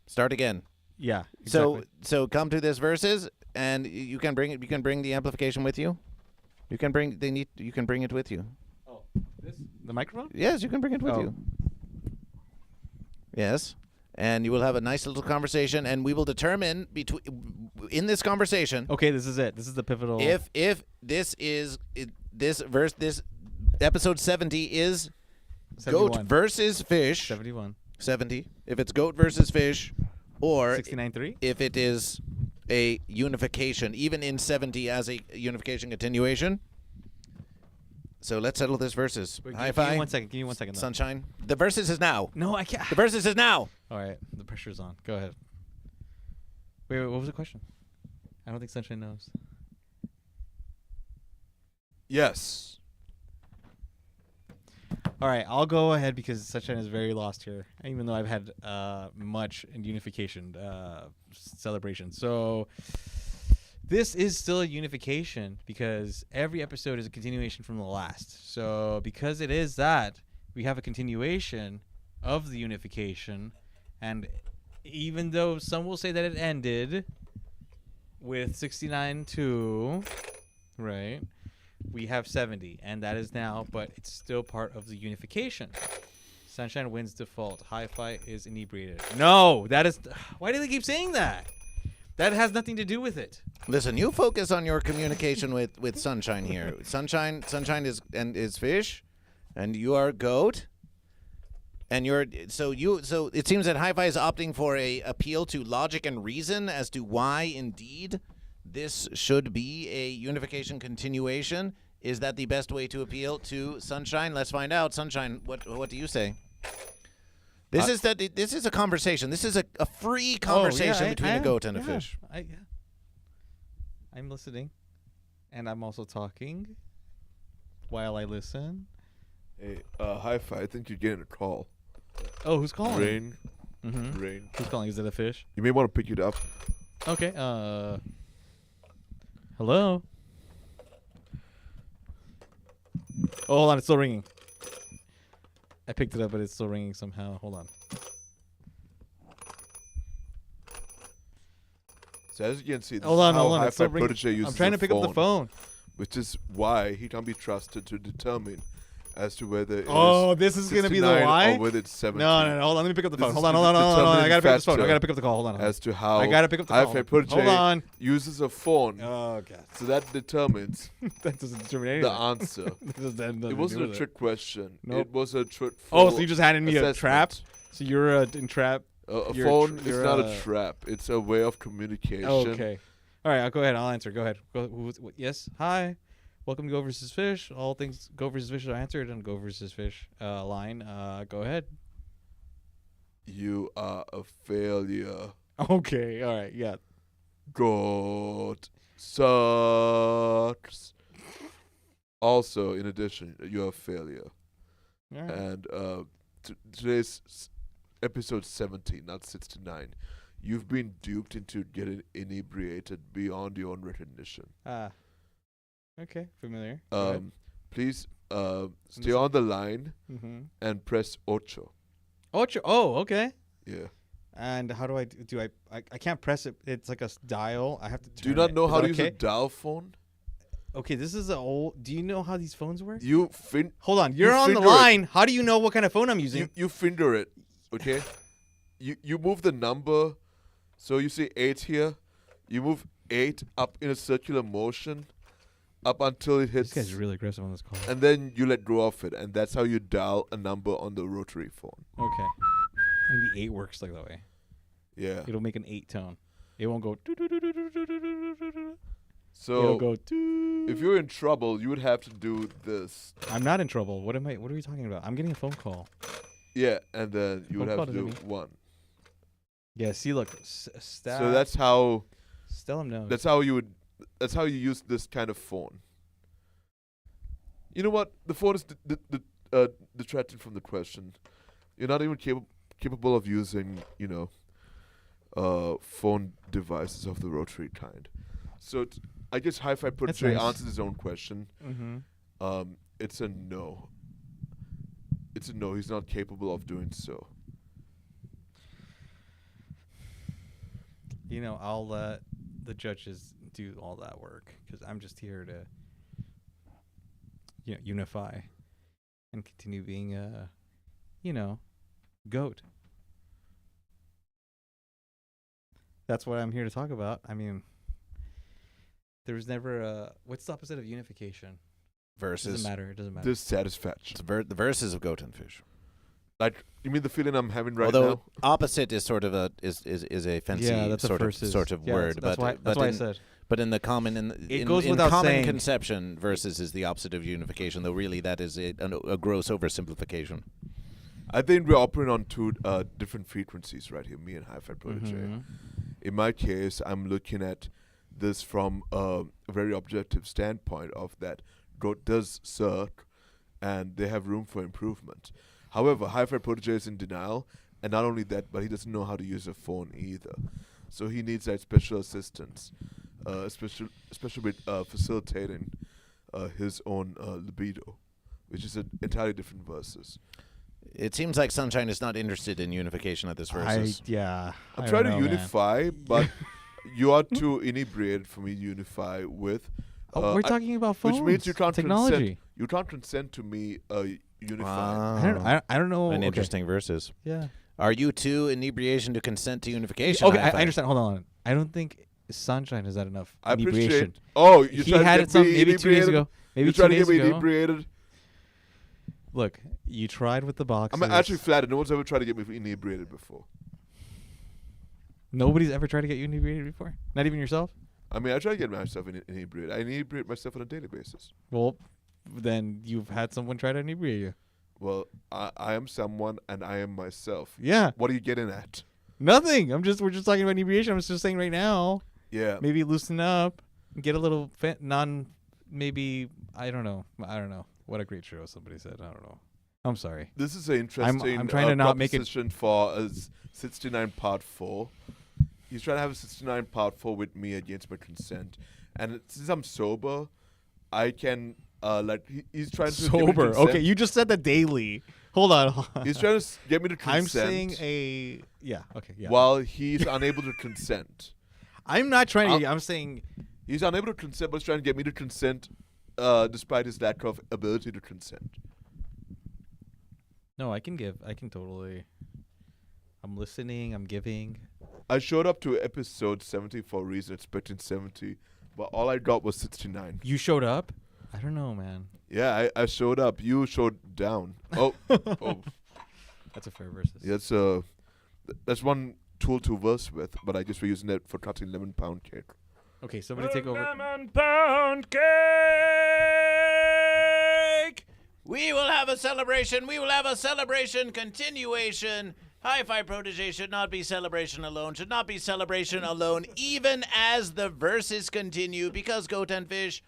Start again. Yeah. Exactly. So come to this verses, and you can bring it. You can bring the amplification with you. You can bring You can bring it with you. Oh, the microphone? Yes, you can bring it with you. Yes, and you will have a nice little conversation, and we will determine in this conversation. Okay, this is it. This is the pivotal. If this episode 70 is 71. goat versus fish. 71. 70. If it's goat versus fish, or 69.3. if it is a unification, even in 70 as a unification continuation. So let's settle this versus. Hi-Fi. Give me 1 second. Though. Sunshine. The versus is now. No, I can't. The versus is now. All right, the pressure's on. Go ahead. Wait, what was the question? I don't think Sunshine knows. Yes. All right, I'll go ahead because Sunshine is very lost here, even though I've had much in Unification celebration. So this is still a unification because every episode is a continuation from the last. So because it is that, we have a continuation of the unification, and even though some will say that it ended with 69-2, right? We have 70, and that is now, but it's still part of the unification. Sanshine wins default. Hi-Fi is inebriated. No, that is. Why do they keep saying that? That has nothing to do with it. Listen, you focus on your communication with Sunshine here. Sunshine is fish, and you are goat. And so it seems that Hi-Fi is opting for a appeal to logic and reason as to why indeed this should be a unification continuation. Is that the best way to appeal to Sunshine? Let's find out. Sunshine, what do you say? This is a conversation. This is a free conversation between a goat and a fish. I'm listening, and I'm also talking while I listen. Hey, Hi-Fi, I think you're getting a call. Oh, who's calling? Rain. Mm-hmm. Rain. Who's calling? Is it a fish? You may want to pick it up. Okay. Hello? Oh, hold on. It's still ringing. I picked it up, but it's still ringing somehow. Hold on. So as you can see, this Hold on. is how It's still Hi-Fi ringing. Protege uses I'm trying to pick up the phone. which is why he can't be trusted to determine as to whether it this is is going to be the 69 why? or whether it's 70. No. Hold on. Let me pick up the phone. This Hold on. is the I got to pick up this phone. I determining got to pick up the call. Hold on. As to how I got to pick up the call. Hi-Fi Protege Hold on. uses a phone. Oh, God. So that determines That doesn't determine anything. the answer. It wasn't a trick question. Nope. It was a trick. Oh, so you just handed me a assessment. trap? So you're in trap? A You're phone is you're not a trap. It's a way of communication. Okay. All right, I'll go ahead. I'll answer. Go ahead. Yes. Hi. Welcome to GoatVsFish. All things GoatVsFish are answered on GoatVsFish line. Go ahead. You are a failure. Okay. All right. Yeah. God sucks. Also, in addition, you're a failure. All right. And today's episode 70, not 69. You've been duped into getting inebriated beyond your own recognition. Okay. Familiar. Go ahead. Please stay on the line Mm-hmm. and press ocho. Ocho. Oh, okay. Yeah. And how do I can't press it. It's like a dial. I have to turn Do you not it. know Is how that to use a okay? dial phone? Okay, this is an old. Do you know how these phones work? You Hold on. You're on the finger it. line. How do you know what kind of phone I'm using? you finger it, okay? you move the number, so you see 8 here. You move 8 up in a circular motion, up until it hits. This guy's really aggressive on this call. And then you let go of it, and that's how you dial a number on the rotary phone. Okay. And the 8 works like that way. Yeah. It'll make an 8 tone. It won't go. It'll So go. if you're in trouble, you would have to do this. I'm not in trouble. What are we talking about? I'm getting a phone call. Yeah, and then you would Phone have call to do doesn't 1. Yeah. See, look. So that's how. Stellum knows. That's how you use this kind of phone. You know what? The phone is detracted from the question. You're not even capable of using, phone devices of the rotary kind. So I guess Hi-Fi Protege nice. answers his own question. Mm-hmm. It's a no. It's a no. He's not capable of doing so. I'll let the judges do all that work because I'm just here to, unify and continue being a, goat. That's what I'm here to talk about. I mean, there was never a. What's the opposite of unification? Versus. It doesn't matter. Dissatisfaction. It's the verses of goat and fish. Like, you mean the feeling I'm having right Although now? opposite is sort of a fancy that's a sort of versus. word, That's why I said. But in the common It goes without common saying. conception, versus is the opposite of unification. Though really that is a gross oversimplification. I think we're operating on 2 different frequencies right here, me and Hi-Fi Protege. Mhm. In my case, I'm looking at this from a very objective standpoint of that goat does suck and they have room for improvement. However, Hi-Fi Protege is in denial, and not only that, but he doesn't know how to use a phone either. So he needs that special assistance, especially with facilitating his own libido, which is an entirely different versus. It seems like Sunshine is not interested in unification at this versus. I'm trying to unify, but you are too inebriated for me to unify with. we're talking about phones. Which means you can't technology. consent. You can't consent to me unifying. I don't know. An okay. interesting versus. Yeah. Are you too inebriation to consent to unification? Okay, I Hi-Fi? understand. Hold on. I don't think Sunshine has had enough I inebriation. appreciate. Oh, you He tried had to it get some me maybe 2 days inebriated? ago. Maybe You 2 tried to days get me ago. inebriated? Look, you tried with the boxes. I'm actually flattered. No one's ever tried to get me inebriated before. Nobody's ever tried to get you inebriated before? Not even yourself? I mean, I try to get myself inebriated. I inebriate myself on a daily basis. Well, then you've had someone try to inebriate you. Well, I am someone and I am myself. Yeah. What are you getting at? Nothing. We're just talking about inebriation. I'm just saying right now, Yeah. maybe loosen up, get a little maybe I don't know. What a great show, somebody said. I don't know. I'm sorry. This is an interesting I'm trying to not make it proposition for a 69 part 4. He's trying to have a 69 part 4 with me against my consent. And since I'm sober, I can, he's trying to get me to sober. consent. Okay, you just said that daily. Hold on. He's trying to get me to consent. I'm saying yeah. While he's unable to consent. I'm not trying to. I'm saying he's unable to consent, but he's trying to get me to consent, despite his lack of ability to consent. no. I can totally. I'm listening. I'm giving. I showed up to episode 70 for a reason, expecting 70, but all I got was 69. You showed up? I don't know, man. Yeah, I showed up. You showed down. Oh, oh. That's a fair versus. Yeah, that's one tool to verse with, but I guess we're using it for cutting lemon pound cake. Okay, somebody take over. Lemon pound cake. We will have a celebration. We will have a celebration continuation. Hi-Fi Protege should not be celebration alone. Should not be celebration alone, even as the verses continue, because Goat and Fish,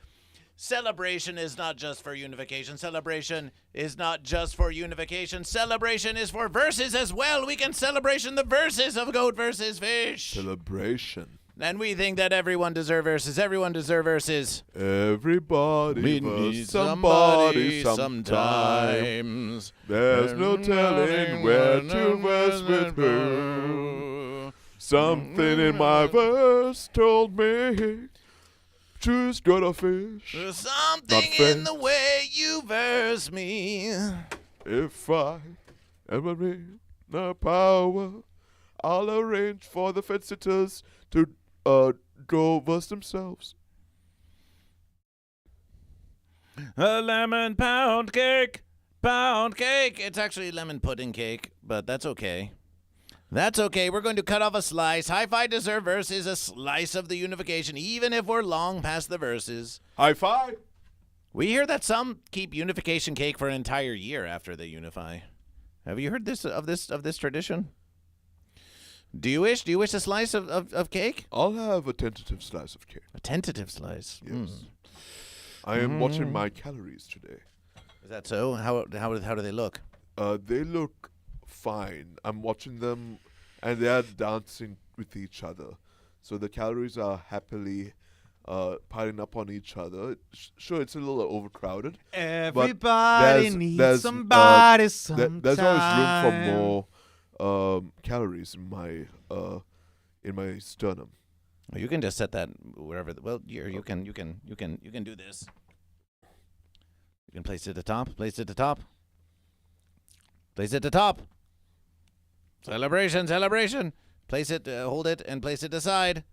celebration is not just for unification. Celebration is not just for unification. Celebration is for verses as well. We can celebration the verses of Goat versus Fish. Celebration. And we think that everyone deserves verses. Everyone deserves verses. Everybody We verse need somebody sometime. sometimes. There's no telling where to verse with who. Something in my verse told me, choose Goat or Fish. Something in the way you verse me. If I ever in the power, I'll arrange for the fence sitters to go verse themselves. A lemon pound cake. Pound cake. It's actually lemon pudding cake, but that's okay. That's okay. We're going to cut off a slice. Hi-Fi Dessert Verse is a slice of the unification, even if we're long past the verses. High five. We hear that some keep unification cake for an entire year after they unify. Have you heard of this tradition? Do you wish a slice of cake? I'll have a tentative slice of cake. A tentative slice. Yes. I am watching my calories today. Is that so? How do they look? They look fine. I'm watching them, and they are dancing with each other. So the calories are happily piling up on each other. Sure, it's a little overcrowded. Everybody needs there's, somebody sometime. There's always room for more calories in my sternum. Well, you can just set that wherever. Well, you can do this. You can place it at the top. Place it at the top. Place it at the top. Celebration. Place it, hold it, and place it aside.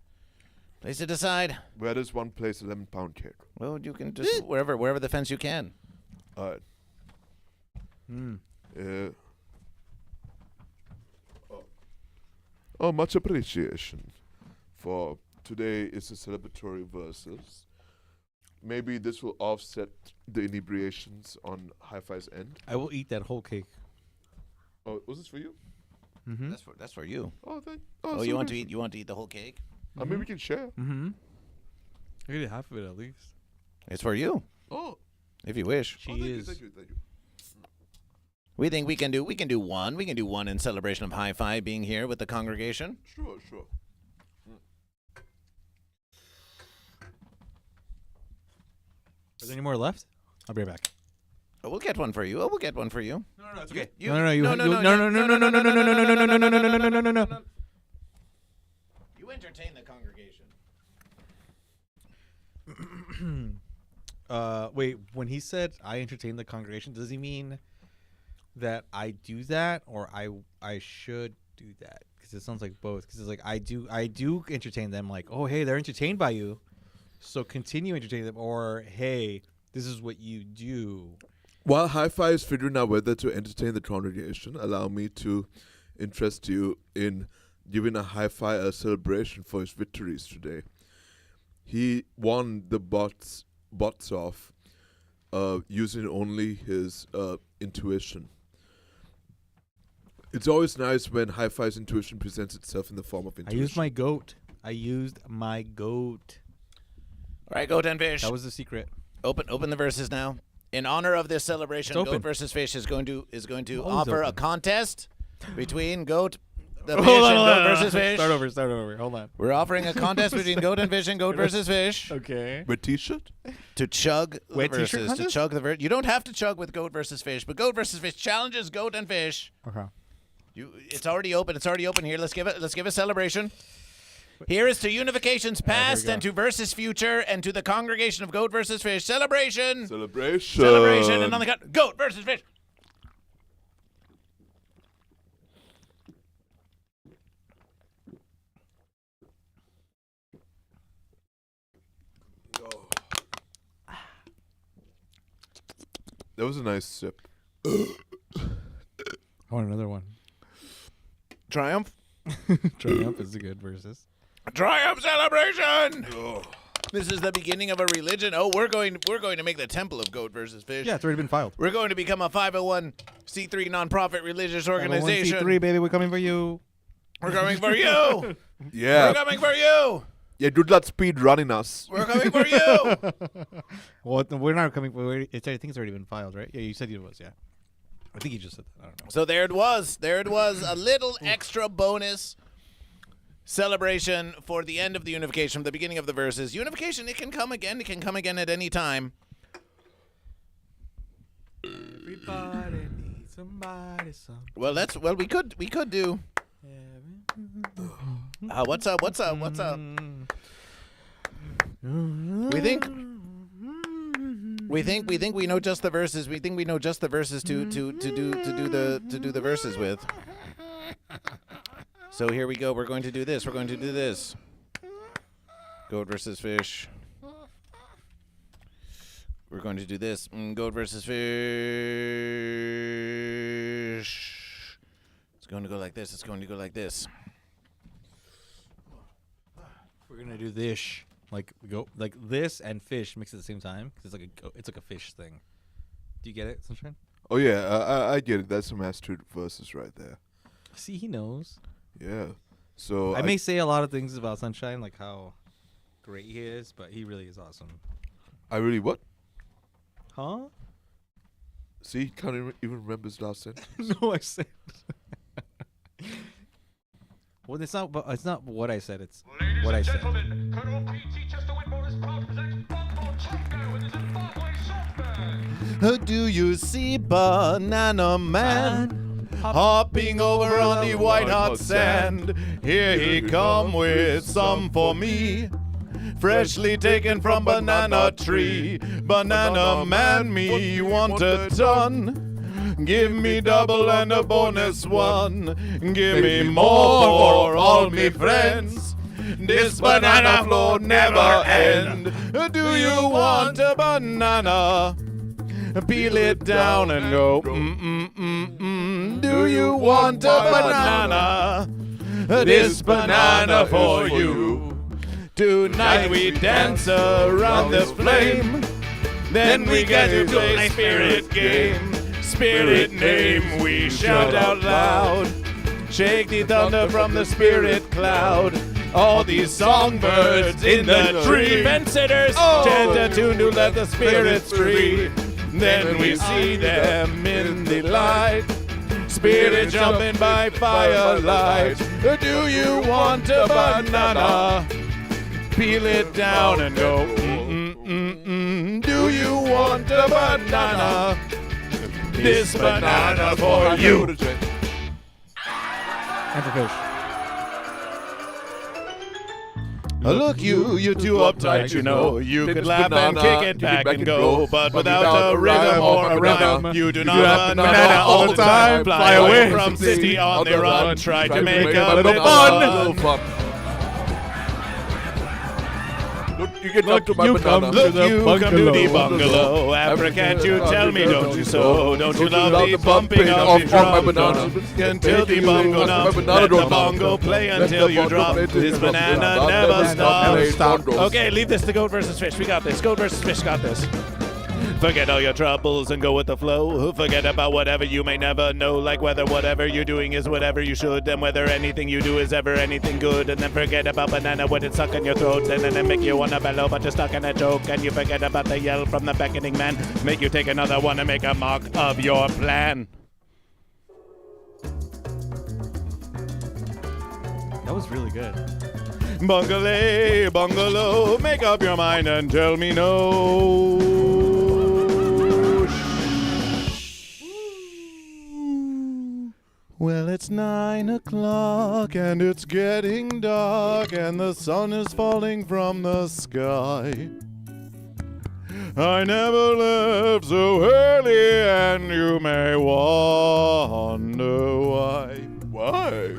Place it aside. Where does one place a lemon pound cake? Well, you can just wherever the fence you can. All right. Much appreciation. For today is a celebratory versus. Maybe this will offset the inebriations on Hi-Fi's end. I will eat that whole cake. Oh, was this for you? Mm-hmm. That's for you. Oh, You want to eat the whole cake? I mean, we can share. Mm-hmm. I could eat half of it at least. It's for you, Oh, if you wish. She is. Thank you. We think we can do one. We can do one in celebration of Hi-Fi being here with the congregation. Sure. Are there any more left? I'll be right back. Oh, we'll get one for you. We'll get one for you. No, it's okay. You entertain the congregation. Wait, when he said I entertain the congregation, does he mean that I do that or I should do that? Because it sounds like both. Because it's like I do entertain them. Like, oh hey, they're entertained by you, so continue entertaining them. Or hey, this is what you do. While Hi-Fi is figuring out whether to entertain the congregation, allow me to interest you in giving a Hi-Fi a celebration for his victories today. He won the bots off using only his intuition. It's always nice when Hi-Fi's intuition presents itself in the form of intuition. I used my goat. All right, GoatVsFish. That was the secret. Open the verses now. In honor of this celebration, It's open. GoatVsFish is going to Always offer a open. contest between Goat the Fish Hold on, and hold on, Goat hold on. versus Fish. Start over. Hold on. We're offering a contest between GoatVsFish and Goat versus Fish Okay. With T-shirt? to chug the Wait, t-shirt verses. To contest? chug the You don't have to chug with Goat versus Fish, but Goat versus Fish challenges Goat and Fish. Okay. It's already open. It's already open here. Let's give a celebration. Here is to Unification's past go. and to Versus future and to the congregation of Goat versus Fish. Celebration. Celebration. And on the count, Goat versus Fish. That was a nice sip. I want another one. Triumph. Triumph is a good versus. Triumph celebration. This is the beginning of a religion. Oh, we're going to make the temple of Goat versus Fish. Yeah, it's already been filed. We're going to become a 501c3 nonprofit religious organization. C3, baby, we're coming for you. We're coming for you. Yeah. We're coming for you. Yeah, good luck speed running us. We're coming for you. Well, we're not coming for I think it's already been filed, right? Yeah, you said it was, yeah. I think you just said that. I don't know. So there it was. A little extra bonus celebration for the end of the unification, the beginning of the verses. Unification, it can come again. It can come again at any time. Everybody needs somebody, Well, we could do. What's up? We think we know just the verses. We think we know just the verses to do the verses with. So here we go. We're going to do this. Goat versus Fish. We're going to do this. Goat versus Fish. It's going to go like this. We're gonna do this, like go like this and fish mixed at the same time because it's like a fish thing. Do you get it, Sunshine? Oh yeah, I get it. That's some mastered verses right there. See, he knows. Yeah. So I may say a lot of things about Sunshine, like how great he is, but he really is awesome. I really what? Huh? See, he can't even remember his last sentence. No, I said. Well, it's not what I said. It's what I said. Do you see Banana Man hopping over on the white hot sand? Here he come with some for me, freshly taken from banana tree. Banana Man, me want a ton. Give me double and a bonus one. Give me more for all me friends. This banana float never end. Do you want a banana? Peel it down and go. Do you want a banana? This banana for you. Tonight we dance around the flame. Then we get to play spirit game. Spirit name we shout out loud. Shake the thunder from the spirit cloud. All these songbirds in the tree. Fence-sitters chant a tune to let the spirits free. Then we see them in the light. Spirit jumping by firelight. Do you want a banana? Peel it down and go. Do you want a banana? This banana for you. And for fish. Look, you're too uptight, you know. You could laugh and kick it back and go, but without a rhythm or a rhyme, you do not banana all the time. Fly away from city on the run. Try to make a little fun. Look, you can come to my banana. Look, you come to the bungalow. After can't you tell me, don't you so? Don't you love the bumping of the drum? Until the bongo numb. Let the bongo play until you drop. This banana never stops. Okay, leave this to Goat versus Fish. We got this. Goat versus Fish got this. Forget all your troubles and go with the flow. Forget about whatever you may never know, like whether whatever you're doing is whatever you should, and whether anything you do is ever anything good. And then forget about banana when it's stuck in your throat, and then make you wanna bellow, but you're stuck in a joke. And you forget about the yell from the beckoning man, make you take another one and make a mock of your plan. That was really good. Bungalay, bungalow, make up your mind and tell me no. Well, it's 9 o'clock and it's getting dark and the sun is falling from the sky. I never left so early and you may wonder why. Why?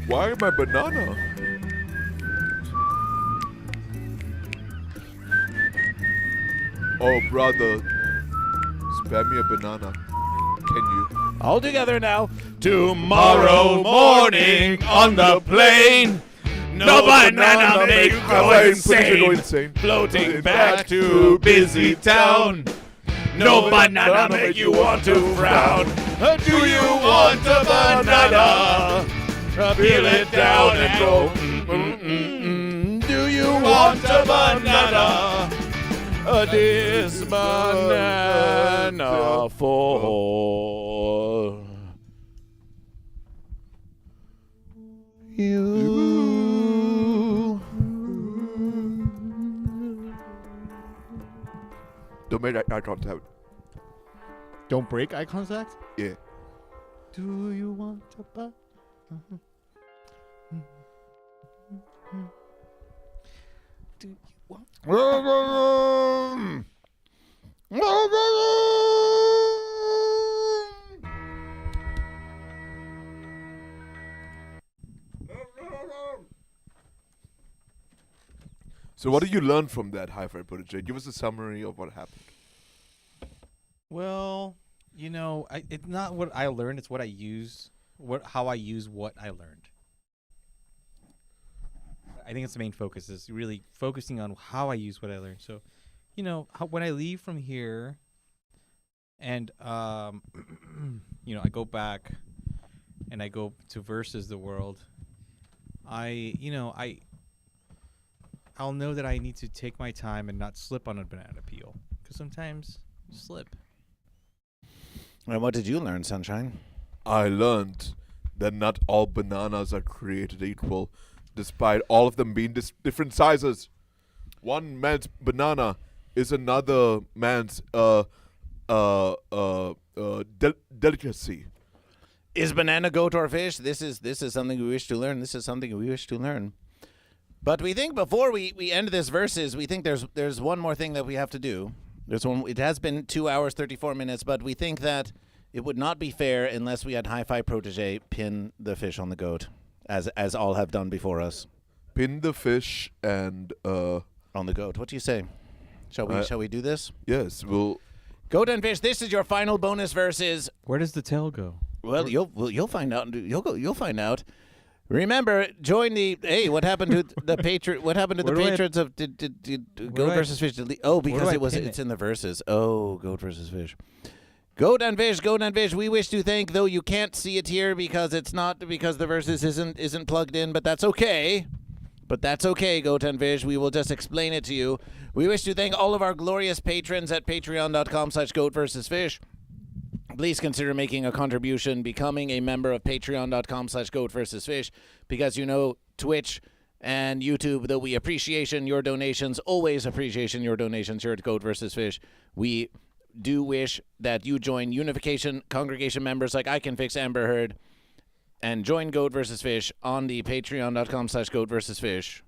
Why my banana? Oh, brother. Spare me a banana. Can you? All together now. Tomorrow morning on the plane. No banana make you go insane. Floating back to busy town. No banana make you want to frown. Do you want a banana? Peel it down and go. Do you want a banana? This banana for you. Don't make eye contact. Don't break eye contact? Yeah. Do you want a banana? Do you want? So what did you learn from that, Hi-Fi Protege? Give us a summary of what happened. Well, you know, it's not what I learned; it's what I use. How I use what I learned. I think it's the main focus is really focusing on how I use what I learned. So, you know, when I leave from here, and you know, I go back, and I go to Versus the World. I'll know that I need to take my time and not slip on a banana peel, because sometimes you slip. And what did you learn, Sunshine? I learned that not all bananas are created equal, despite all of them being different sizes. One man's banana is another man's delicacy. Is banana goat or fish? This is something we wish to learn. This is something we wish to learn. But we think before we end this Versus, we think there's one more thing that we have to do. There's one. It has been 2 hours 34 minutes, but we think that it would not be fair unless we had Hi-Fi Protege pin the fish on the goat, as all have done before us. Pin the fish and on the goat. What do you say? Shall we do this? Yes, we'll. Goat and fish. This is your final bonus Versus. Where does the tail go? Well, you'll find out. You'll find out. Remember, join the. Hey, what happened to the patron? What happened to the patrons of did Goat versus Fish? Oh, because it's in the Versus. Oh, Goat versus Fish. Goat and Fish. We wish to thank, though you can't see it here because the Versus isn't plugged in, but that's okay. Goat and Fish. We will just explain it to you. We wish to thank all of our glorious patrons at patreon.com/GoatVsFish. Please consider making a contribution, becoming a member of patreon.com/GoatVsFish, because Twitch and YouTube, though we appreciation your donations, always appreciation your donations here at Goat versus Fish. We do wish that you join Unificaiton congregation members like I Can Fix Amber Heard and join Goat vs. Fish on the patreon.com/GoatVsFish.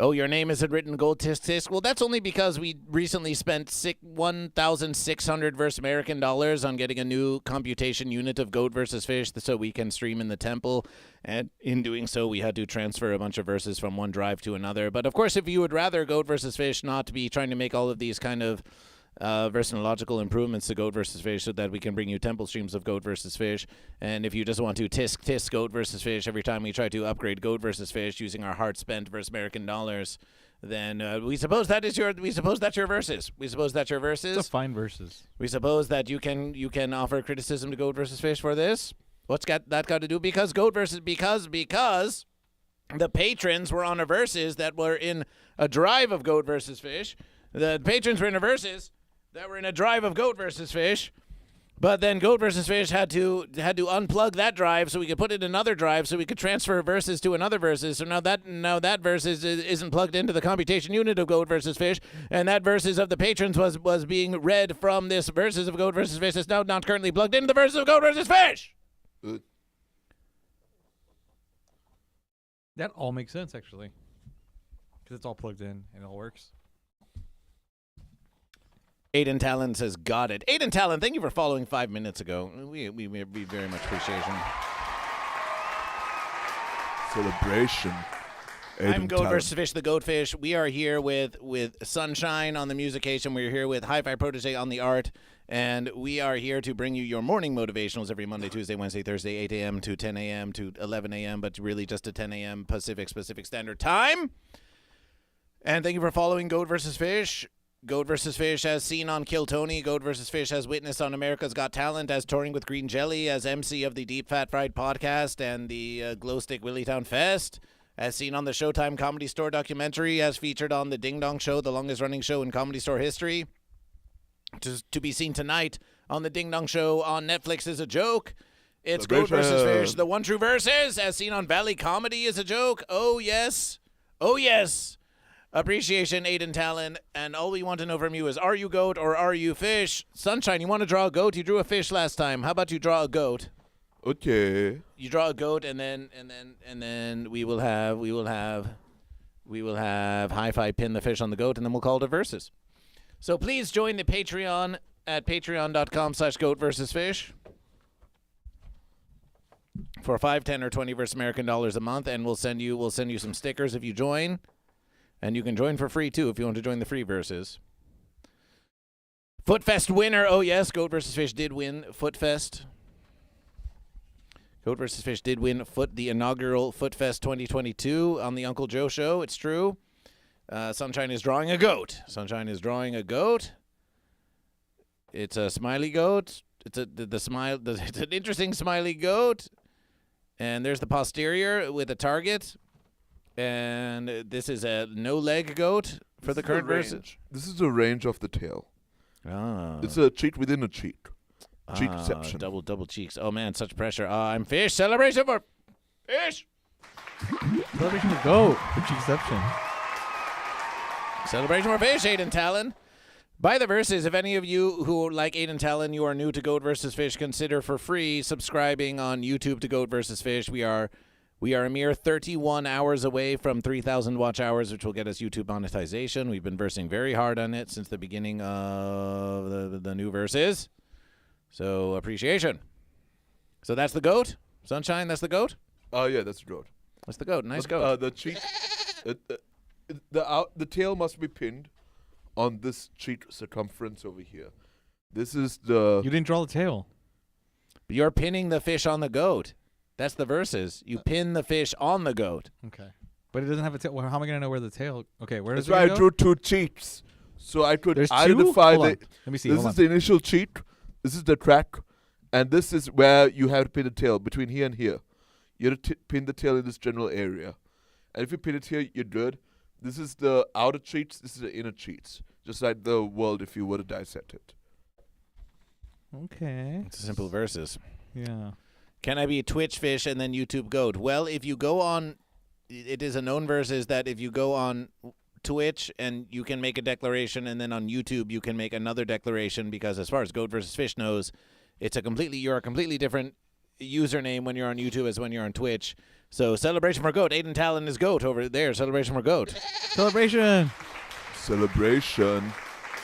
Oh, your name isn't written gold tisk tisk? Well, that's only because we recently spent 1,600 versus American dollars on getting a new computation unit of Goat vs. Fish so we can stream in the temple. And in doing so, we had to transfer a bunch of verses from one drive to another. But of course, if you would rather Goat vs. Fish not be trying to make all of these kind of versionological improvements to Goat vs. Fish so that we can bring you temple streams of Goat vs. Fish. And if you just want to tisk Goat vs. Fish every time we try to upgrade Goat vs. Fish using our hard spent versus American dollars, then we suppose that's your verses. We suppose that's your verses. It's a fine verses. We suppose that you can offer criticism to Goat vs. Fish for this. What's that got to do? Because because the patrons were on a verses that were in a drive of Goat vs. Fish. The patrons were in a verses that were in a drive of Goat vs. Fish, but then Goat vs. Fish had to unplug that drive so we could put it in another drive so we could transfer verses to another verses. So now that verses isn't plugged into the computation unit of Goat vs. Fish, and that verses of the patrons was being read from this verses of Goat vs. Fish that's now not currently plugged into the verses of Goat vs. Fish. That all makes sense, actually. Because it's all plugged in and it all works. Aiden Talon says, got it. Aiden Talon, thank you for following 5 minutes ago. We very much appreciate you. Celebration. I'm GoatVsFish, the Goatfish. We are here with Sanshine on the musication. We're here with Hi-Fi Protege on the art. And we are here to bring you your morning motivationals every Monday, Tuesday, Wednesday, Thursday, 8 a.m. to 10 a.m. to 11 a.m., but really just to 10 a.m. Pacific Standard Time. And thank you for following Goat vs. Fish. Goat vs. Fish as seen on Kill Tony. Goat vs. Fish as witnessed on America's Got Talent, as touring with Green Jellÿ, as MC of the Deep Fat Fried podcast and the Glow Stick Willytown Fest, as seen on the Showtime Comedy Store Documentary, as featured on the Ding Dong Show, the longest running show in comedy store history, to be seen tonight on the Ding Dong Show on Netflix is a joke. It's Goat vs. Fish, the one true verses, as seen on Valley Comedy is a joke. Oh yes. Oh yes. Appreciation, Aiden Talon, and all we want to know from you is, are you goat or are you fish? Sunshine, you want to draw a goat? You drew a fish last time. How about you draw a goat? Okay. You draw a goat, and then we will have Hi-Fi pin the fish on the goat, and then we'll call it a versus. So please join the Patreon at patreon.com/GoatVsFish for $5, $10, or $20 versus American dollars a month, and we'll send you some stickers if you join. And you can join for free, too, if you want to join the free verses. FootFest winner. Oh, yes, Goat vs. Fish did win FootFest. Goat vs. Fish did win the inaugural FootFest 2022 on the Uncle Joe Show. It's true. Sunshine is drawing a goat. Sunshine is drawing a goat. It's a smiley goat. It's it's an interesting smiley goat. And there's the posterior with a target. And this is a no-leg goat for the current versus. This is the range of the tail. Ah. It's a cheat within a cheat. Cheatception. Double cheeks. Oh, man, such pressure. I'm fish. Celebration for fish. Celebration to go for Cheekception. Celebration for fish, Aiden Talon. By the verses, if any of you who like Aiden Talon, you are new to Goat vs. Fish, consider for free subscribing on YouTube to Goat vs. Fish. We are a mere 31 hours away from 3,000 watch hours, which will get us YouTube monetization. We've been versing very hard on it since the beginning of the new verses. So, appreciation. So that's the goat? Sunshine, that's the goat? Oh, yeah, that's the goat. That's the goat. Nice goat. The cheat, the tail must be pinned on this cheat circumference over here. This is the... You didn't draw the tail. You're pinning the fish on the goat. That's the verses. You pin the fish on the goat. Okay. But it doesn't have a tail. Well, how am I going to know where the tail... Okay, where does That's it why go? I drew two cheats. So I could There's identify two? Hold the... on. Let me see. This is the initial cheat. This is the track. And this is where you have to pin the tail, between here and here. You have to pin the tail in this general area. And if you pin it here, you're good. This is the outer cheats. This is the inner cheats. Just like the world if you were to dissect it. Okay. It's a simple verses. Yeah. Can I be Twitch fish and then YouTube goat? Well, if you go on, it is a known versus that if you go on Twitch and you can make a declaration, and then on YouTube you can make another declaration, because as far as Goat vs. Fish knows, you're a completely different username when you're on YouTube as when you're on Twitch. So Celebration for Goat. Aiden Talon is Goat over there. Celebration for Goat. Celebration. Celebration.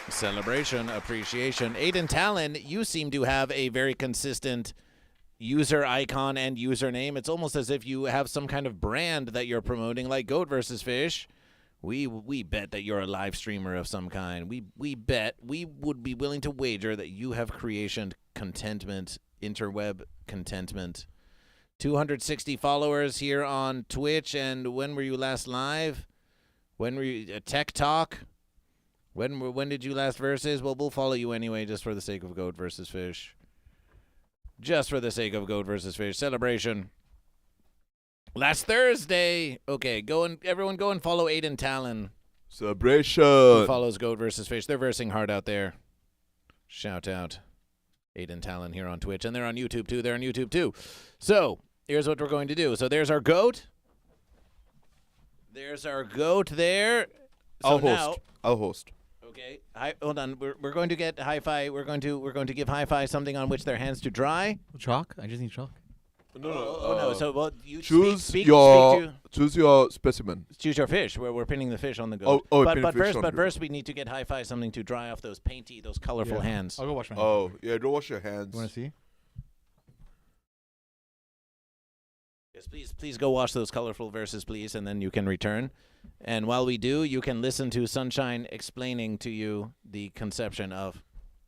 Celebration, appreciation. Aiden Talon, you seem to have a very consistent user icon and username. It's almost as if you have some kind of brand that you're promoting, like GoatVsFish. We bet that you're a live streamer of some kind. We bet, we would be willing to wager that you have creation contentment, interweb contentment. 260 followers here on Twitch, and when were you last live? When were you Tech Talk? When did you last versus? Well, we'll follow you anyway, just for the sake of GoatVsFish. Just for the sake of GoatVsFish. Celebration. Last Thursday. Okay, everyone go and follow Aiden Talon. Celebration. Who follows GoatVsFish. They're versing hard out there. Shout out Aiden Talon here on Twitch. And they're on YouTube too. They're on YouTube too. So, here's what we're going to do. So there's our goat. There's our goat there. So I'll host. Okay. Hold on. We're going to get Hi-Fi. We're going to give Hi-Fi something on which their hands to dry. Chalk? I just need chalk. No. So well, you choose speak choose your specimen. Choose your fish. We're pinning the fish on the goat. But first we need to get Hi-Fi something to dry off those painty, those colorful hands. I'll go wash my hands. Oh yeah, go wash your hands. You want to see? Yes, please go wash those colorful verses, please, and then you can return. And while we do, you can listen to Sunshine explaining to you the conception of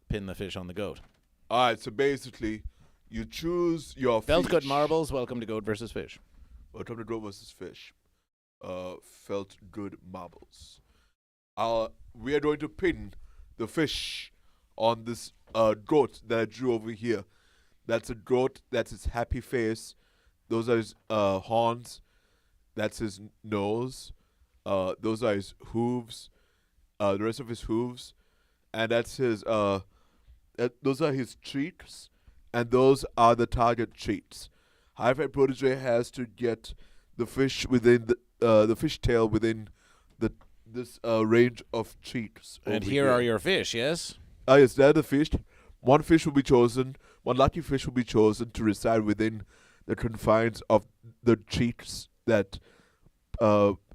pin the fish on the goat. All right, so basically, you choose your Felt fish. Good Marbles. Welcome to GoatVsFish. Welcome to GoatVsFish. Felt Good Marbles. We are going to pin the fish on this goat that I drew over here. That's a goat. That's his happy face. Those are his horns. That's his nose. Those are his hooves. The rest of his hooves. And that's his. Those are his cheeks. And those are the target cheeks. Hi-Fi Protege has to get the fish within the fish tail within this range of cheeks. And here are your fish. Yes. Yes, they're the fish. One fish will be chosen. One lucky fish will be chosen to reside within the confines of the cheeks that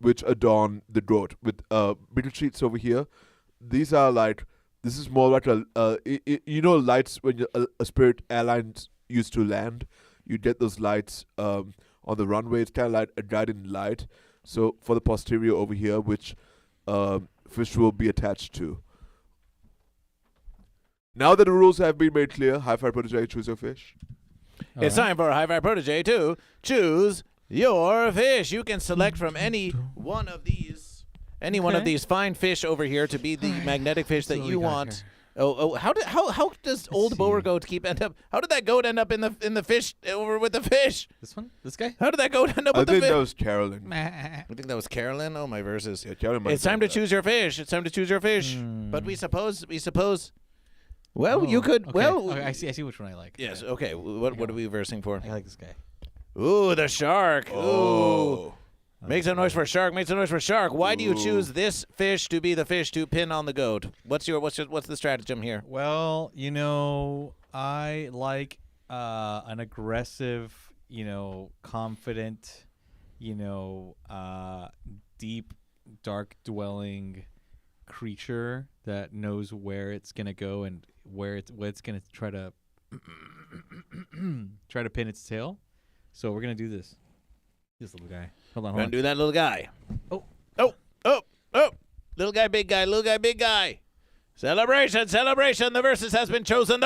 which adorn the goat. With middle cheeks over here, these are like, this is more like lights when a Spirit Airlines used to land. You get those lights on the runway. It's kind of like a guiding light. So for the posterior over here, which fish will be attached to. Now that the rules have been made clear, Hi-Fi Protege, choose your fish. It's time for Hi-Fi Protege to choose your fish. You can select from any one of these fine fish over here to be the magnetic fish that you want. How does old Boer goat how did that goat end up in the fish over with the fish? This one? This guy? How did that goat end up with the fish? I think that was Carolyn. I think that was Carolyn. Oh, my verses. Yeah, Carolyn. It's time to choose your fish. It's time to choose your fish. But we suppose. Well, you could. Okay. Well, okay, I see which one I like. Yes. Okay. What are we versing for? I like this guy. Ooh, the shark. Oh. Ooh. Make some noise for shark. Make some noise for shark. Why do you choose this fish to be the fish to pin on the goat? What's the stratagem here? Well, I like an aggressive, confident, deep, dark dwelling creature that knows where it's gonna go and where it's gonna try to pin its tail. So we're gonna do this. This little guy. Hold on. We're gonna do that little guy. Oh. Little guy, big guy. Little guy, big guy. Celebration. The versus has been chosen.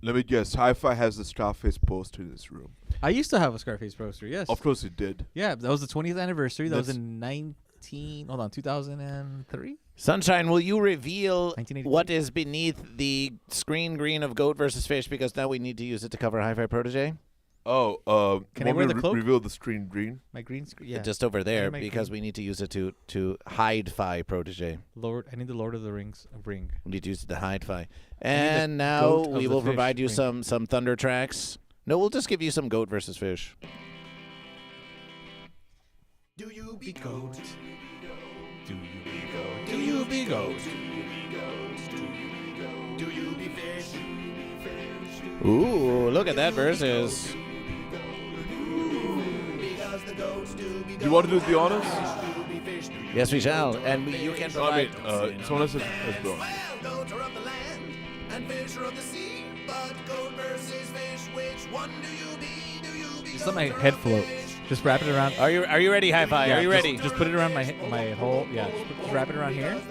Let me guess. Hi-Fi has the Scarface poster in this room. I used to have a Scarface poster. Yes. Of course it did. Yeah, that was the 20th anniversary. That was in 2003. Sunshine, will you reveal 1982? what is beneath the screen green of GoatVsFish? Because now we need to use it to cover Hi-Fi Protege. Oh, can I wear the cloak? Reveal the screen green? My green screen. Yeah. Just over there, because we need to use it to hide-fi Protege. I need the Lord of the Rings ring. We need to use it to hide-fi. And now we will provide you some thunder tracks. No, we'll just give you some GoatVsFish. Do you be goat? Do you be goat? Do you be goat? Do you be fish? Ooh, look at that versus. Do you want to do the honors? Yes, we shall. And you can provide. Someone else has blown. Just let my head float. Just wrap it around. Are you ready, Hi-Fi? Yeah, Are you ready? Just put it around my whole. Yeah, just wrap it around here,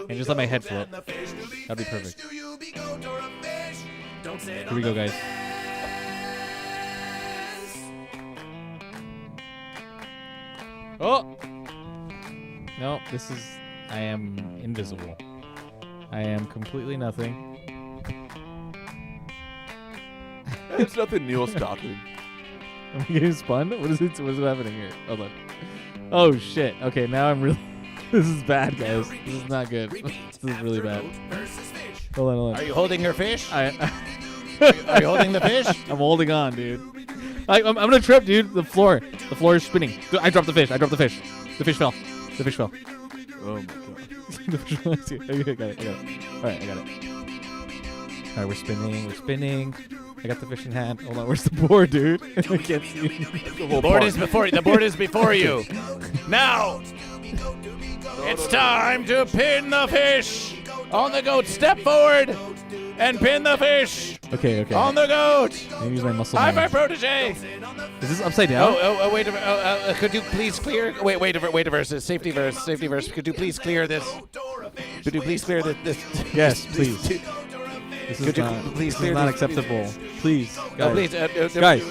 and just let my head float. That'd be perfect. Here we go, guys. Oh! No, this is... I am invisible. I am completely nothing. It's nothing new or startling. Am I getting spun? What is happening here? Hold on. Oh, shit. Okay, now I'm really... This is bad, guys. This is not good. This is really bad. Hold on. Are you holding your fish? Are you holding the fish? I'm holding on, dude. I'm gonna trip, dude. The floor is spinning. I dropped the fish. The fish fell. Oh my god. The fish fell. Okay, got it. All right, I got it. All right, we're spinning. I got the fish in hand. Hold on, where's the board, dude? I can't see. The board is before you. Now, it's time to pin the fish on the goat. Step forward and pin the fish. Okay. On the goat. I use my muscle. Hi-Fi Protege. Is this upside down? Oh, wait. Could you please clear? Wait a verse. Safety verse. Could you please clear this? This? Yes, please. This is not acceptable. Please, guys. Guys.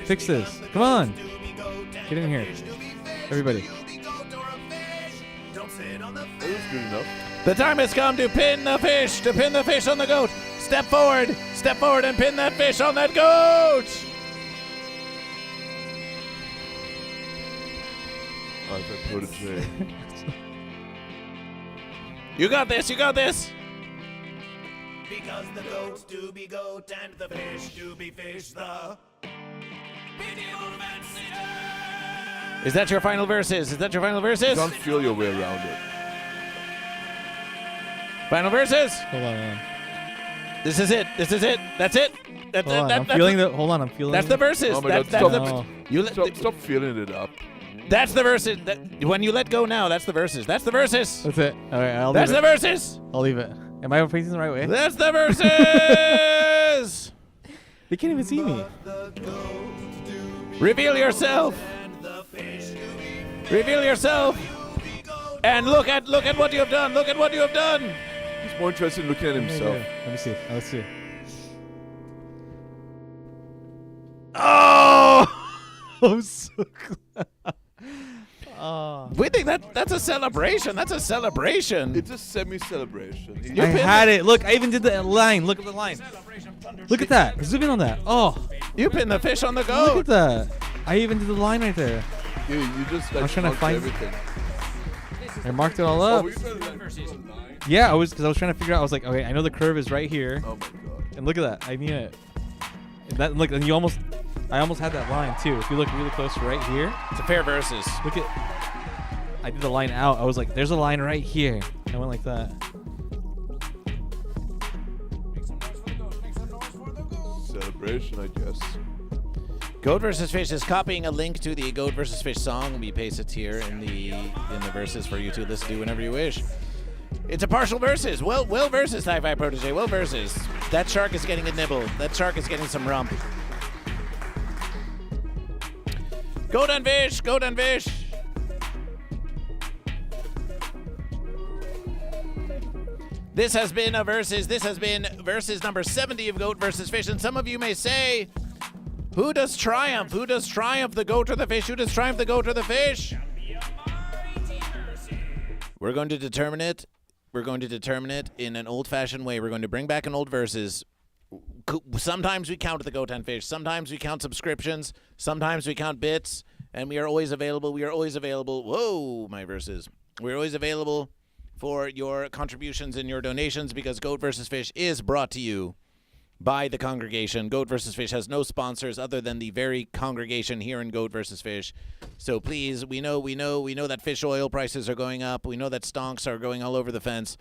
Fix this. Come on. Get in here. Everybody. That was good enough. The time has come to pin the fish on the goat. Step forward and pin that fish on that goat. Hi-Fi Protege. You got this. Because the goats do be goat and the fish do be fish, the Is that your final verses? You can't feel your way around it. Final verses? Hold on. This is it. That's it. I'm feeling That's the verses. Oh my God, stop feeling it up. That's the verses. When you let go now, that's the verses. That's the verses. That's it. All right, That's the verses. I'll leave it. Am I facing the right way? That's the verses. They can't even see me. Reveal yourself. And look at what you have done. He's more interested in looking at himself. Let me see. Let's see. Oh! I'm so glad. Oh. We think that's a celebration. It's a semi-celebration. I had it. Look, I even did the line. Look at the line. Look at that. Zoom in on that. Oh. You pinned the fish on the goat. Look at that. I even did the line right there. You just I was trying to find everything. I marked it all up. Yeah, because I was trying to figure out. I was like, okay, I know the curve is right here. Oh my god. And look at that. I need it. Look, and I almost had that line too. If you look really close right here. It's a fair versus. Look at. I did the line out. I was like, there's a line right here. I went like that. Celebration, I guess. GoatVsFish is copying a link to the GoatVsFish song. We paste it here in the verses for you to listen to whenever you wish. It's a partial verses. Well verses, Hi-Fi Protege. Well verses. That shark is getting a nibble. That shark is getting some rump. GoatVsFish. This has been verses number 70 of GoatVsFish. And some of you may say, who does triumph? The goat or the fish? Who does triumph, the goat or the fish? We're going to determine it. In an old-fashioned way. We're going to bring back an old verses. Sometimes we count the goat and fish. Sometimes we count subscriptions. Sometimes we count bits. And we are always available. Whoa, my verses. We're always available for your contributions and your donations because GoatVsFish is brought to you by the congregation. GoatVsFish has no sponsors other than the very congregation here in GoatVsFish. So please, we know that fish oil prices are going up. We know that stonks are going all over the fence.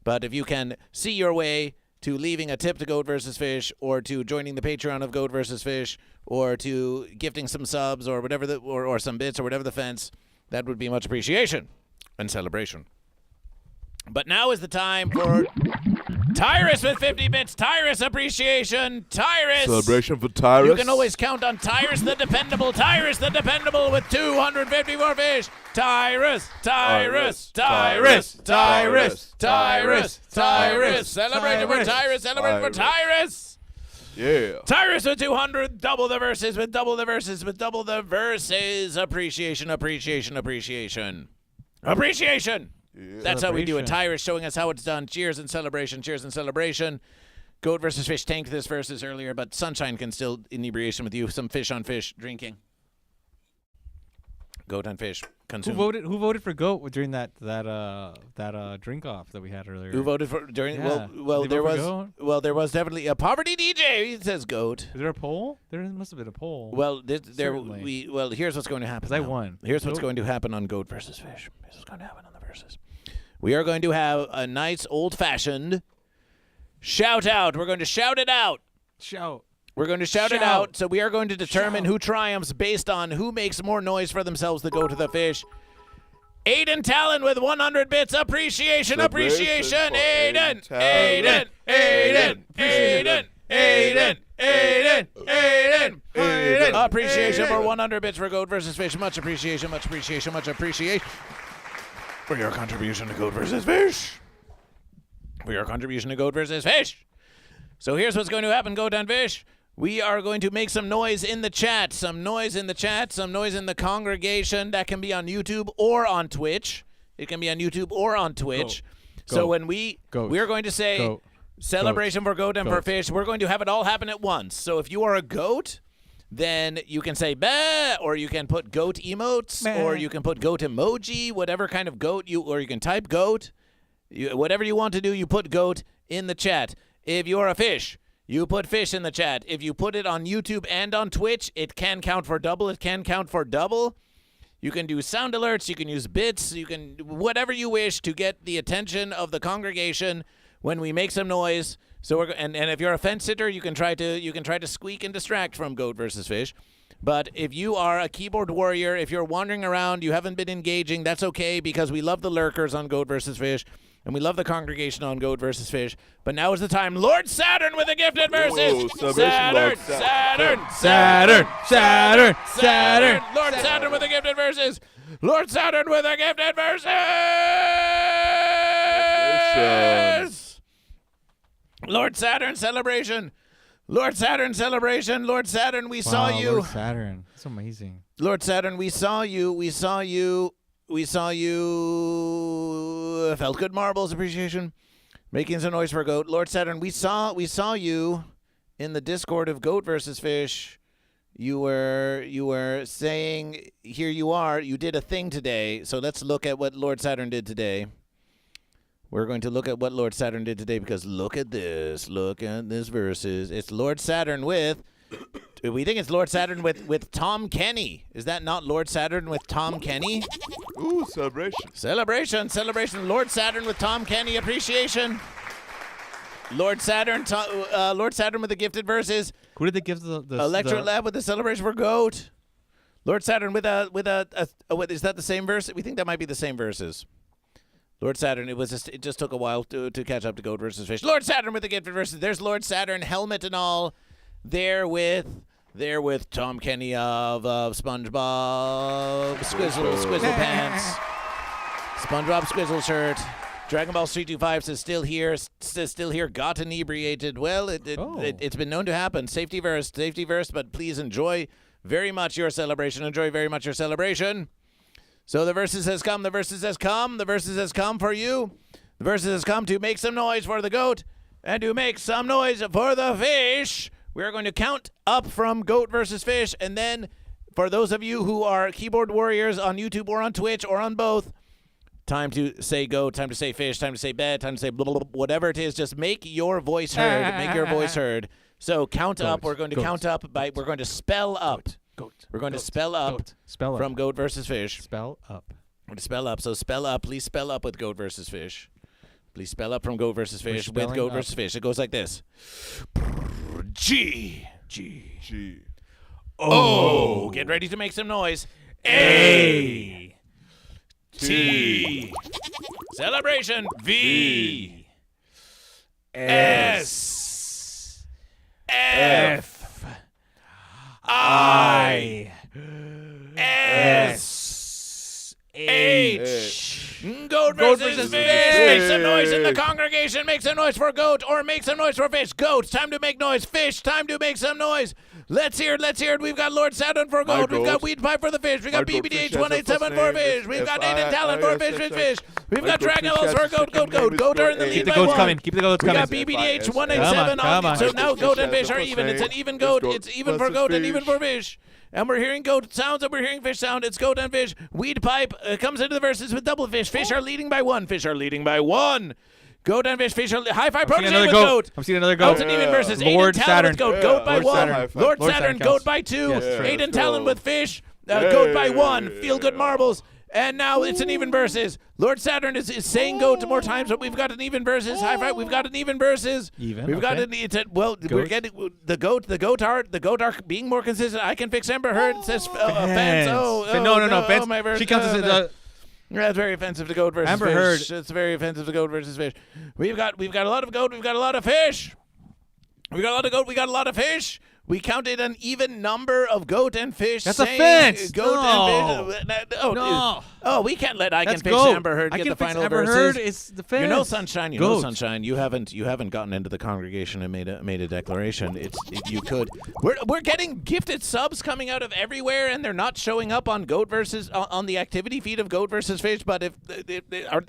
But if you can see your way to leaving a tip to Goat vs. Fish, or to joining the Patreon of Goat vs. Fish, or to gifting some subs or whatever or some bits or whatever the fence, that would be much appreciation and celebration. But now is the time for Tyrus with 50 bits. Tyrus appreciation. Tyrus. Celebration for Tyrus. You can always count on Tyrus the Dependable. Tyrus the Dependable with 254 fish. Tyrus. Tyrus. Tyrus. Tyrus. Tyrus. Tyrus. Celebrating for Tyrus. Celebrating for Tyrus. Yeah. Tyrus with 200. Double the verses with double the verses with double the verses. Appreciation. Appreciation. Appreciation. Appreciation. Yeah. That's how we do it. Tyrus showing us how it's done. Cheers and celebration. Cheers and celebration. Goat versus Fish tanked this versus earlier, but Sunshine can still inebriation with you. Some fish on fish drinking. Goat on fish. Consume. Who voted for Goat during that drink off that we had earlier? Who voted for during? Yeah. Well, Did there they vote was. for Goat? Well, there was definitely a poverty DJ. He says Goat. Is there a poll? There must have been a poll. Well, Certainly. here's what's going to happen. 'Cause I now. won. Here's what's Goat. going to happen on Goat versus Fish. Here's what's going to happen on the verses. We are going to have a nice old-fashioned shout out. We're going to shout it out. Shout. We're going to shout it out. So we are going to determine who triumphs based on who makes more noise for themselves to go to the fish. Aiden Talon with 100 bits. Appreciation. Appreciation. Aiden. Aiden. Aiden. Aiden. Aiden. Aiden. Aiden. Aiden. Appreciation for 100 bits for Goat versus Fish. Much appreciation. Much appreciation. Much appreciation for your contribution to Goat versus Fish. For your contribution to Goat versus Fish. So here's what's going to happen, Goat and Fish. We are going to make some noise in the chat. Some noise in the chat. Some noise in the congregation. That can be on YouTube or on Twitch. It can be on YouTube or on Twitch. So when we're going to say celebration for Goat and for Fish, we're going to have it all happen at once. So if you are a goat, then you can say bah, or you can put goat emotes, or you can put goat emoji, whatever kind of goat or you can type goat. Whatever you want to do, you put goat in the chat. If you're a fish, you put fish in the chat. If you put it on YouTube and on Twitch, it can count for double. It can count for double. You can do sound alerts. You can use bits. You can whatever you wish to get the attention of the congregation when we make some noise. So and if you're a fence sitter, you can try to squeak and distract from Goat versus Fish. But if you are a keyboard warrior, if you're wandering around, you haven't been engaging, that's okay because we love the lurkers on Goat versus Fish. And we love the congregation on Goat versus Fish. But now is the time. Lord Saturn with the gifted verses. Saturn. Lord Saturn with the gifted verses. Lord Saturn with the gifted verses. Lord Saturn celebration. Lord Saturn celebration. Lord Saturn, we saw you. Lord Saturn. That's amazing. Lord Saturn, we saw you. We saw you. We saw you. Felt good marbles appreciation. Making some noise for Goat. Lord Saturn, we saw you in the Discord of Goat versus Fish. You were saying, here you are, you did a thing today. So let's look at what Lord Saturn did today. We're going to look at what Lord Saturn did today because look at this verses. It's Lord Saturn with we think it's Lord Saturn with Tom Kenny. Is that not Lord Saturn with Tom Kenny? Ooh, celebration. Celebration. Lord Saturn with Tom Kenny appreciation. Lord Saturn with the gifted verses. Who did they give the Electro Lab with the celebration for Goat. Lord Saturn with a what, is that the same verse? We think that might be the same verses. Lord Saturn, it just took a while to catch up to Goat versus Fish. Lord Saturn with the gifted verses. There's Lord Saturn, helmet and all. There with Tom Kenny of SpongeBob Squizzle Pants, SpongeBob Squizzle shirt. Dragon Ball 325 says still here. Got inebriated. Well, it's been known to happen. Safety verse. But please enjoy very much your celebration. So the verses has come. The verses has come for you. The verses has come to make some noise for the goat and to make some noise for the fish. We're going to count up from Goat versus Fish, and then for those of you who are keyboard warriors on YouTube or on Twitch or on both, time to say goat, time to say fish, time to say bed, time to say blah, blah, blah, whatever it is. Just make your voice heard. So count up. We're going to count up we're going to spell up. We're going to spell up from Goat versus Fish. Spell up. We're going to spell up. So spell up. Please spell up with Goat versus Fish. Please spell up from Goat vs. Fish with spelling Goat up. vs. Fish. It goes like this. G. O. Get ready to make some noise. A. T. Celebration. V. S. F. I. S. H. Goat versus fish. Make some noise in the congregation. Make some noise for goat or make some noise for fish. Goat, time to make noise. Fish, time to make some noise. Let's hear it. Let's hear it. We've got Lord Saturn for goat. We've got Weed Pipe for the fish. We've got BBDH 187 for fish. We've got Aiden Talon for fish. We've got Dragonellos for goat. Goat are in the lead Keep the by goats one. coming. Keep the goats We coming. got BBDH 187 Come on. So now goat and fish are even. It's an even goat. It's even for goat and even for fish. And we're hearing goat sounds and we're hearing fish sound. It's goat and fish. Weed Pipe comes into the verses with double fish. Fish are leading by one. Goat and fish are Hi-Fi Protege with goat. I'm seeing another Goat goat. and even versus Lord Aiden Talon Saturn. with goat. Goat by Lord one. Saturn. Lord Lord Saturn, Saturn goat counts. by two. Yes, that's right. Aiden Talon with fish. Goat by one. Feel good marbles. And now it's an even versus. Lord Saturn is saying goat more times, but we've got an even versus. Hi-Fi, we've got an even versus. Even, We've got okay. an. We're Goat. getting the goat are being more consistent. I can fix Amber Heard. It says fence. No. Fence. My verse. She counts as That's very offensive to goat versus Amber fish. Heard. It's very offensive to goat versus fish. We've got a lot of goat. We've got a lot of fish. We got a lot of goat. We got a lot of fish. We counted an even number of goat and fish. That's a saying fence. Goat No. and fish. No. Oh, we can't let I That's can fix goat. Amber Heard I get can the fix final Amber verses. Heard is the fence. You know, Sunshine. Goat. Sunshine. You haven't gotten into the congregation and made a declaration. You could. We're getting gifted subs coming out of everywhere, and they're not showing up on Goat versus on the activity feed of Goat versus Fish. But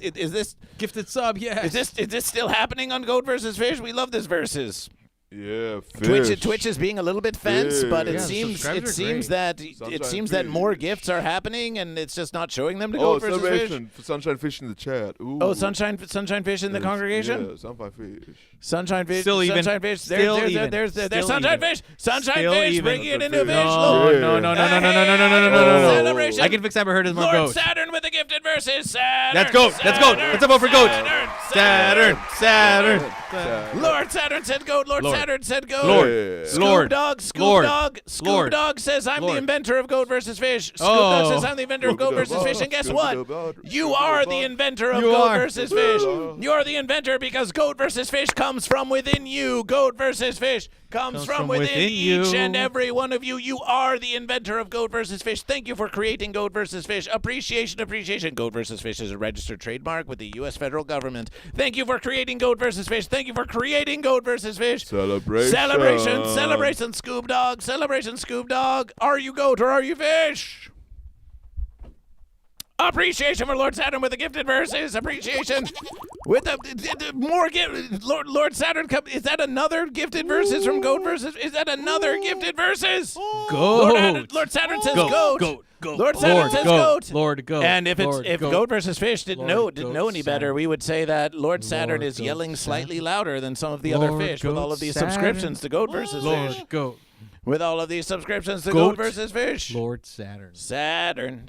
is this Gifted sub, yes. is this still happening on Goat versus Fish? We love this versus. Yeah, fish. Twitch is being a little bit fence, but Yeah, it the seems subscribers are great. Sunshine more Fish. gifts are happening, and it's just not showing them to Oh, Goat versus Fish. celebration for Sunshine Fish in the chat. Ooh. Oh, Sunshine Fish in the congregation. Yeah, Sunshine Fish. Sunshine Fish. Still even. Sunshine Fish. Still even. There's Still Sunshine even. Fish. Sunshine Still Fish. even. Bringing it into Fish. fish. No. Celebration. I can fix Amber Heard as more Lord goat. Saturn with the gifted verses. Saturn. That's goat. That's goat. Let's vote for goat. Saturn. Lord Saturn said goat. Lord Lord. Saturn said goat. Lord. Scoop Lord. Dog. Scoop Lord. Dog. Scoop Lord. Dog says I'm the Lord. inventor of Goat versus Fish. Scoop Oh. Dog says I'm the inventor of Goat versus Fish. And guess what? You are the inventor of You Goat are. versus Fish. You are the inventor because Goat versus Fish comes from within you. Goat versus Fish comes from within each you. and every one of you. You are the inventor of Goat versus Fish. Thank you for creating Goat versus Fish. Appreciation. Goat versus Fish is a registered trademark with the U.S. federal government. Thank you for creating Goat versus Fish. Thank you for creating Goat versus Fish. Celebration, Scoop Dog. Celebration, Scoop Dog. Are you goat or are you fish? Appreciation for Lord Saturn with the gifted verses. Appreciation with the more gift. Lord Saturn, is that another gifted verses from Goat versus? Is that another gifted verses? Goat. Lord Saturn says goat. Goat. Lord Saturn says goat. Lord goat. And if Lord Goat versus Fish didn't know Goat any better, Saturn. we would say that Lord Saturn Lord is Goat yelling Saturn. slightly louder than some of the other Lord fish with all Goat of these Saturn. subscriptions to Goat versus Lord Fish. goat. With all of these subscriptions to Goat. Goat versus Fish. Lord Saturn. Saturn.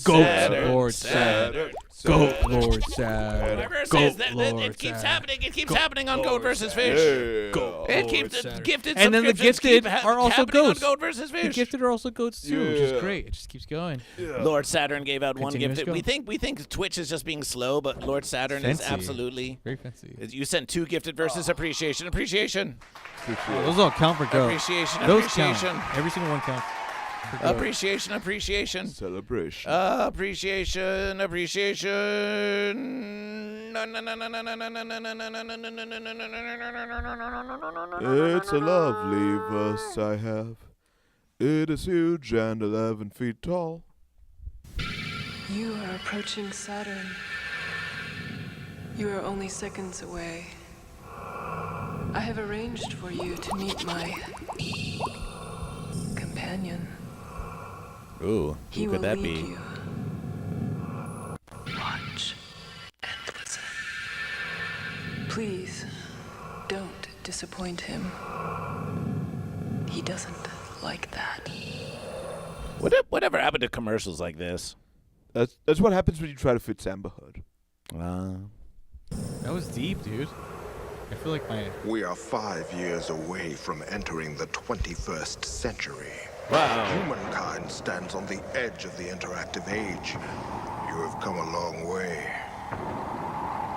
Goat. Lord Saturn. Goat. Lord Saturn. Whoever Goat. says that Lord it keeps Saturn. happening. It keeps happening on Goat versus Fish. Goat. It Lord keeps Saturn. gifted. And then the subscriptions gifted keep are also happening goats. on Goat versus The Fish. gifted are also goats too, which is Yeah. great. It just keeps going. Lord Saturn gave out one Continuous gifted. go. We think Twitch is just being slow, but Lord Saturn is Fancy. absolutely. Very fancy. You sent two gifted versus appreciation. Those all count for goat. Appreciation. Those count. Every single one counts. for goat. Appreciation. Celebration. Appreciation. It's a lovely verse I have. It is huge and 11 feet tall. You are approaching Saturn. You are only seconds away. I have arranged for you to meet my companion. Ooh, He who will could that lead be? you. Watch and listen. Please, don't disappoint him. He doesn't like that. Whatever happened to commercials like this? That's what happens when you try to fit Amber Heard. That was deep, dude. I feel like my... We are 5 years away from entering the 21st century. Wow. Humankind stands on the edge of the interactive age. You have come a long way.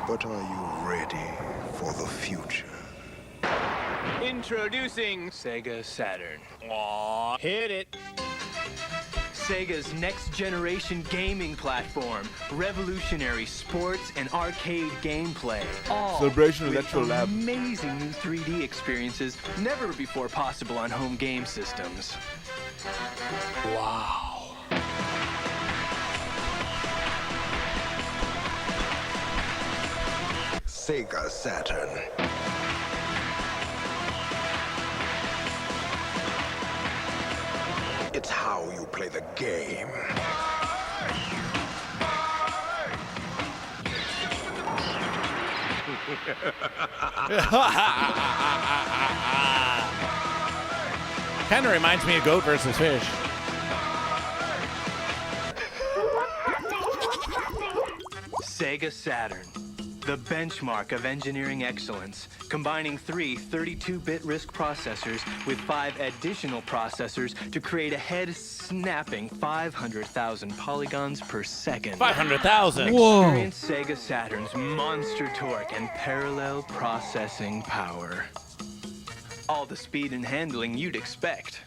But are you ready for the future? Introducing Sega Saturn. Aw, hit it. Sega's next-generation gaming platform, revolutionary sports and arcade gameplay, all Celebration with Electro Lab. amazing new 3D experiences never before possible on home game systems. Wow. Sega Saturn. It's how you play the game. Kind of reminds me of Goat versus Fish. Sega Saturn, the benchmark of engineering excellence, combining three 32-bit RISC processors with 5 additional processors to create a head-snapping 500,000 polygons per second. 500,000. Whoa. Experience Sega Saturn's monster torque and parallel processing power. All the speed and handling you'd expect.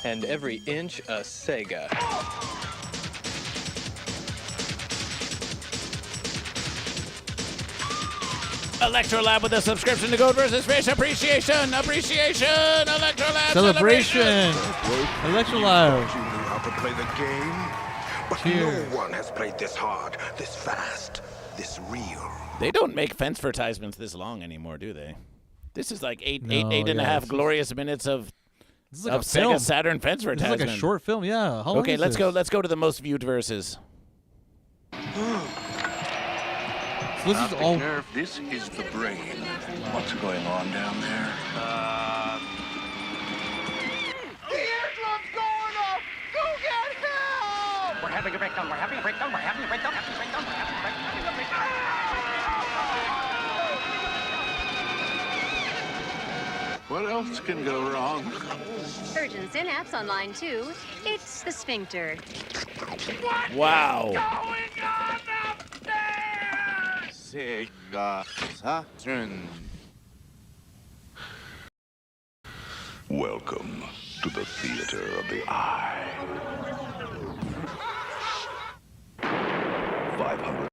And every inch a Sega. Electrolab with a subscription to Goat versus Fish. Appreciation. Electrolab Celebration! Electrolive! You knew how to play the game, but Cheers. no one has played this hard, this fast, this real. They don't make fence advertisements this long anymore, do they? This is like eight No, and a yeah, half this is- glorious minutes of This is like a Sega film. Saturn fence This is advertisement. like a short film, yeah. How long Okay, is let's this? go. Let's go to the most viewed verses. So this is all... Nerve, this is the brain. What's going on down there? The eardrum's going off! Go get help! We're having a breakdown. We're having a breakdown. We're having a breakdown. Having a breakdown. We're having a breakdown. What else can go wrong? Urgent synapse on line 2. It's the sphincter. Wow. Sega Saturn. Welcome to the theater of the eye. 500.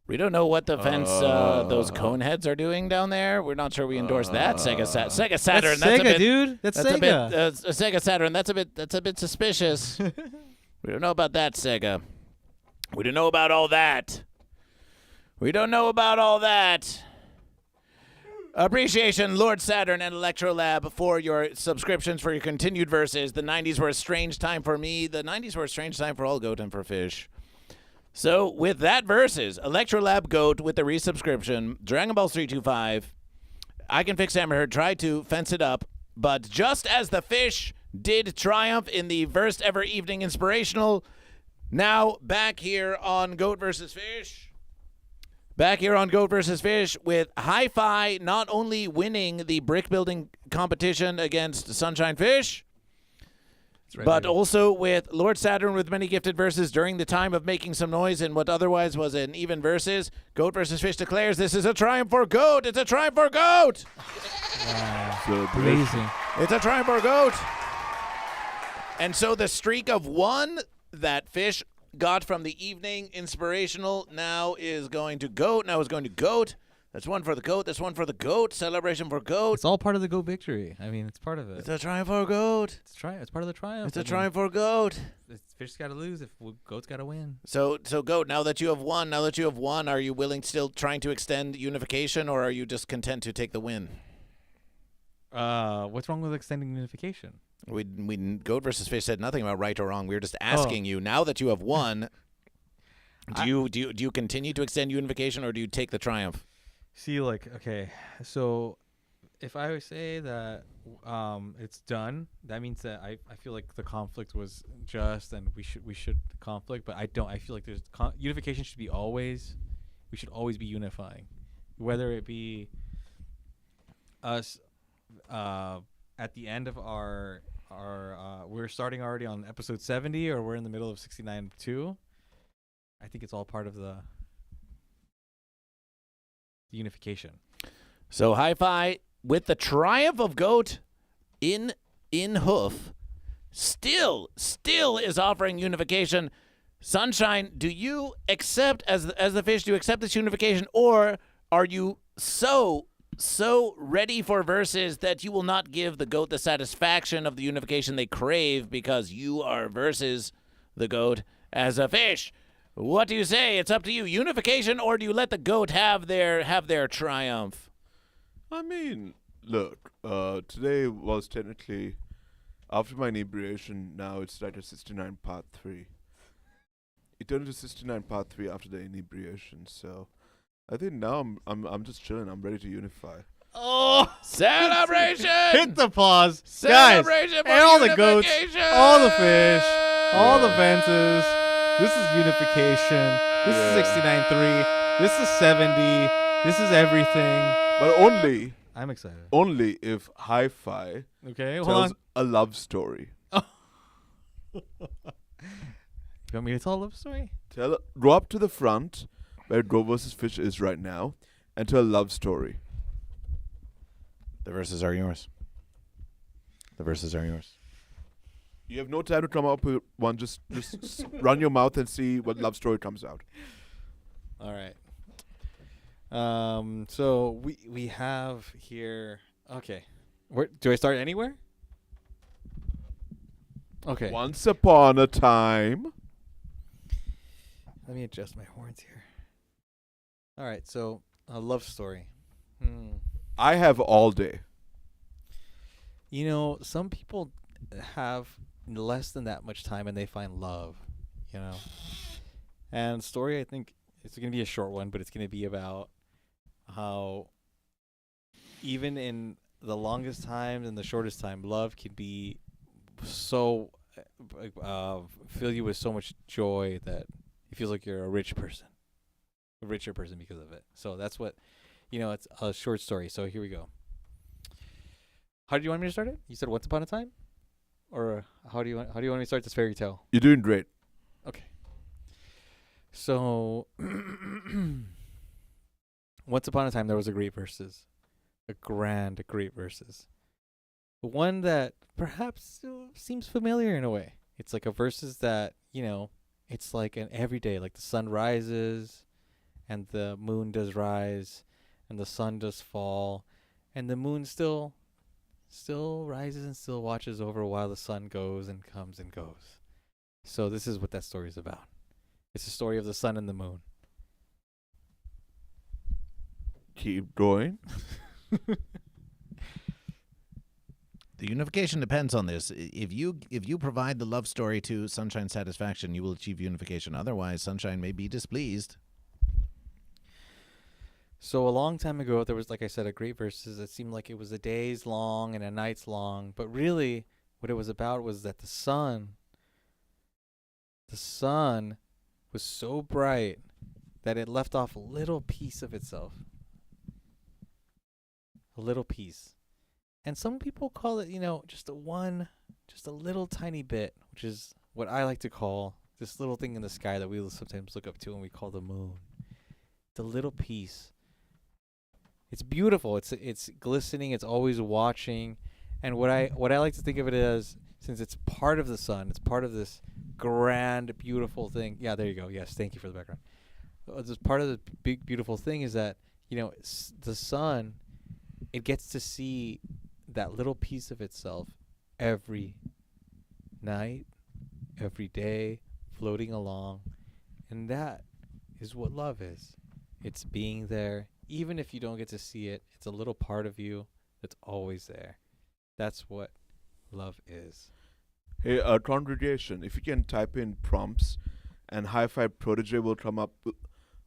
We don't know what the fence those cone heads are doing down there. We're not sure we endorse that Sega Saturn. That's Sega, a bit, dude. That's a Sega. bit Sega Saturn. That's a bit suspicious. We don't know about that, Sega. We don't know about all that. We don't know about all that. Appreciation, Lord Saturn and Electrolab, for your subscriptions, for your continued verses. The 90s were a strange time for me. The 90s were a strange time for all Goat and for Fish. So, with that versus, Electrolab Goat with the resubscription, Dragon Ball 325, I Can Fix Hammerhead tried to fence it up, but just as the Fish did triumph in the first ever evening Inspirational, now back here on Goat vs. Fish. Back here on Goat vs. Fish with Hi-Fi not only winning the brick building competition against Sunshine Fish, but also with Lord Saturn with many gifted verses during the time of making some noise in what otherwise was an even versus. Goat vs. Fish declares this is a triumph for Goat. It's a triumph for Goat. Wow. Amazing. It's a triumph for Goat. And so the streak of one that Fish got from the evening Inspirational now is going to Goat. Now is going to Goat. That's one for the Goat. That's one for the Goat. Celebration for Goat. It's all part of the Goat victory. I mean, it's part of it. It's a triumph for Goat. It's part of the triumph. It's a triumph for Goat. Fish's got to lose if Goat's got to win. So Goat, now that you have won, are you willing still trying to extend unification, or are you just content to take the win? What's wrong with extending unification? We Goat versus Fish said nothing about right or wrong. We were just asking you, now that you have won, do you continue to extend unification, or do you take the triumph? See, like, okay, so if I say that it's done, that means that I feel like the conflict was just, and we should conflict, but I don't. I feel like there's unification should be always. We should always be unifying, whether it be us at the end of our we're starting already on episode 70, or we're in the middle of 69.2. I think it's all part of the unification. So Hi-Fi, with the triumph of Goat in hoof, still is offering unification. Sanshine, do you accept as the fish? Do you accept this unification, or are you so ready for verses that you will not give the Goat the satisfaction of the unification they crave because you are versus the Goat as a fish? What do you say? It's up to you. Unification, or do you let the Goat have their triumph? I mean, look, today was technically, after my inebriation, now it's right at 69 part 3. It turned into 69 part 3 after the inebriation, so I think now I'm just chilling. I'm ready to unify. Oh, celebration! Hit the pause, celebration, guys! And all the goats, all the fish, all the fences. This is unification. This is 69.3. This is 70. This is everything. But only, I'm excited. Only if Hi-Fi tells a love story. You want me to tell a love story? Go up to the front where GoatVsFish is right now and tell a love story. The verses are yours. The verses are yours. You have no time to come up with one. Just run your mouth and see what love story comes out. All right. So we have here. Okay. Where do I start? Anywhere? Okay. Once upon a time. Let me adjust my horns here. All right. So a love story. I have all day. You know, some people have less than that much time and they find love, you know. And story, I think it's going to be a short one, but it's going to be about how even in the longest time and the shortest time, love can be so fill you with so much joy that it feels like you're a richer person because of it. So that's what, you know, it's a short story. So here we go. How do you want me to start it? You said once upon a time? Or how do you want me to start this fairy tale? You're doing great. Okay. So once upon a time there was a great verses. A great verses. One that perhaps seems familiar in a way. It's like a verses that, you know, it's like an everyday, like the sun rises and the moon does rise and the sun does fall and the moon still rises and still watches over while the sun goes and comes and goes. So this is what that story is about. It's a story of the sun and the moon. Keep going. The unification depends on this. If you provide the love story to Sanshine's satisfaction, you will achieve unification. Otherwise, Sanshine may be displeased. So a long time ago, there was, like I said, a great verses. It seemed like it was a day's long and a night's long. But really, what it was about was that the sun was so bright that it left off a little piece of itself. A little piece. And some people call it, you know, just a little tiny bit, which is what I like to call this little thing in the sky that we sometimes look up to and we call the moon. The little piece. It's beautiful. It's glistening. It's always watching. And what I like to think of it as, since it's part of the sun, it's part of this grand, beautiful thing. Yeah, there you go. Yes, thank you for the background. This part of the big, beautiful thing is that, you know, the sun, it gets to see that little piece of itself every night, every day, floating along. And that is what love is. It's being there. Even if you don't get to see it, it's a little part of you that's always there. That's what love is. Hey, congregation, if you can type in prompts, and Hi-Fi Protege will come up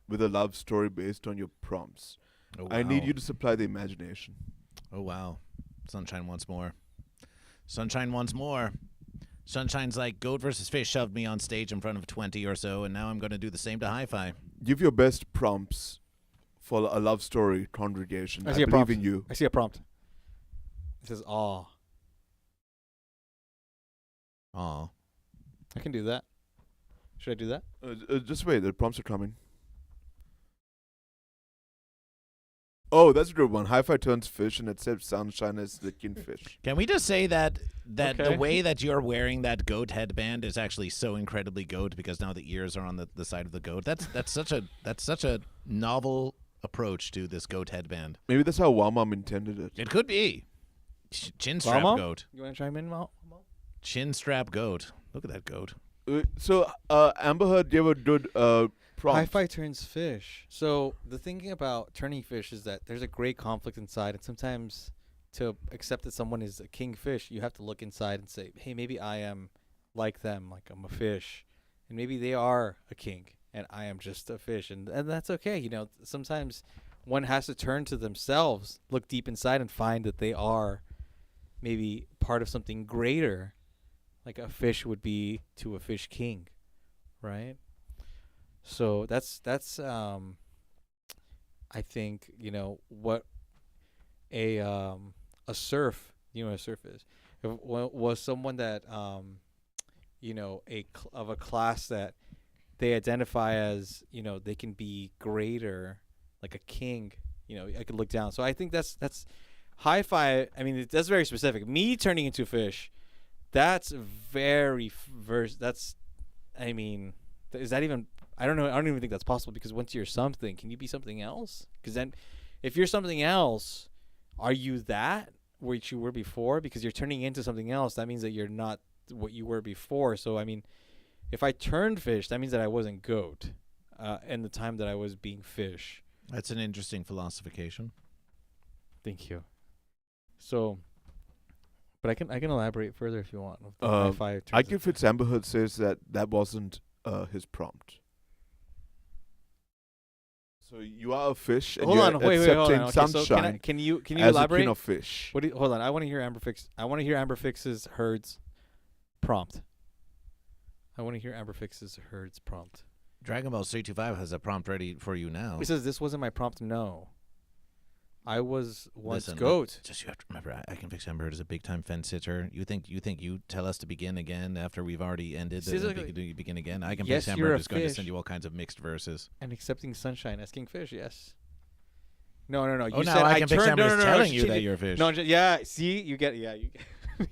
with a love story based on your prompts. Oh, wow. I need you to supply the imagination. Oh, wow. Sanshine wants more. Sanshine wants more. Sanshine's like, GoatVsFish shoved me on stage in front of 20 or so, and now I'm going to do the same to Hi-Fi. Give your best prompts for a love story congregation. I I see a believe prompt. in you. I see a prompt. It says aw. Aw. I can do that. Should I do that? Just wait, the prompts are coming. Oh, that's a good one. Hi-Fi turns fish and accepts Sanshine as the kingfish. Can we just say that the Okay. way that you're wearing that goat headband is actually so incredibly goat because now the ears are on the side of the goat. That's such a novel approach to this goat headband. Maybe that's how Wamam intended it. It could be. Chin strap Mama? goat. You want to chime in, Mo? Chin strap goat. Look at that goat. So Amber Heard gave a good prompt. Hi-Fi turns fish. So the thinking about turning fish is that there's a great conflict inside, and sometimes to accept that someone is a kingfish, you have to look inside and say, hey, maybe I am like them, like I'm a fish, and maybe they are a king, and I am just a fish, and that's okay. You know, sometimes one has to turn to themselves, look deep inside, and find that they are maybe part of something greater, like a fish would be to a fish king, right? So that's I think, you know, what a serf, you know what a serf is, was someone that you know, of a class that they identify as, you know, they can be greater, like a king, you know, I could look down. So I think that's Hi-Fi. I mean, that's very specific. Me turning into a fish, that's very that's, I mean, is that even, I don't know. I don't even think that's possible, because once you're something, can you be something else? Because then if you're something else, are you that which you were before? Because you're turning into something else. That means that you're not what you were before. So, I mean, if I turned fish, that means that I wasn't goat in the time that I was being fish. That's an interesting philosophication. Thank you. So, but I can elaborate further if you want. Hi-Fi I can fit Amber Heard says that wasn't his prompt. So you are a fish, and hold you're on, wait, hold accepting on. Okay, so Sunshine can you as elaborate? a king of fish. Hold on, I want to hear Amber Fix. I want to hear Amber Fix's Heard's prompt. Dragon Ball 325 has a prompt ready for you now. He says this wasn't my prompt. No, I was once Listen, goat. Just you have to remember, I can fix Amber Heard as a big time fence sitter. You think you tell us to begin again after we've already ended? You begin again. I can Yes, fix Amber you're Heard a is going to fish. send you all kinds of mixed verses. And accepting Sunshine as kingfish. Yes. No. Oh, You now said I can fix turned. Amber is telling you she that did- you're a fish. No, yeah. See, you get. Yeah, you.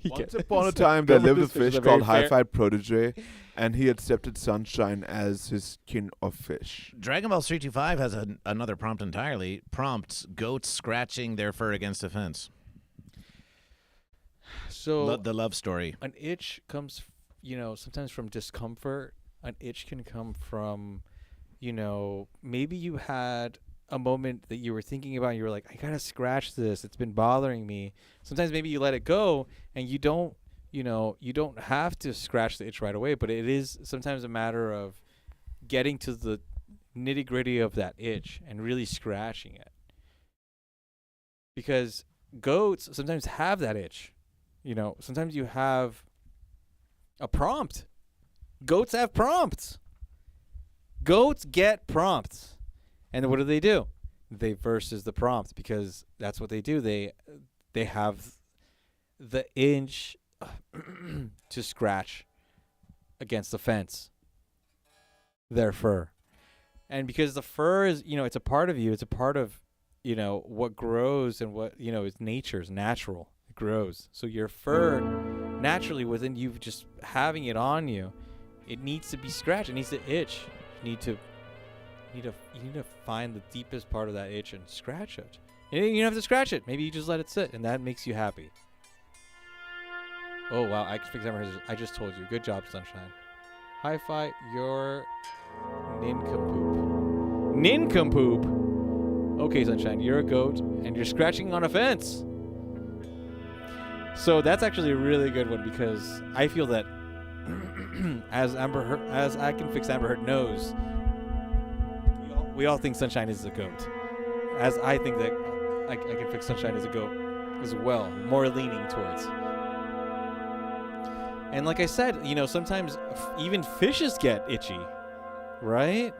you Once get- upon a time, there lived a This fish is fish very called fair- Hi-Fi Protege, and he accepted Sunshine as his king of fish. Dragon Ball 325 has another prompt entirely. Prompts goats scratching their fur against a fence. So The love story. an itch comes, you know, sometimes from discomfort. An itch can come from, you know, maybe you had a moment that you were thinking about and you were like, I gotta scratch this, it's been bothering me. Sometimes maybe you let it go and you don't have to scratch the itch right away, but it is sometimes a matter of getting to the nitty gritty of that itch and really scratching it, because goats sometimes have that itch. You know, sometimes you have a prompt. Goats have prompts. Goats get prompts. And what do? They versus the prompt, because that's what they do. They have the itch to scratch against the fence, their fur. And because the fur is, you know, it's a part of you. It's a part of, you know, what grows and what, you know, is nature's natural. It grows. So your fur naturally within you, just having it on you, it needs to be scratched. It needs to itch. You need to find the deepest part of that itch and scratch it. And you don't have to scratch it. Maybe you just let it sit, and that makes you happy. Oh wow, I can fix Amber Heard. I just told you. Good job, Sunshine. Hi-Fi, you're nincompoop. Nincompoop. Okay, Sunshine, you're a goat, and you're scratching on a fence. So that's actually a really good one, because I feel that as I can fix Amber Heard knows, we all think Sunshine is a goat. As I think that I can fix Sunshine as a goat as well, more leaning towards. And like I said, you know, sometimes even fishes get itchy, right?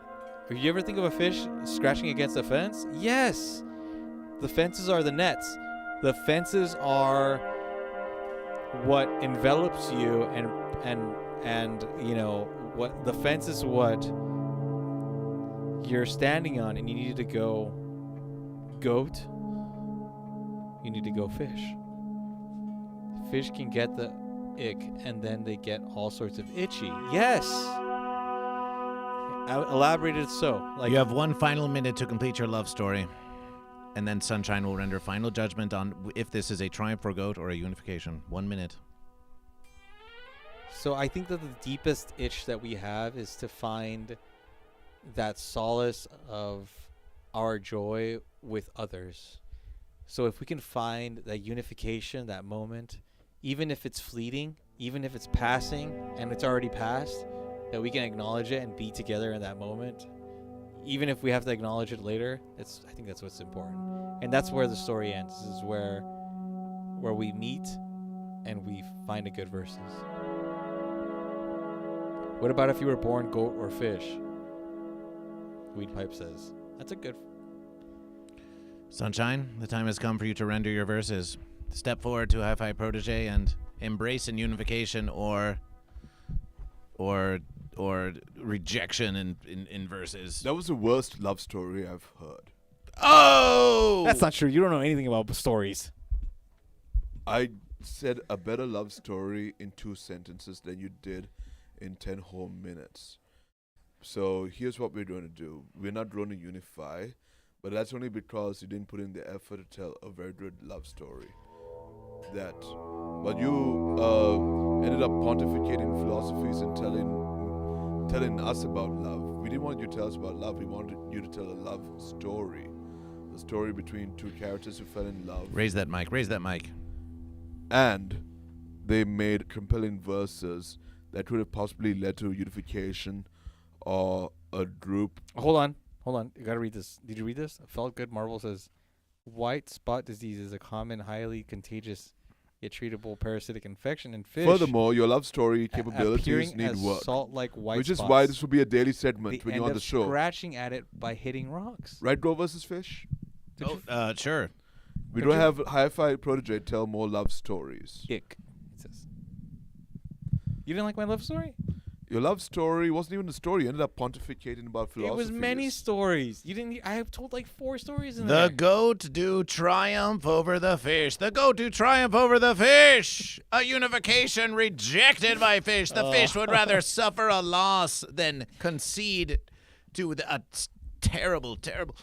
Have you ever think of a fish scratching against a fence? Yes. The fences are the nets. The fences are what envelops you, and what the fence is what you're standing on, and you need to go goat. You need to go fish. Fish can get the ick, and then they get all sorts of itchy. Yes. I elaborated so. Like, you have 1 final minute to complete your love story, and then Sunshine will render final judgment on if this is a triumph for Goat or a unification. 1 minute. So I think that the deepest itch that we have is to find that solace of our joy with others. So if we can find that unification, that moment, even if it's fleeting, even if it's passing and it's already passed, that we can acknowledge it and be together in that moment, even if we have to acknowledge it later. I think that's what's important, and that's where the story ends. This is where we meet and we find a good verses. What about if you were born goat or fish? Weed Pipe says that's a good. Sunshine, the time has come for you to render your verses. Step forward to Hi-Fi Protege and embrace in unification or rejection in verses. That was the worst love story I've heard. Oh! That's not true. You don't know anything about stories. I said a better love story in 2 sentences than you did in 10 whole minutes. So here's what we're going to do. We're not going to unify, but that's only because you didn't put in the effort to tell a very good love story. But you ended up pontificating philosophies and telling us about love. We didn't want you to tell us about love. We wanted you to tell a love story. A story between 2 characters who fell in love. Raise that mic. And they made compelling verses that could have possibly led to unification or a group. Hold on. You gotta read this. Did you read this? Felt Good Marvel says, white spot disease is a common, highly contagious, yet treatable parasitic infection in fish. Furthermore, your love story capabilities need as work. Salt-like white which is spots. why this will be a daily segment when you're on the show. Scratching at it by hitting rocks. Right, GoatVsFish? Sure. We don't have Hi-Fi Protege tell more love stories. Ick, it says. You didn't like my love story? Your love story wasn't even a story. You ended up pontificating about philosophy. It was many stories. You didn't. I have told like 4 stories in The there. goat do triumph over the fish. The goat do triumph over the fish. A unification rejected by fish. The fish would rather suffer a loss than concede to a terrible, terrible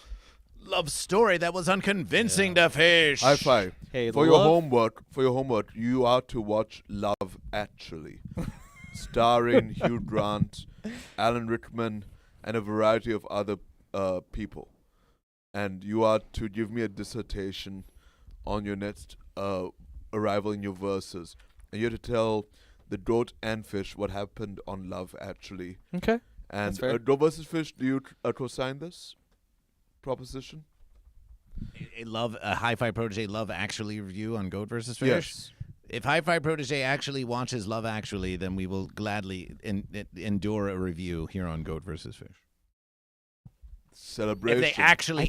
love story that was unconvincing to fish. High five. Hey, for your homework, you are to watch Love Actually, starring Hugh Grant, Alan Rickman, and a variety of other people. And you are to give me a dissertation on your next arrival in your verses. And you have to tell the goat and fish what happened on Love Actually. Okay. And That's fair. GoatVsFish, do you co-sign this proposition? A Hi-Fi Protege Love Actually review on GoatVsFish? Yes. If Hi-Fi Protege actually watches Love Actually, then we will gladly endure a review here on GoatVsFish. Celebration. If they actually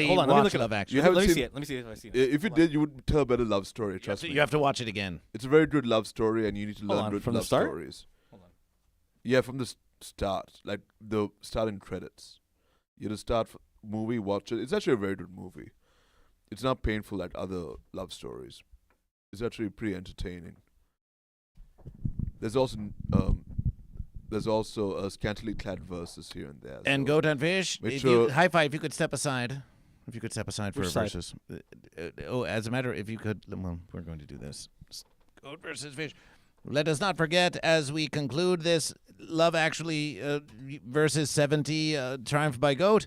Hold on, let me look it Love up. Actually. You haven't Let me seen see it. Let me see it if I've seen it. If you did, you would tell a better love story. Trust me. You have to watch it again. It's a very good love story, and you need to learn good from the love start? stories. Hold on. Yeah, from the start, like the starting credits. You have to start movie, watch it. It's actually a very good movie. It's not painful like other love stories. It's actually pretty entertaining. There's also scantily clad verses here and there. And so Goat and Fish, Hi-Fi, if you could step aside. If you could step aside for Which side? verses. As a matter, if you could, well, we're going to do this. Goat versus Fish. Let us not forget, as we conclude this Love Actually verses 70 Triumph by Goat,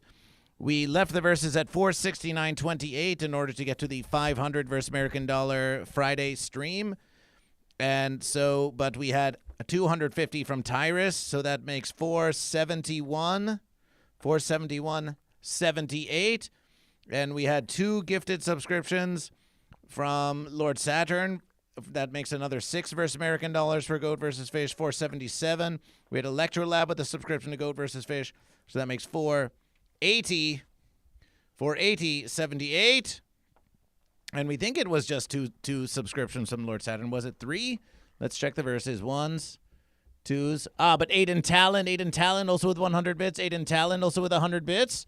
we left the verses at 469.28 in order to get to the 500 versus American dollar Friday stream. And so, but we had 250 from Tyrus, so that makes 471.78. And we had 2 gifted subscriptions from Lord Saturn, That makes another 6 versus American dollars for Goat versus Fish, 477. We had Electrolab with a subscription to Goat versus Fish, so that makes 480. 480, 78. And we think it was just two subscriptions from Lord Saturn. Was it 3? Let's check the verses. 1s, 2s. But Aiden Talon also with 100 bits. Aiden Talon also with 100 bits.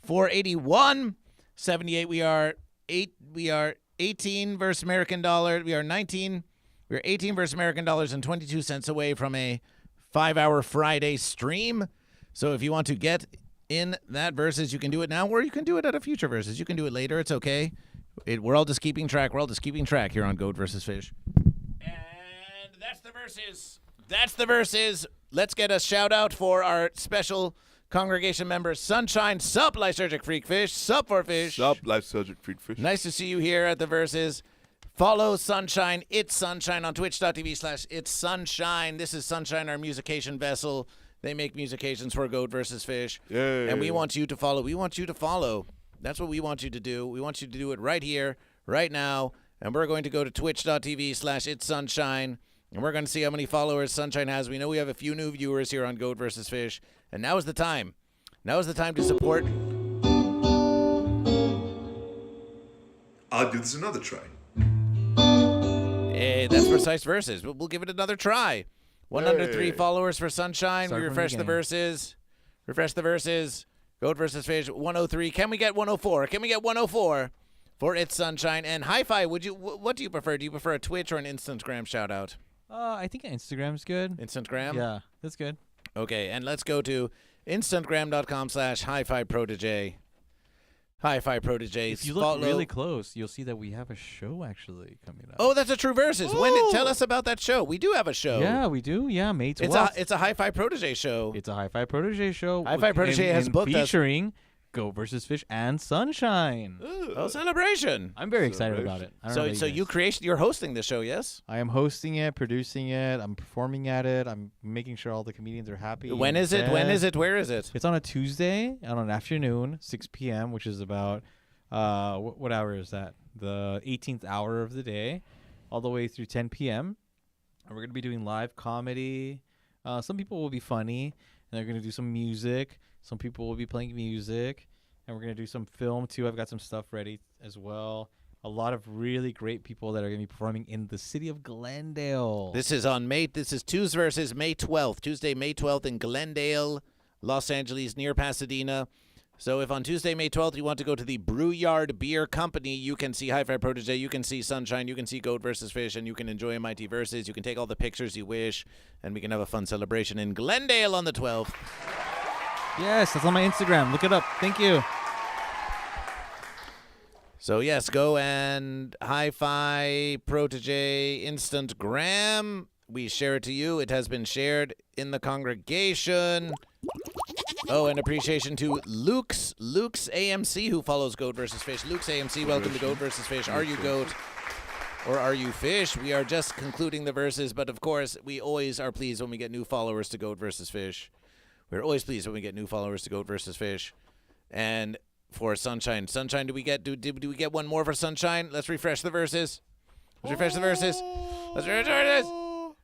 481, 78. We are 18 versus American dollar. We are 19. We are 18 versus American dollars and 22 cents away from a 5-hour Friday stream. So if you want to get in that versus, you can do it now, or you can do it at a future versus. You can do it later. It's okay. We're all just keeping track. We're all just keeping track here on Goat versus Fish. And that's the verses. That's the verses. Let's get a shout out for our special congregation members. Sunshine, sup, Lysergic Freak Fish, sup for fish. Sup, Lysergic Freak Fish. Nice to see you here at the verses. Follow Sunshine, It's Sunshine on twitch.tv/It's Sunshine. This is Sunshine, our musication vessel. They make musications for Goat versus Fish. Yeah. And we want you to follow. We want you to follow. That's what we want you to do. We want you to do it right here, right now. And we're going to go to twitch.tv/It's Sunshine. And we're going to see how many followers Sunshine has. We know we have a few new viewers here on Goat versus Fish. And now is the time. Now is the time to support. I'll give this another try. Hey, that's precise verses. We'll give it another try. 103 followers for Sunshine. Start We from refresh the the beginning. verses. Refresh the verses. Goat versus Fish, 103. Can we get 104? Can we get 104 for It's Sunshine? And Hi-Fi, what do you prefer? Do you prefer a Twitch or an Instagram shout out? I think Instagram's good. Instagram? Yeah, that's good. Okay, and let's go to instagram.com/Hi-Fi Protege. Hi-Fi Protege. If you look really close, you'll see that we have a show actually coming up. Oh, that's a true versus. Tell us about that show. We do have a show. Yeah, we do. Yeah, May 12th. It's a Hi-Fi Protege show. It's a Hi-Fi Protege show. Hi-Fi Protege has booked us. featuring Goat versus Fish and Sunshine. Oh, celebration. I'm very excited about it. I don't know about you guys. You're hosting the show, yes? I am hosting it, producing it. I'm performing at it. I'm making sure all the comedians are happy. When is it? When is it? Where is it? It's on a Tuesday on an afternoon, 6 p.m., which is about what hour is that? The 18th hour of the day, all the way through 10 p.m. And we're going to be doing live comedy. Some people will be funny, and they're going to do some music. Some people will be playing music, and we're going to do some film, too. I've got some stuff ready as well. A lot of really great people that are going to be performing in the city of Glendale. This is Tuesday versus May 12th. Tuesday, May 12th in Glendale, Los Angeles, near Pasadena. So if on Tuesday, May 12th, you want to go to the Brewyard Beer Company, you can see Hi-Fi Protege, you can see Sunshine, you can see Goat versus Fish, and you can enjoy MIT Versus. You can take all the pictures you wish, and we can have a fun celebration in Glendale on the 12th. Yes, that's on my Instagram. Look it up. Thank you. So, yes, go and Hi-Fi Protege Instagram. We share it to you. It has been shared in the congregation. Oh, and appreciation to Luke's AMC, who follows Goat versus Fish. Luke's AMC, welcome to Goat versus Fish. Are you Goat or are you Fish? We are just concluding the verses, but of course, we always are pleased when we get new followers to Goat versus Fish. We're always pleased when we get new followers to Goat versus Fish. And for Sunshine, did we get one more for Sunshine? Let's refresh the verses. Let's refresh the verses.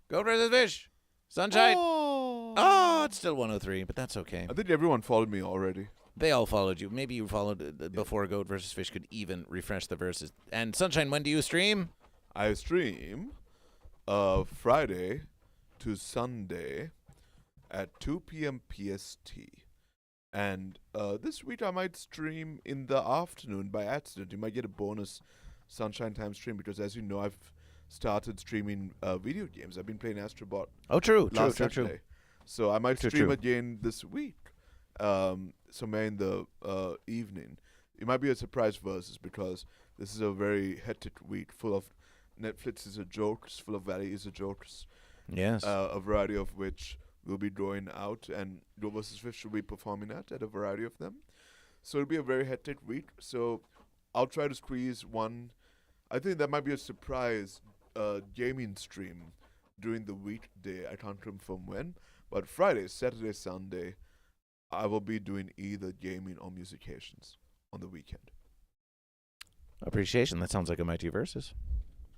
Goat versus Fish. Sunshine. Oh, it's still 103, but that's okay. I think everyone followed me already. They all followed you. Maybe you followed before Goat versus Fish could even refresh the verses. And Sunshine, when do you stream? I stream Friday to Sunday at 2 p.m. PST. And this week I might stream in the afternoon by accident. You might get a bonus Sunshine Time stream because, as you know, I've started streaming video games. I've been playing Astrobot. Oh, true. Saturday. So I might stream again this week, somewhere in the evening. It might be a surprise versus because this is a very hectic week full of Netflix is a jokes, full of Valley is a jokes. Yes. A variety of which we'll be drawing out, and Goat versus Fish will be performing at a variety of them. So it'll be a very hectic week. So I'll try to squeeze one. I think that might be a surprise gaming stream during the weekday. I can't confirm when. But Friday, Saturday, Sunday, I will be doing either gaming or musications on the weekend. Appreciation. That sounds like a Mighty Versus.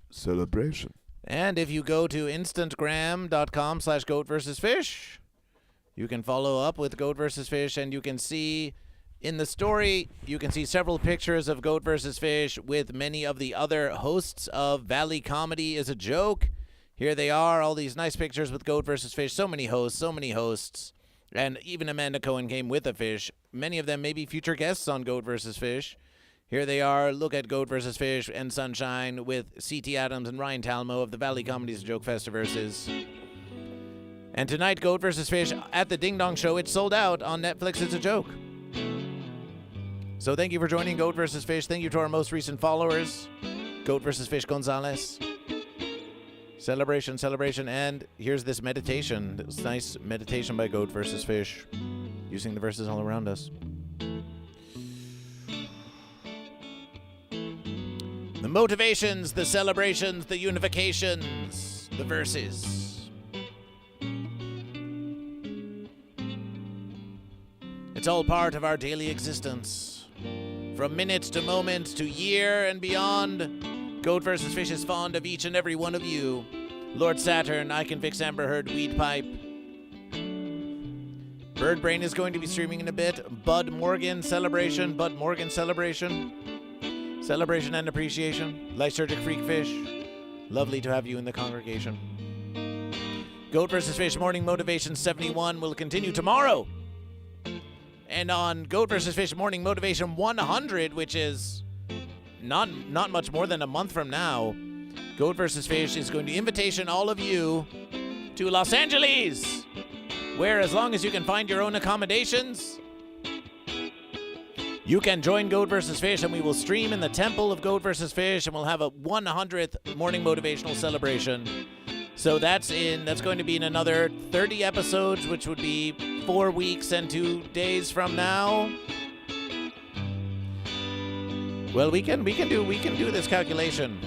Celebration. And if you go to instantgram.com/GoatVsFish, you can follow up with GoatVsFish, and you can see in the story, you can see several pictures of GoatVsFish with many of the other hosts of Valley Comedy is a Joke. Here they are, all these nice pictures with GoatVsFish. So many hosts. And even Amanda Cohen came with a fish. Many of them may be future guests on GoatVsFish. Here they are. Look at GoatVsFish and Sanshine with C.T. Adams and Ryan Talmo of the Valley Comedy is a Joke Festiverses. And tonight, GoatVsFish at the Ding Dong Show. It's sold out on Netflix. It's a joke. So thank you for joining GoatVsFish. Thank you to our most recent followers, GoatVsFish Gonzalez. Celebration. And here's this meditation. This nice meditation by GoatVsFish, using the verses all around us. The motivations, the celebrations, the unifications, the verses. It's all part of our daily existence. From minutes to moments to year and beyond, GoatVsFish is fond of each and every one of you. Lord Saturn, I Can Fix Amber Heard, Weed Pipe. Bird Brain is going to be streaming in a bit. Bud Morgan Celebration. Celebration and appreciation. Lysergic Freakfish. Lovely to have you in the congregation. GoatVsFish Morning Motivation 71 will continue tomorrow. And on GoatVsFish Morning Motivation 100, which is not much more than a month from now, GoatVsFish is going to invitation all of you to Los Angeles, where as long as you can find your own accommodations, you can join GoatVsFish, and we will stream in the temple of GoatVsFish, and we'll have a 100th morning motivational celebration. So that's going to be in another 30 episodes, which would be 4 weeks and 2 days from now. Well, we can do this calculation.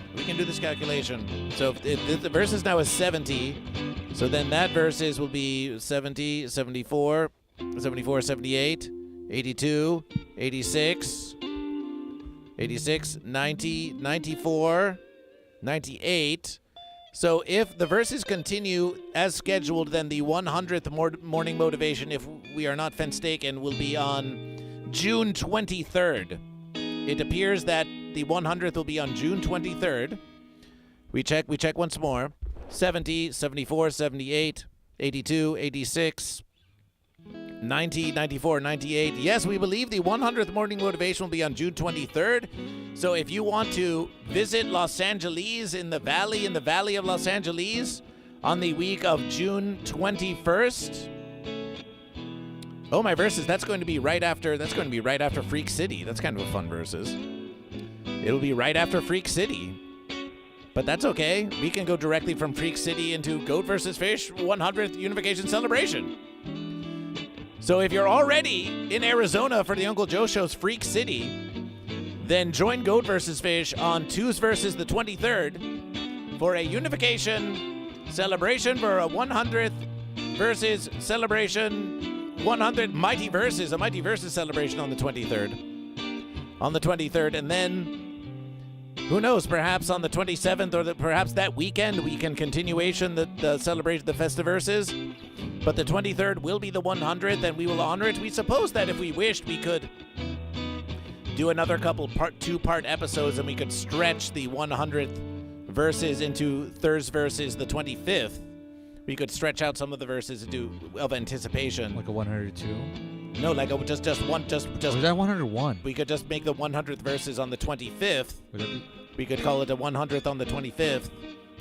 So if the verses now is 70, so then that verses will be 70, 74, 78, 82, 86, 90, 94, 98. So if the verses continue as scheduled, then the 100th morning motivation, if we are not mistaken, will be on June 23rd. It appears that the 100th will be on June 23rd. We check once more. 70, 74, 78, 82, 86, 90, 94, 98. Yes, we believe the 100th morning motivation will be on June 23rd. So if you want to visit Los Angeles in the valley of Los Angeles on the week of June 21st. Oh, my verses, that's going to be right after Freak City. That's kind of a fun verses. It'll be right after Freak City. But that's okay. We can go directly from Freak City into GoatVsFish 100th Unificaiton Celebration. So if you're already in Arizona for the Uncle Joe Show's Freak City, then join GoatVsFish on Tuesday versus the 23rd for a unification celebration for a 100th versus celebration, 100 Mighty Verses, a Mighty Verses celebration on the 23rd. And then, who knows, perhaps on the 27th or perhaps that weekend we can continuation the celebration, the Festiverses. But the 23rd will be the 100th, and we will honor it. We suppose that if we wished, we could do another couple two-part episodes, and we could stretch the 100th verses into Thursday versus the 25th. We could stretch out some of the verses of anticipation. Like a 102? No, like just one. Just was that 101? We could just make the 100th verses on the 25th. We could call it a 100th on the 25th.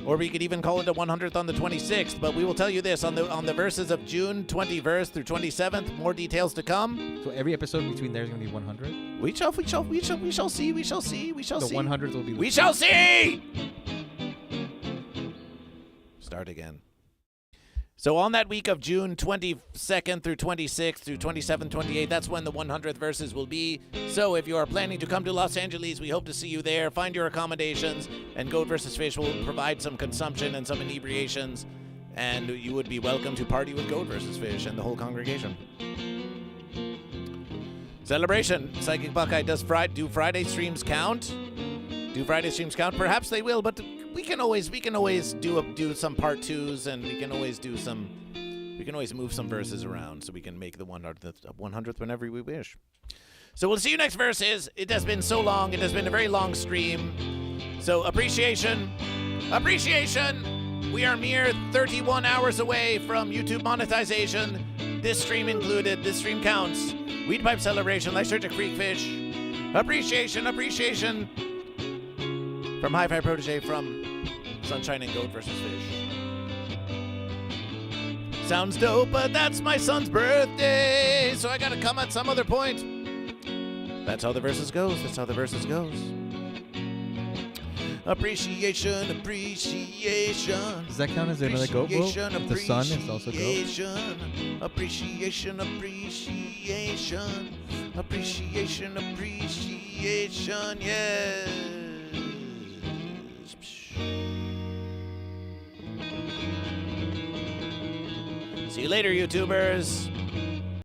Or we could even call it a 100th on the 26th. But we will tell you this, on the verses of June 21st through 27th, more details to come. So every episode between there is going to be 100? We shall see. The 100th will be... We shall see! Start again. So on that week of June 22nd through 26th through 27th, 28th, that's when the 100th verses will be. So if you are planning to come to Los Angeles, we hope to see you there. Find your accommodations, and GoatVsFish will provide some consumption and some inebriations, and you would be welcome to party with GoatVsFish and the whole congregation. Celebration. Psychic Buckeye, do Friday streams count? Perhaps they will, but we can always do some part 2s, and we can always move some verses around so we can make the 100th whenever we wish. So we'll see you next verses. It has been so long. It has been a very long stream. So appreciation. We are mere 31 hours away from YouTube monetization. This stream included. This stream counts. Weed Pipe Celebration, Life Search of Freak Fish. Appreciation. From Hi-Fi Protege, from Sunshine and GoatVsFish. Sounds dope, but that's my son's birthday, so I gotta come at some other point. That's how the verses goes. Appreciation. Does that count as another goat vote? If the sun is also goat? Appreciation. Yes. See you later, YouTubers.